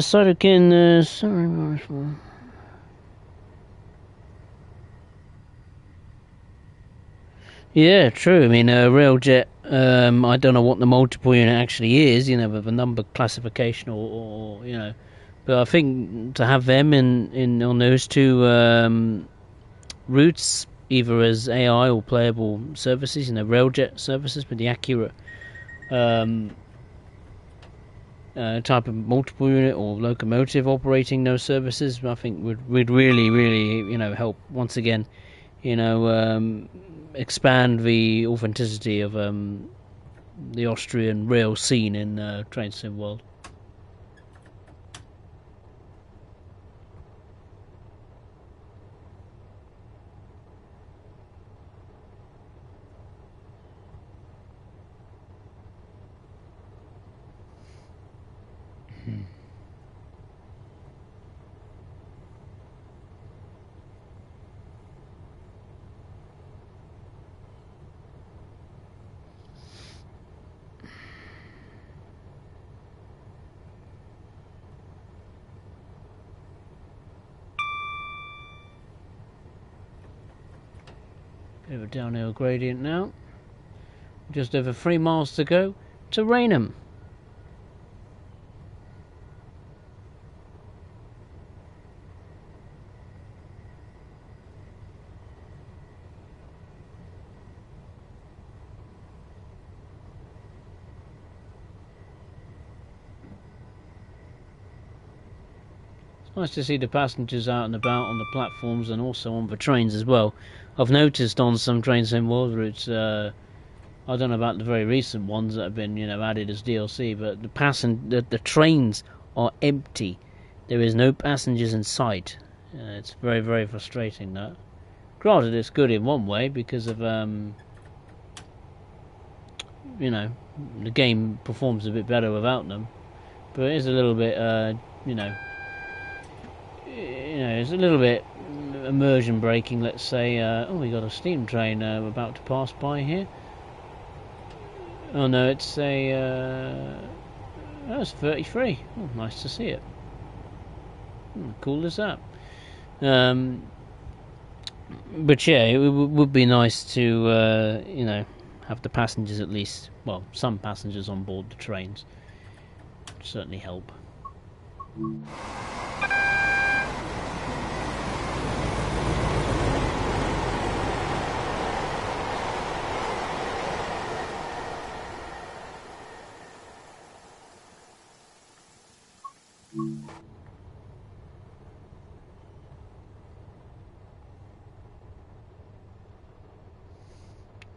Sorry, sorry. Yeah, true. I mean, Railjet. I don't know what the multiple unit actually is. You know, with a number classification or you know, but I think to have them in on those two routes, either as AI or playable services, you know, Railjet services with the accurate type of multiple unit or locomotive operating those services, I think would really you know help once again, you know, expand the authenticity of the Austrian rail scene in Train Sim World. Bit of a downhill gradient now. Just over 3 miles to go to Raynham. It's nice to see the passengers out and about on the platforms and also on the trains as well. I've noticed on some train sim world routes, I don't know about the very recent ones that have been, added as DLC, but the trains are empty. There is no passengers in sight. It's very, very frustrating, that. Granted, it's good in one way because of, the game performs a bit better without them. But it is a little bit, it's a little bit immersion breaking, let's say. Oh, we got a steam train about to pass by here. Oh no, it's it's 33. Oh, nice to see it. Cool as that. But yeah, it would be nice to, have the passengers at least, well, some passengers on board the trains. Would certainly help.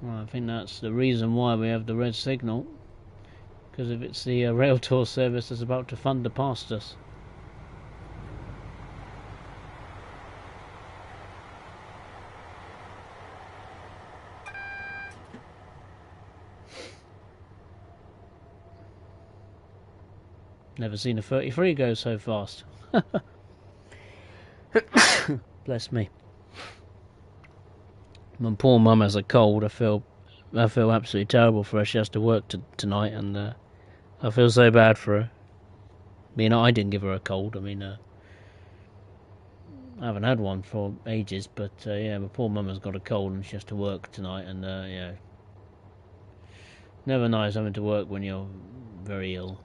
Well, I think that's the reason why we have the red signal, because if it's the rail tour service that's about to thunder past us. Never seen a 33 go so fast. Bless me. My poor mum has a cold. I feel absolutely terrible for her. She has to work tonight, and I feel so bad for her. I mean, I didn't give her a cold. I mean, I haven't had one for ages, but yeah, my poor mum has got a cold and she has to work tonight, and yeah, never nice having to work when you're very ill.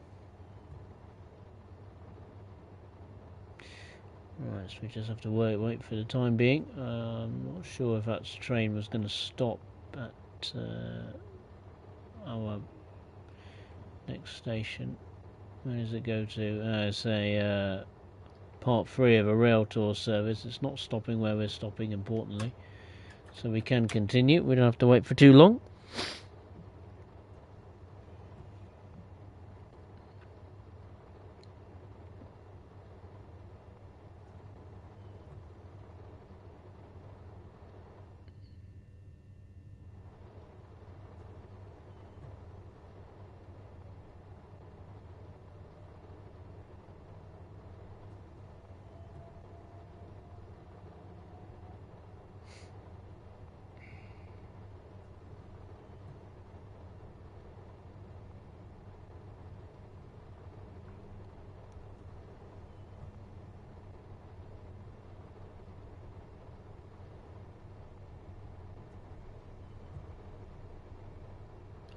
Right, so we just have to wait for the time being. I'm not sure if that train was going to stop at our next station. Where does it go to? It's a part 3 of a rail tour service. It's not stopping where we're stopping, importantly. So we can continue. We don't have to wait for too long.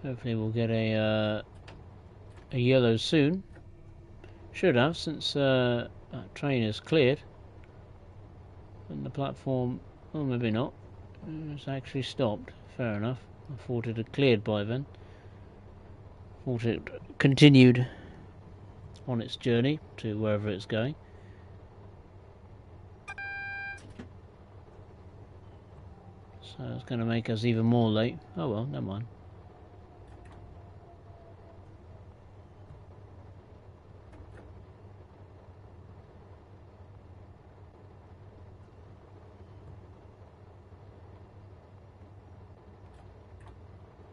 Hopefully we'll get a yellow soon. Should have, since that train is cleared. And the platform, oh maybe not, it's actually stopped. Fair enough. I thought it had cleared by then. Thought it continued on its journey to wherever it's going. So it's going to make us even more late. Oh well, never mind.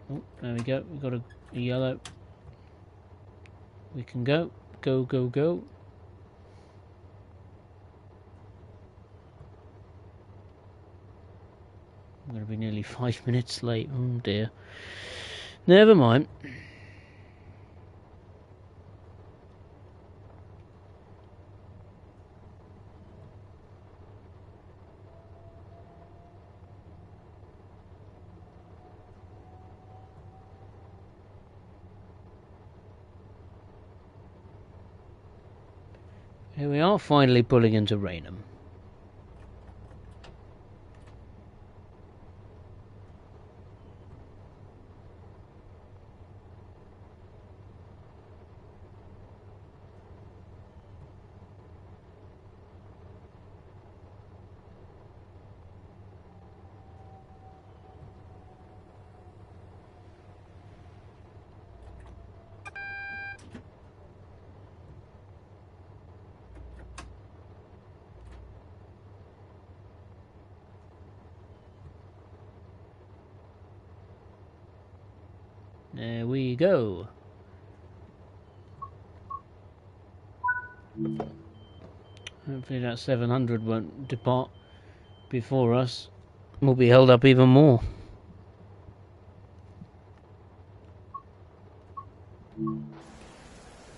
Oh, there we go. We've got a yellow. We can go. Go, go, go. I'm going to be nearly 5 minutes late. Oh dear. Never mind. Here we are, finally pulling into Raynham. There we go. Hopefully that 700 won't depart before us. We'll be held up even more.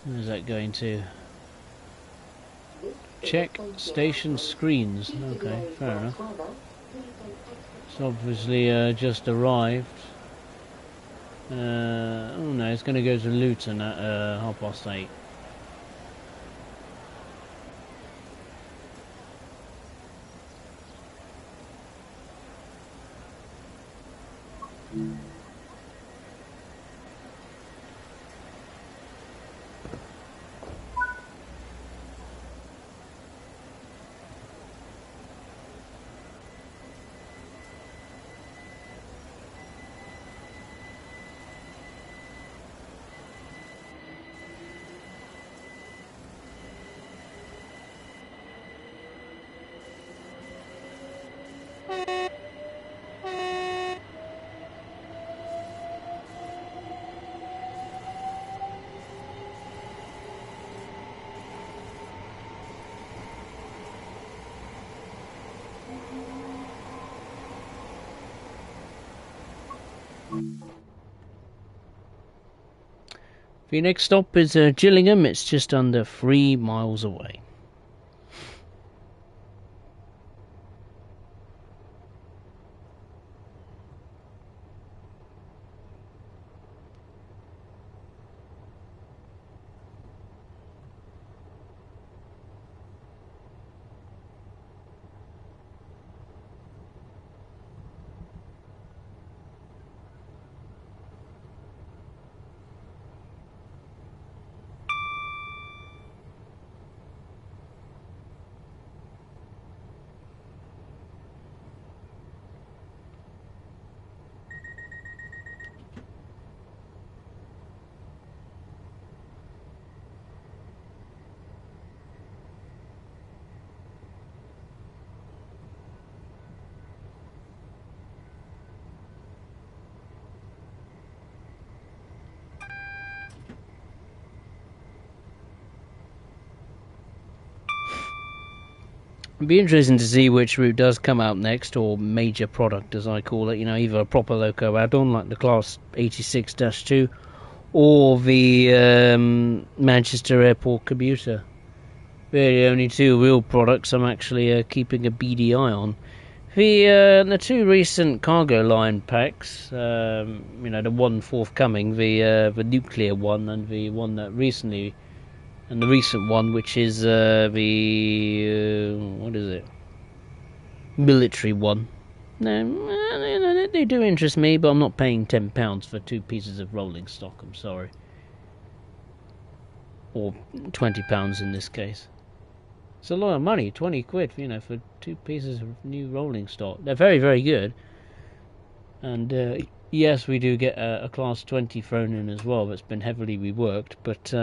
Where's that going to? Check station screens. Okay, fair enough. It's obviously just arrived. Oh no, it's going to go to Luton at 8:30. The next stop is Gillingham. It's just under 3 miles away. It'd be interesting to see which route does come out next, or major product as I call it, you know, either a proper loco add-on like the Class 86-2 or the Manchester Airport commuter. They're the only two real products I'm actually keeping a beady eye on. The two recent cargo line packs, you know, the one forthcoming, the nuclear one, and the one that recently, and the recent one, which is what is it? Military one. No, they do interest me, but I'm not paying £10 for 2 pieces of rolling stock. I'm sorry, or £20 in this case. It's a lot of money, 20 quid, you know, for 2 pieces of new rolling stock. They're very, very good. And yes, we do get a Class 20 thrown in as well that's been heavily reworked, but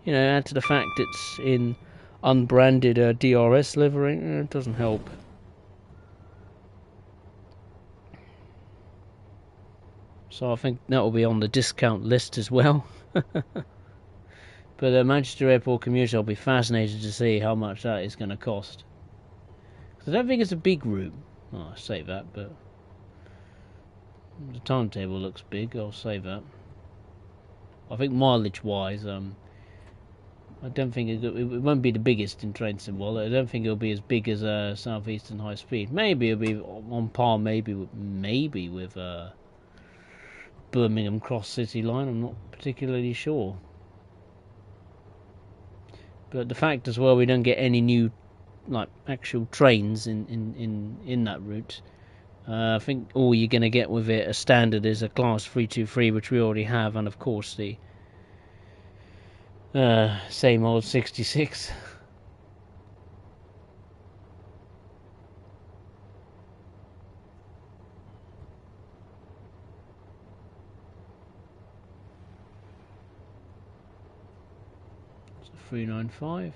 you know, add to the fact it's in unbranded DRS livery, it doesn't help. So I think that will be on the discount list as well. But the Manchester Airport commuter, I'll be fascinated to see how much that is going to cost. I don't think it's a big route. Oh, I say that, but the timetable looks big. I'll say that. I think mileage-wise, I don't think it won't be the biggest in train sim world. I don't think it'll be as big as Southeastern High Speed. Maybe it'll be on par, maybe with Birmingham Cross City Line. I'm not particularly sure. But the fact as well, we don't get any new, like, actual trains in that route. I think all you're going to get with it as standard is a Class 323, which we already have, and of course the same old 66. It's a 395.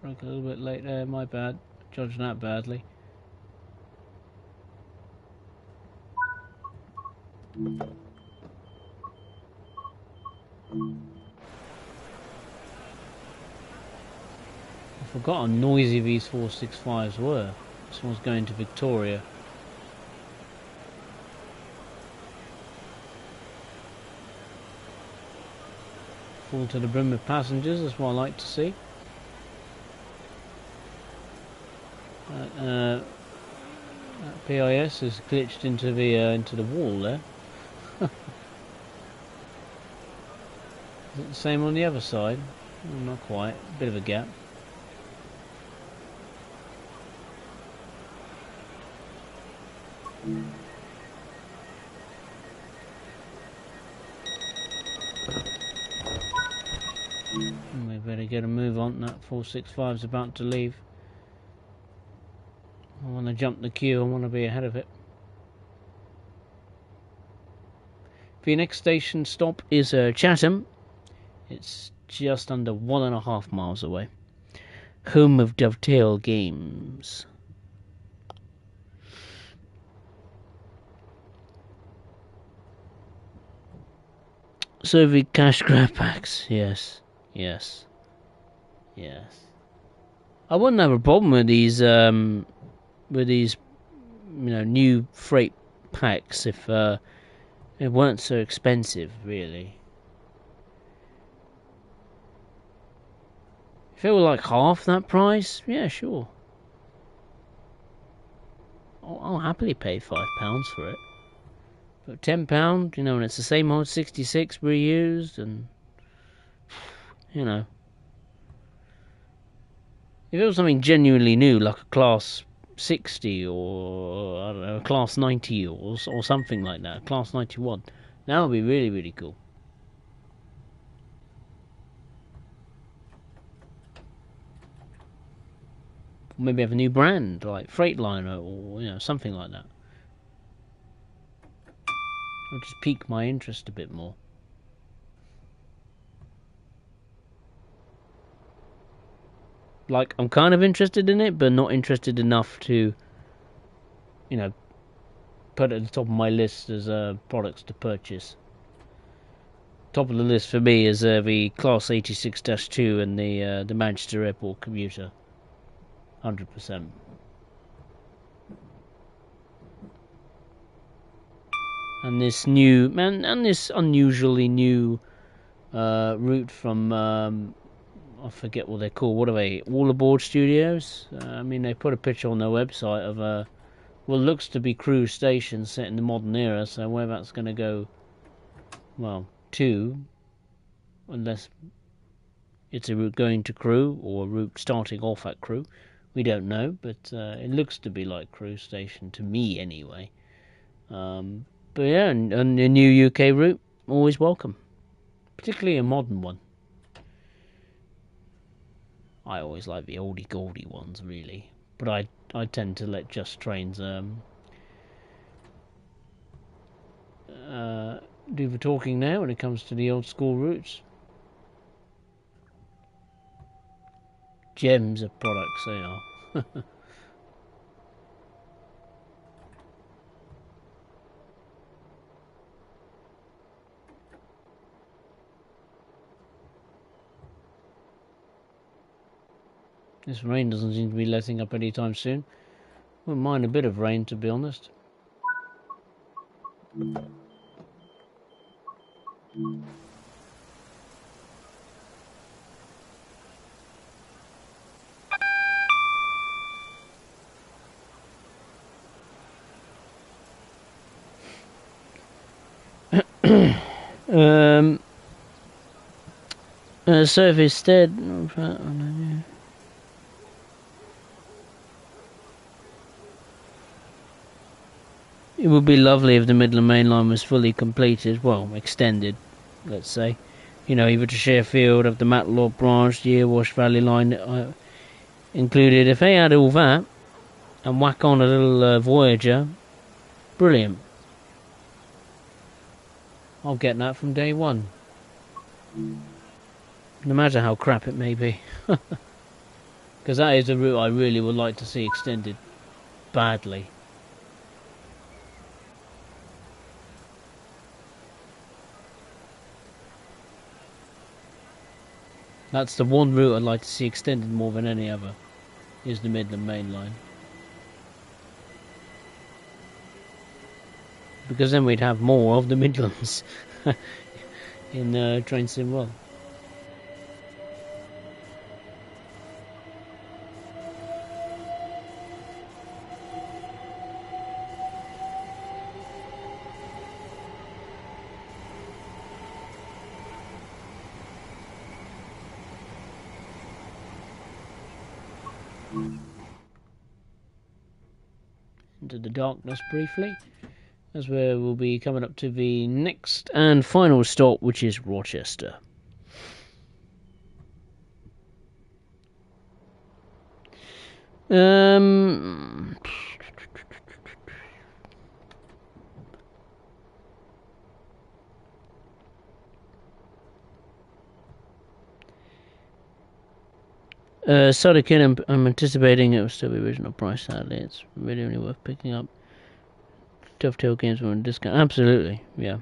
Broke a little bit late there, my bad. Judging that badly. I forgot how noisy these 465s were. This one's going to Victoria. Full to the brim with passengers, that's what I like to see. That PIS has glitched into the wall there. Is it the same on the other side? Oh, not quite. A bit of a gap. We better get a move on. That 465 is about to leave. I want to jump the queue. I want to be ahead of it. The next station stop is Chatham. It's just under 1.5 miles away. Home of Dovetail Games. So the cash grab packs, yes. I wouldn't have a problem with these, new freight packs if it weren't so expensive, really. If it were like half that price, yeah, sure. I'll happily pay £5 for it. But £10, and it's the same old 66 reused, and if it was something genuinely new, like a Class 60 or I don't know, a Class 90 or something like that, Class 91, that would be really, really cool. Maybe have a new brand like Freightliner or something like that. It'll just pique my interest a bit more. Like, I'm kind of interested in it, but not interested enough to, put it at the top of my list as products to purchase. Top of the list for me is the Class 86-2 and the Manchester Airport commuter. 100%. And this this unusually new route from I forget what they're called. What are they? All Aboard Studios. They put a picture on their website of what looks to be Crewe Station set in the modern era. So where that's going to go, to, unless it's a route going to Crewe or a route starting off at Crewe, we don't know. But it looks to be like Crewe Station to me, anyway. But yeah, and a new UK route, always welcome. Particularly a modern one. I always like the oldie goldie ones, really. But I tend to let Just Trains do the talking now when it comes to the old school routes. Gems of products they are. This rain doesn't seem to be letting up anytime soon. Wouldn't mind a bit of rain, to be honest. Service stead. It would be lovely if the Midland Main Line was fully completed, well, extended, let's say. Either to Sheffield, of the Matlock branch, the Erewash Valley Line included. If they had all that, and whack on a little Voyager, brilliant. I'll get that from day one. No matter how crap it may be. Because that is a route I really would like to see extended badly. That's the one route I'd like to see extended more than any other, is the Midland Main Line. Because then we'd have more of the Midlands in Train Sim World. Into the darkness briefly, as we'll be coming up to the next and final stop, which is Rochester. Sodakin, I'm anticipating it will still be original price, sadly. It's really only worth picking up. Dovetail games were on discount. Absolutely, yeah.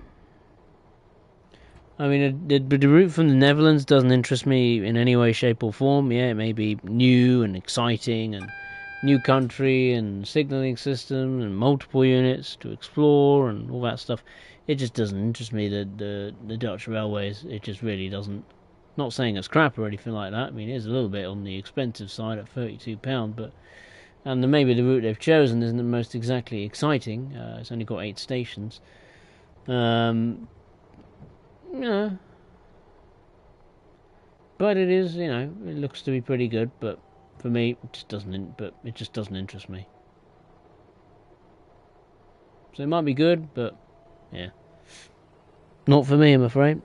I mean, the route from the Netherlands doesn't interest me in any way, shape or form. Yeah, it may be new and exciting and new country and signalling system and multiple units to explore and all that stuff. It just doesn't interest me. The Dutch railways, it just really doesn't. Not saying it's crap or anything like that. I mean, it is a little bit on the expensive side at £32, but and maybe the route they've chosen isn't the most exactly exciting. It's only got 8 stations. Yeah, but it is, it looks to be pretty good. But for me, it just doesn't interest me. So it might be good, but yeah, not for me, I'm afraid.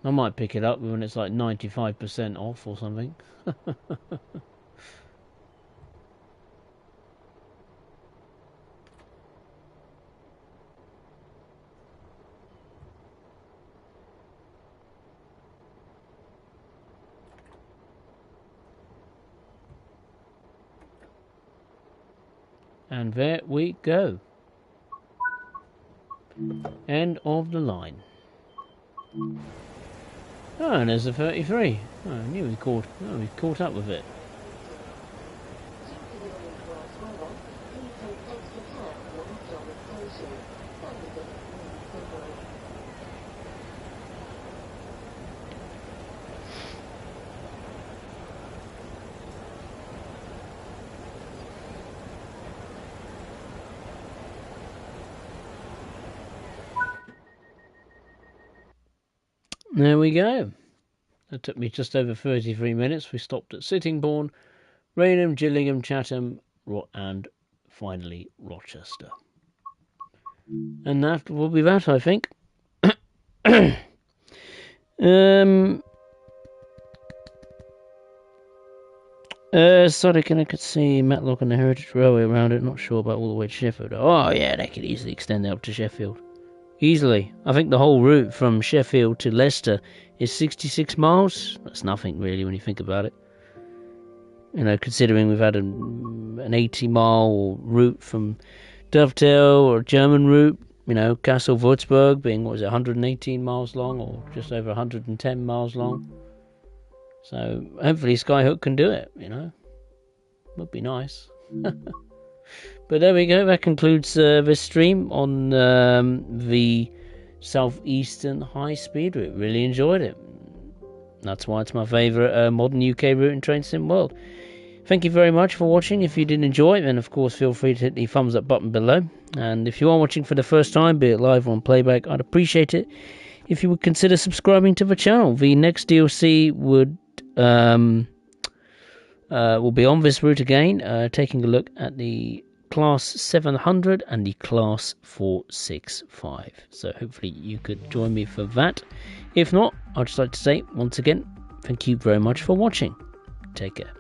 I might pick it up when it's like 95% off or something. And there we go. End of the line. Oh, and there's the 33. Oh, I knew we caught up with it. There we go. That took me just over 33 minutes. We stopped at Sittingbourne, Raynham, Gillingham, Chatham, and finally Rochester. And that will be that, I think. Sorry, I could see Matlock and the Heritage Railway around it. Not sure about all the way to Sheffield. Oh, yeah, they could easily extend it up to Sheffield. Easily. I think the whole route from Sheffield to Leicester is 66 miles. That's nothing, really, when you think about it. Considering we've had an 80-mile route from Dovetail, or a German route, Castle Würzburg being, 118 miles long, or just over 110 miles long. So, hopefully Skyhook can do it, Would be nice. But there we go. That concludes this stream on the Southeastern High Speed route. Really enjoyed it. That's why it's my favourite modern UK route in Train Sim World. Thank you very much for watching. If you did enjoy it, then of course feel free to hit the thumbs up button below. And if you are watching for the first time, be it live or on playback, I'd appreciate it if you would consider subscribing to the channel. The next DLC will be on this route again, taking a look at the Class 700 and the Class 465. So hopefully you could join me for that. If not, I'd just like to say once again, thank you very much for watching. Take care.